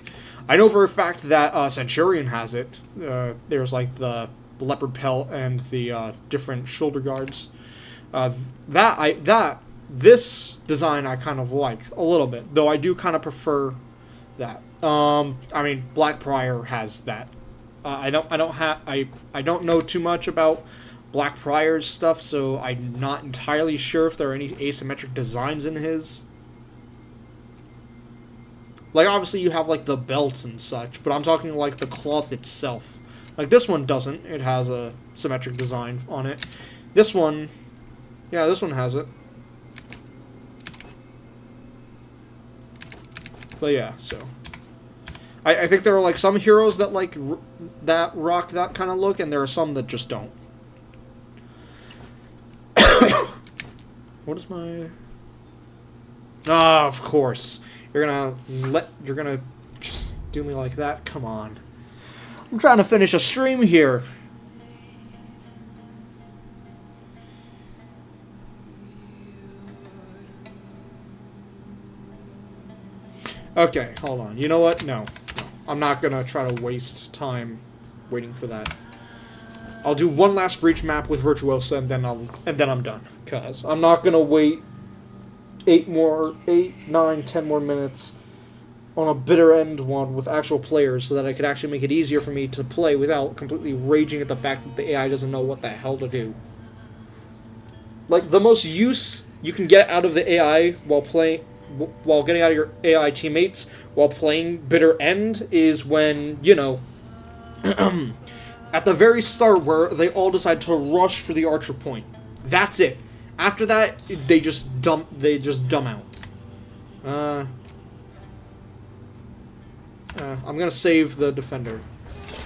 I know for a fact that Centurion has it. There's, like, the leopard pelt and the different shoulder guards. This design I kind of like a little bit, though I do kind of prefer that. I mean, Blackprior has that. I don't know too much about Blackprior's stuff, so I'm not entirely sure if there are any asymmetric designs in his. Like, obviously you have, like, the belts and such, but I'm talking, like, the cloth itself. Like, this one doesn't. It has a symmetric design on it. This one... Yeah, this one has it. But yeah, so... I think there are, like, some heroes that, like, that rock that kind of look, and there are some that just don't. What is my... Ah, of course. You're gonna just do me like that? Come on. I'm trying to finish a stream here. Okay, hold on. You know what? No. I'm not gonna try to waste time waiting for that. I'll do one last breach map with Virtuosa and then I'm done. Cause I'm not gonna wait 8, 9, 10 more minutes on a bitter end one with actual players so that I could actually make it easier for me to play without completely raging at the fact that the AI doesn't know what the hell to do. Like, the most use you can get out of the AI while getting out of your AI teammates while playing bitter end is when, you know, at the very start where they all decide to rush for the archer point. That's it. After that, they just dumb out. I'm gonna save the defender.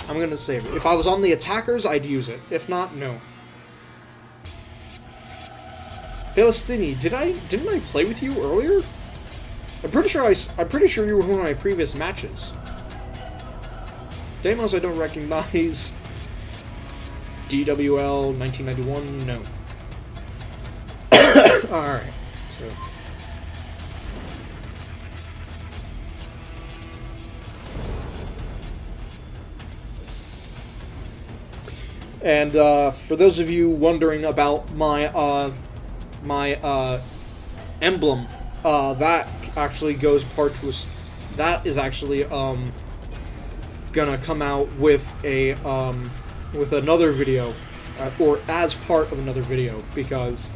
I'm gonna save it. If I was on the attackers, I'd use it. If not, no. Philistini, didn't I play with you earlier? I'm pretty sure you were one of my previous matches. Deimos I don't recognize. DWL 1991, no. Alright. So. And for those of you wondering about my emblem, that actually goes part to that is actually gonna come out with a with another video, or as part of another video, because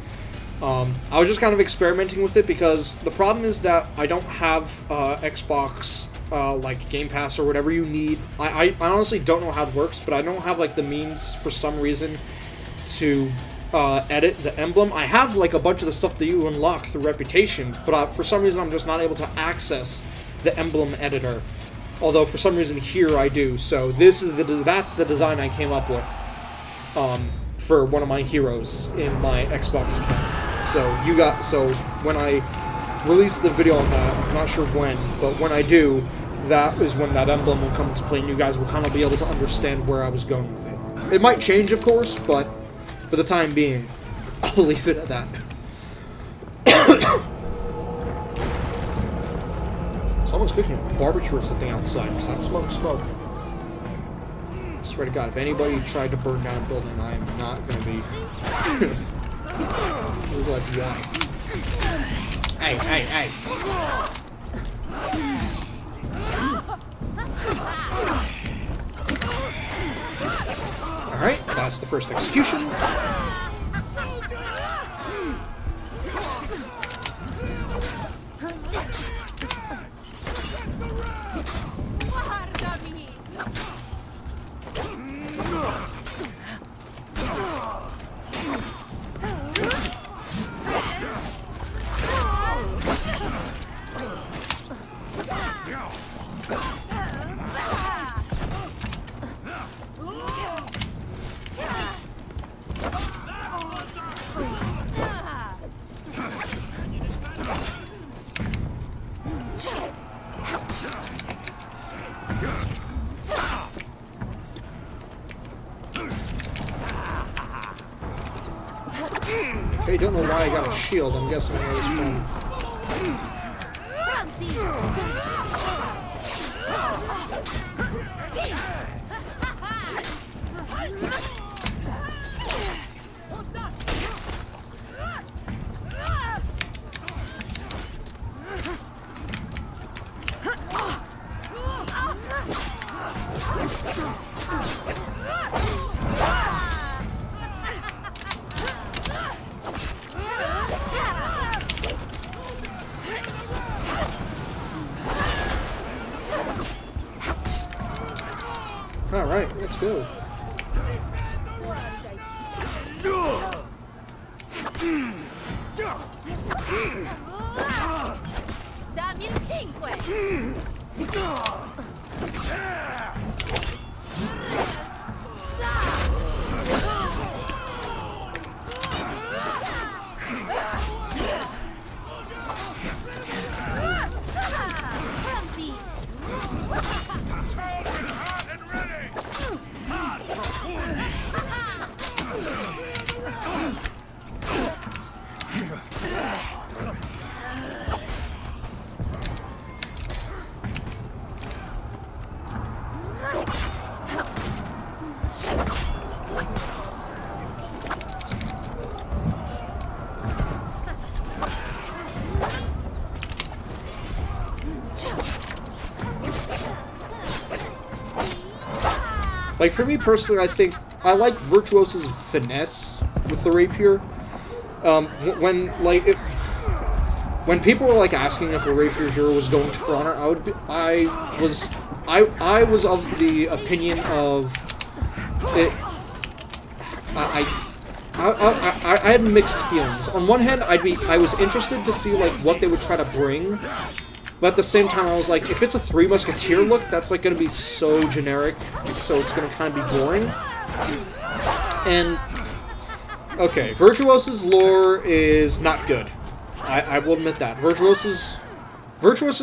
I was just kind of experimenting with it, because the problem is that I don't have Xbox like Game Pass or whatever you need. I honestly don't know how it works, but I don't have like the means for some reason to edit the emblem. I have like a bunch of the stuff that you unlock through Reputation, but for some reason I'm just not able to access the emblem editor. Although for some reason here I do. So this is that's the design I came up with for one of my heroes in my Xbox account. So when I release the video on that, I'm not sure when, but when I do, that is when that emblem will come into play, and you guys will kind of be able to understand where I was going with it. It might change, of course, but for the time being, I'll leave it at that. Someone's cooking a barbecue or something outside, because I'm smoking smoke. I swear to God, if anybody tried to burn down a building, I am not going to be... Look like why. Hey. Alright, that's the first execution. Okay, don't know why I got a shield. I'm guessing it was from... Alright, let's go. Dammi il 5! Like, for me personally, I think I like Virtuoso's finesse with the rapier. When people were like asking if a rapier hero was going to For Honor, I was of the opinion of it. I had mixed feelings. On one hand, I was interested to see like what they would try to bring, but at the same time, I was like, if it's a Three Musketeer look, that's like gonna be so generic, so it's gonna kind of be boring. And okay, Virtuoso's lore is not good. I will admit that. Virtuoso's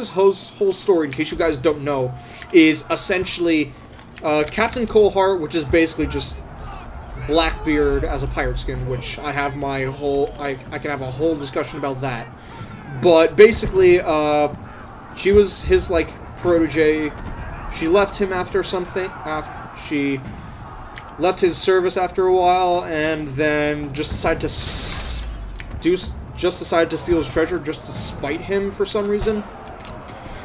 whole story, in case you guys don't know, is essentially Captain Coalheart, which is basically just Blackbeard as a pirate skin, which I have my whole... I can have a whole discussion about that. But basically, she was his, like, protege. She left him after something... She left his service after a while, and then just decided to steal his treasure just to spite him for some reason.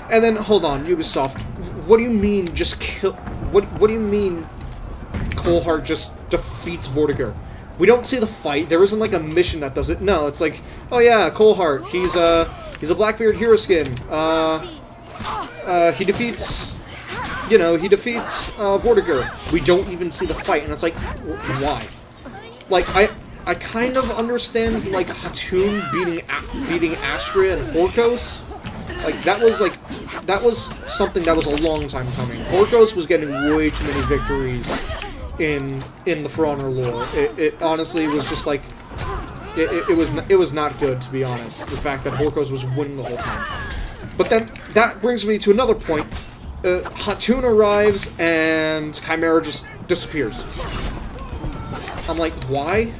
And then, hold on, Ubisoft, what do you mean just kill... What do you mean Coalheart just defeats Vortigern? We don't see the fight. There isn't like a mission that does it. No, it's like, oh yeah, Coalheart, he's a Blackbeard hero skin. He defeats Vortigern. We don't even see the fight, and it's like, why? Like, I kind of understand, like, Hatoon beating Astria and Horkos. Like, that was something that was a long time coming. Horkos was getting way too many victories in the For Honor lore. It honestly was just like, it was not good, to be honest. The fact that Horkos was winning the whole time. But then, that brings me to another point. Hatoon arrives, and Chimera just disappears. I'm like, why?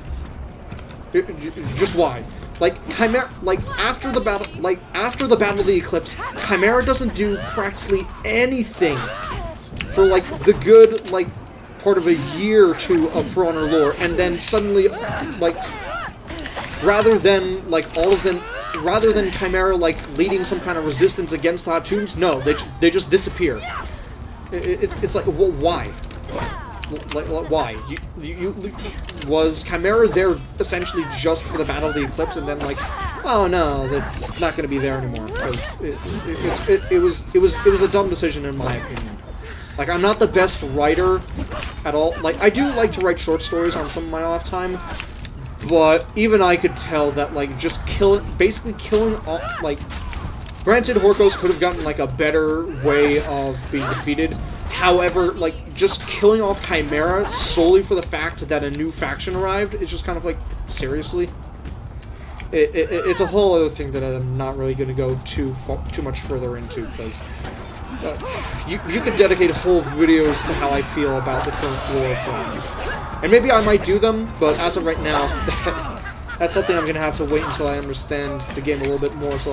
Just why? Like, Chimera, like, after the Battle of the Eclipse, Chimera doesn't do practically anything for, like, the good, like, part of a year or two of For Honor lore, and then suddenly, like, rather than Chimera, like, leading some kind of resistance against the Hatoons, no, they just disappear. It's like, well, why? Like, why? Was Chimera there essentially just for the Battle of the Eclipse, and then like, oh no, that's not going to be there anymore? Because it was a dumb decision in my opinion. Like, I'm not the best writer at all. Like, I do like to write short stories on some of my off time, but even I could tell that like just basically killing all, like, granted, Horkos could have gotten like a better way of being defeated. However, like, just killing off Chimera solely for the fact that a new faction arrived is just kind of like, seriously? It's a whole other thing that I'm not really going to go too much further into, because you could dedicate whole videos to how I feel about the current lore of For Honor. And maybe I might do them, but as of right now, that's something I'm going to have to wait until I understand the game a little bit more, so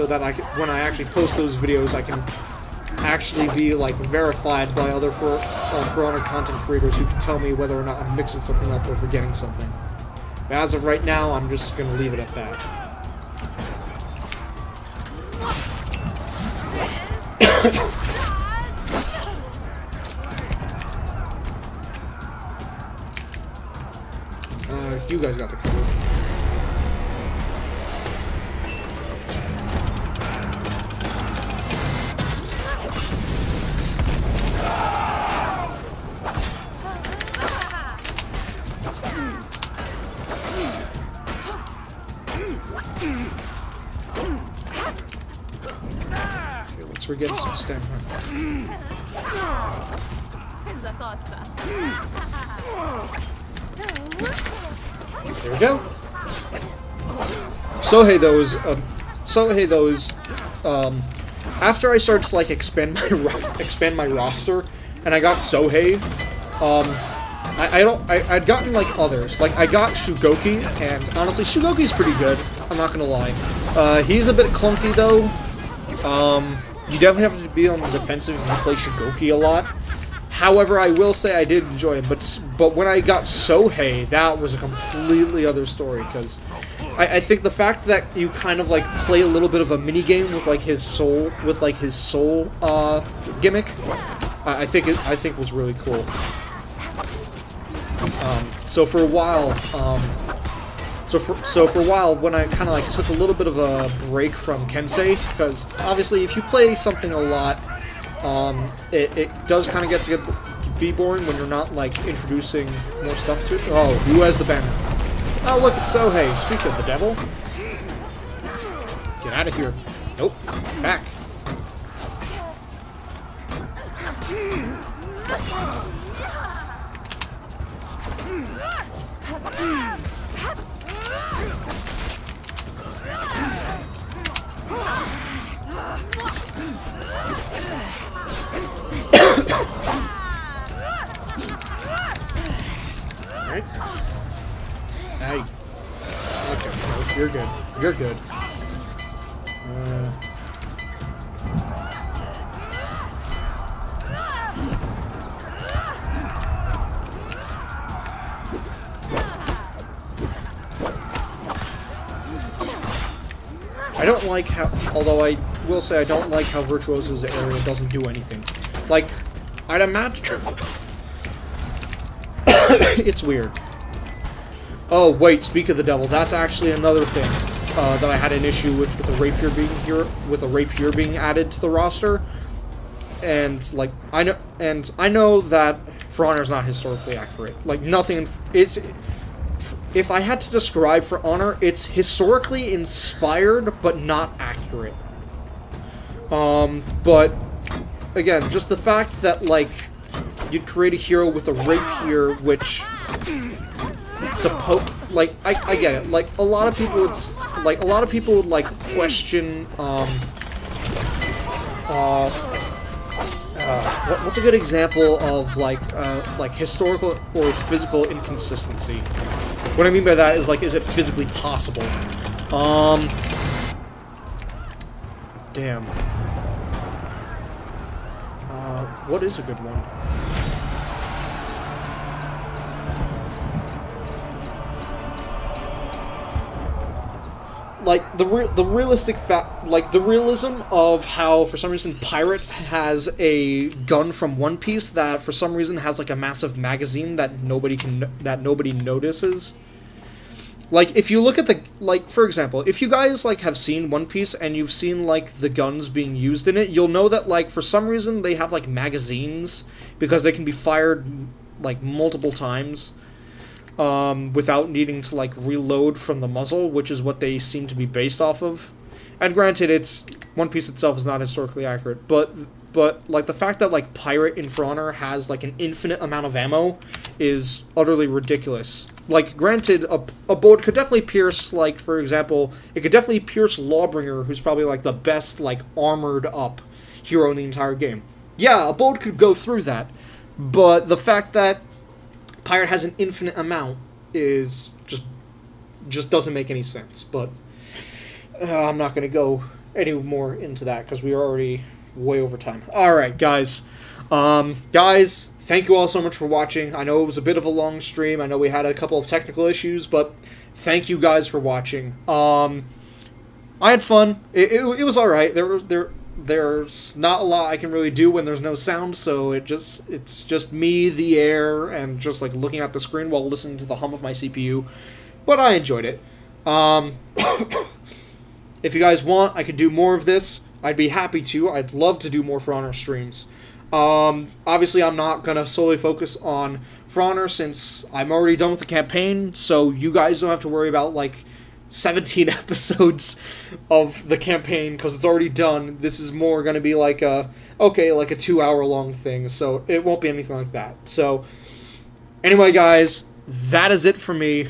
that when I actually post those videos, I can actually be, like, verified by other For Honor content creators who can tell me whether or not I'm mixing something up or forgetting something. But as of right now, I'm just going to leave it at that. You guys got the cover. We're getting some stamina. There we go. Sohei though is after I started to like expand my roster, and I got Sohei, I'd gotten like others. Like I got Shugoki, and honestly Shugoki's pretty good. I'm not gonna lie. He's a bit clunky though. You definitely have to be on the defensive if you play Shugoki a lot. However, I will say I did enjoy him, but when I got Sohei, that was a completely other story, because I think the fact that you kind of like play a little bit of a mini game with like his soul gimmick, I think was really cool. So for a while, when I kind of like took a little bit of a break from Kensei, because obviously if you play something a lot, it does kind of get to be boring when you're not like introducing more stuff to it. Oh, who has the banner? Oh, look, it's Sohei. Speak of the devil. Get out of here. Nope. Back. Alright. Hey. Okay, no, you're good. You're good. I don't like how, although I will say I don't like how Virtuoso's area doesn't do anything. Like, I'd imagine... It's weird. Oh, wait, speak of the devil, that's actually another thing that I had an issue with a rapier being added to the roster. And, like, I know that For Honor is not historically accurate. Like, nothing, if I had to describe For Honor, it's historically inspired, but not accurate. But, again, just the fact that, like, you'd create a hero with a rapier, which, I get it. Like, a lot of people would, question, what's a good example of, like, historical or physical inconsistency? What I mean by that is, like, is it physically possible? Damn. What is a good one? Like, the realistic the realism of how, for some reason, Pirate has a gun from One Piece that, for some reason, has, like, a massive magazine that nobody notices. Like, if you look at the, like, for example, if you guys, like, have seen One Piece and you've seen, like, the guns being used in it, you'll know that, like, for some reason they have, like, magazines because they can be fired, like, multiple times without needing to, like, reload from the muzzle, which is what they seem to be based off of. And granted, One Piece itself is not historically accurate, but like, the fact that, like, Pirate in For Honor has, like, an infinite amount of ammo is utterly ridiculous. Like, granted, a bolt could definitely pierce, like, for example, it could definitely pierce Lawbringer, who's probably, like, the best, like, armored-up hero in the entire game. Yeah, a bolt could go through that, but the fact that Pirate has an infinite amount is just doesn't make any sense, but I'm not going to go any more into that, because we are already way over time. Alright, guys. Guys, thank you all so much for watching. I know it was a bit of a long stream. I know we had a couple of technical issues, but thank you guys for watching. I had fun. It was alright. There's not a lot I can really do when there's no sound, so it's just me, the air, and just, like, looking at the screen while listening to the hum of my CPU. But I enjoyed it. If you guys want, I could do more of this. I'd be happy to. I'd love to do more For Honor streams. Obviously, I'm not going to solely focus on For Honor since I'm already done with the campaign, so you guys don't have to worry about, like, 17 episodes of the campaign, because it's already done. This is more going to be like a 2-hour-long thing, so it won't be anything like that. So, anyway, guys, that is it for me.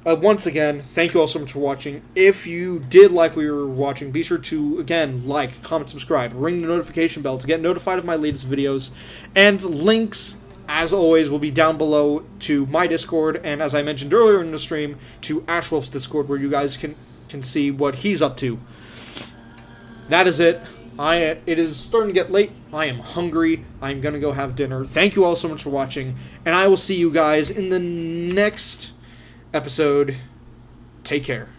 Once again, thank you all so much for watching. If you did like what you were watching, be sure to, again, like, comment, subscribe, ring the notification bell to get notified of my latest videos, and links, as always, will be down below to my Discord, and as I mentioned earlier in the stream, to Ashwolf's Discord, where you guys can see what he's up to. That is it. It is starting to get late. I am hungry. I'm going to go have dinner. Thank you all so much for watching, and I will see you guys in the next episode. Take care.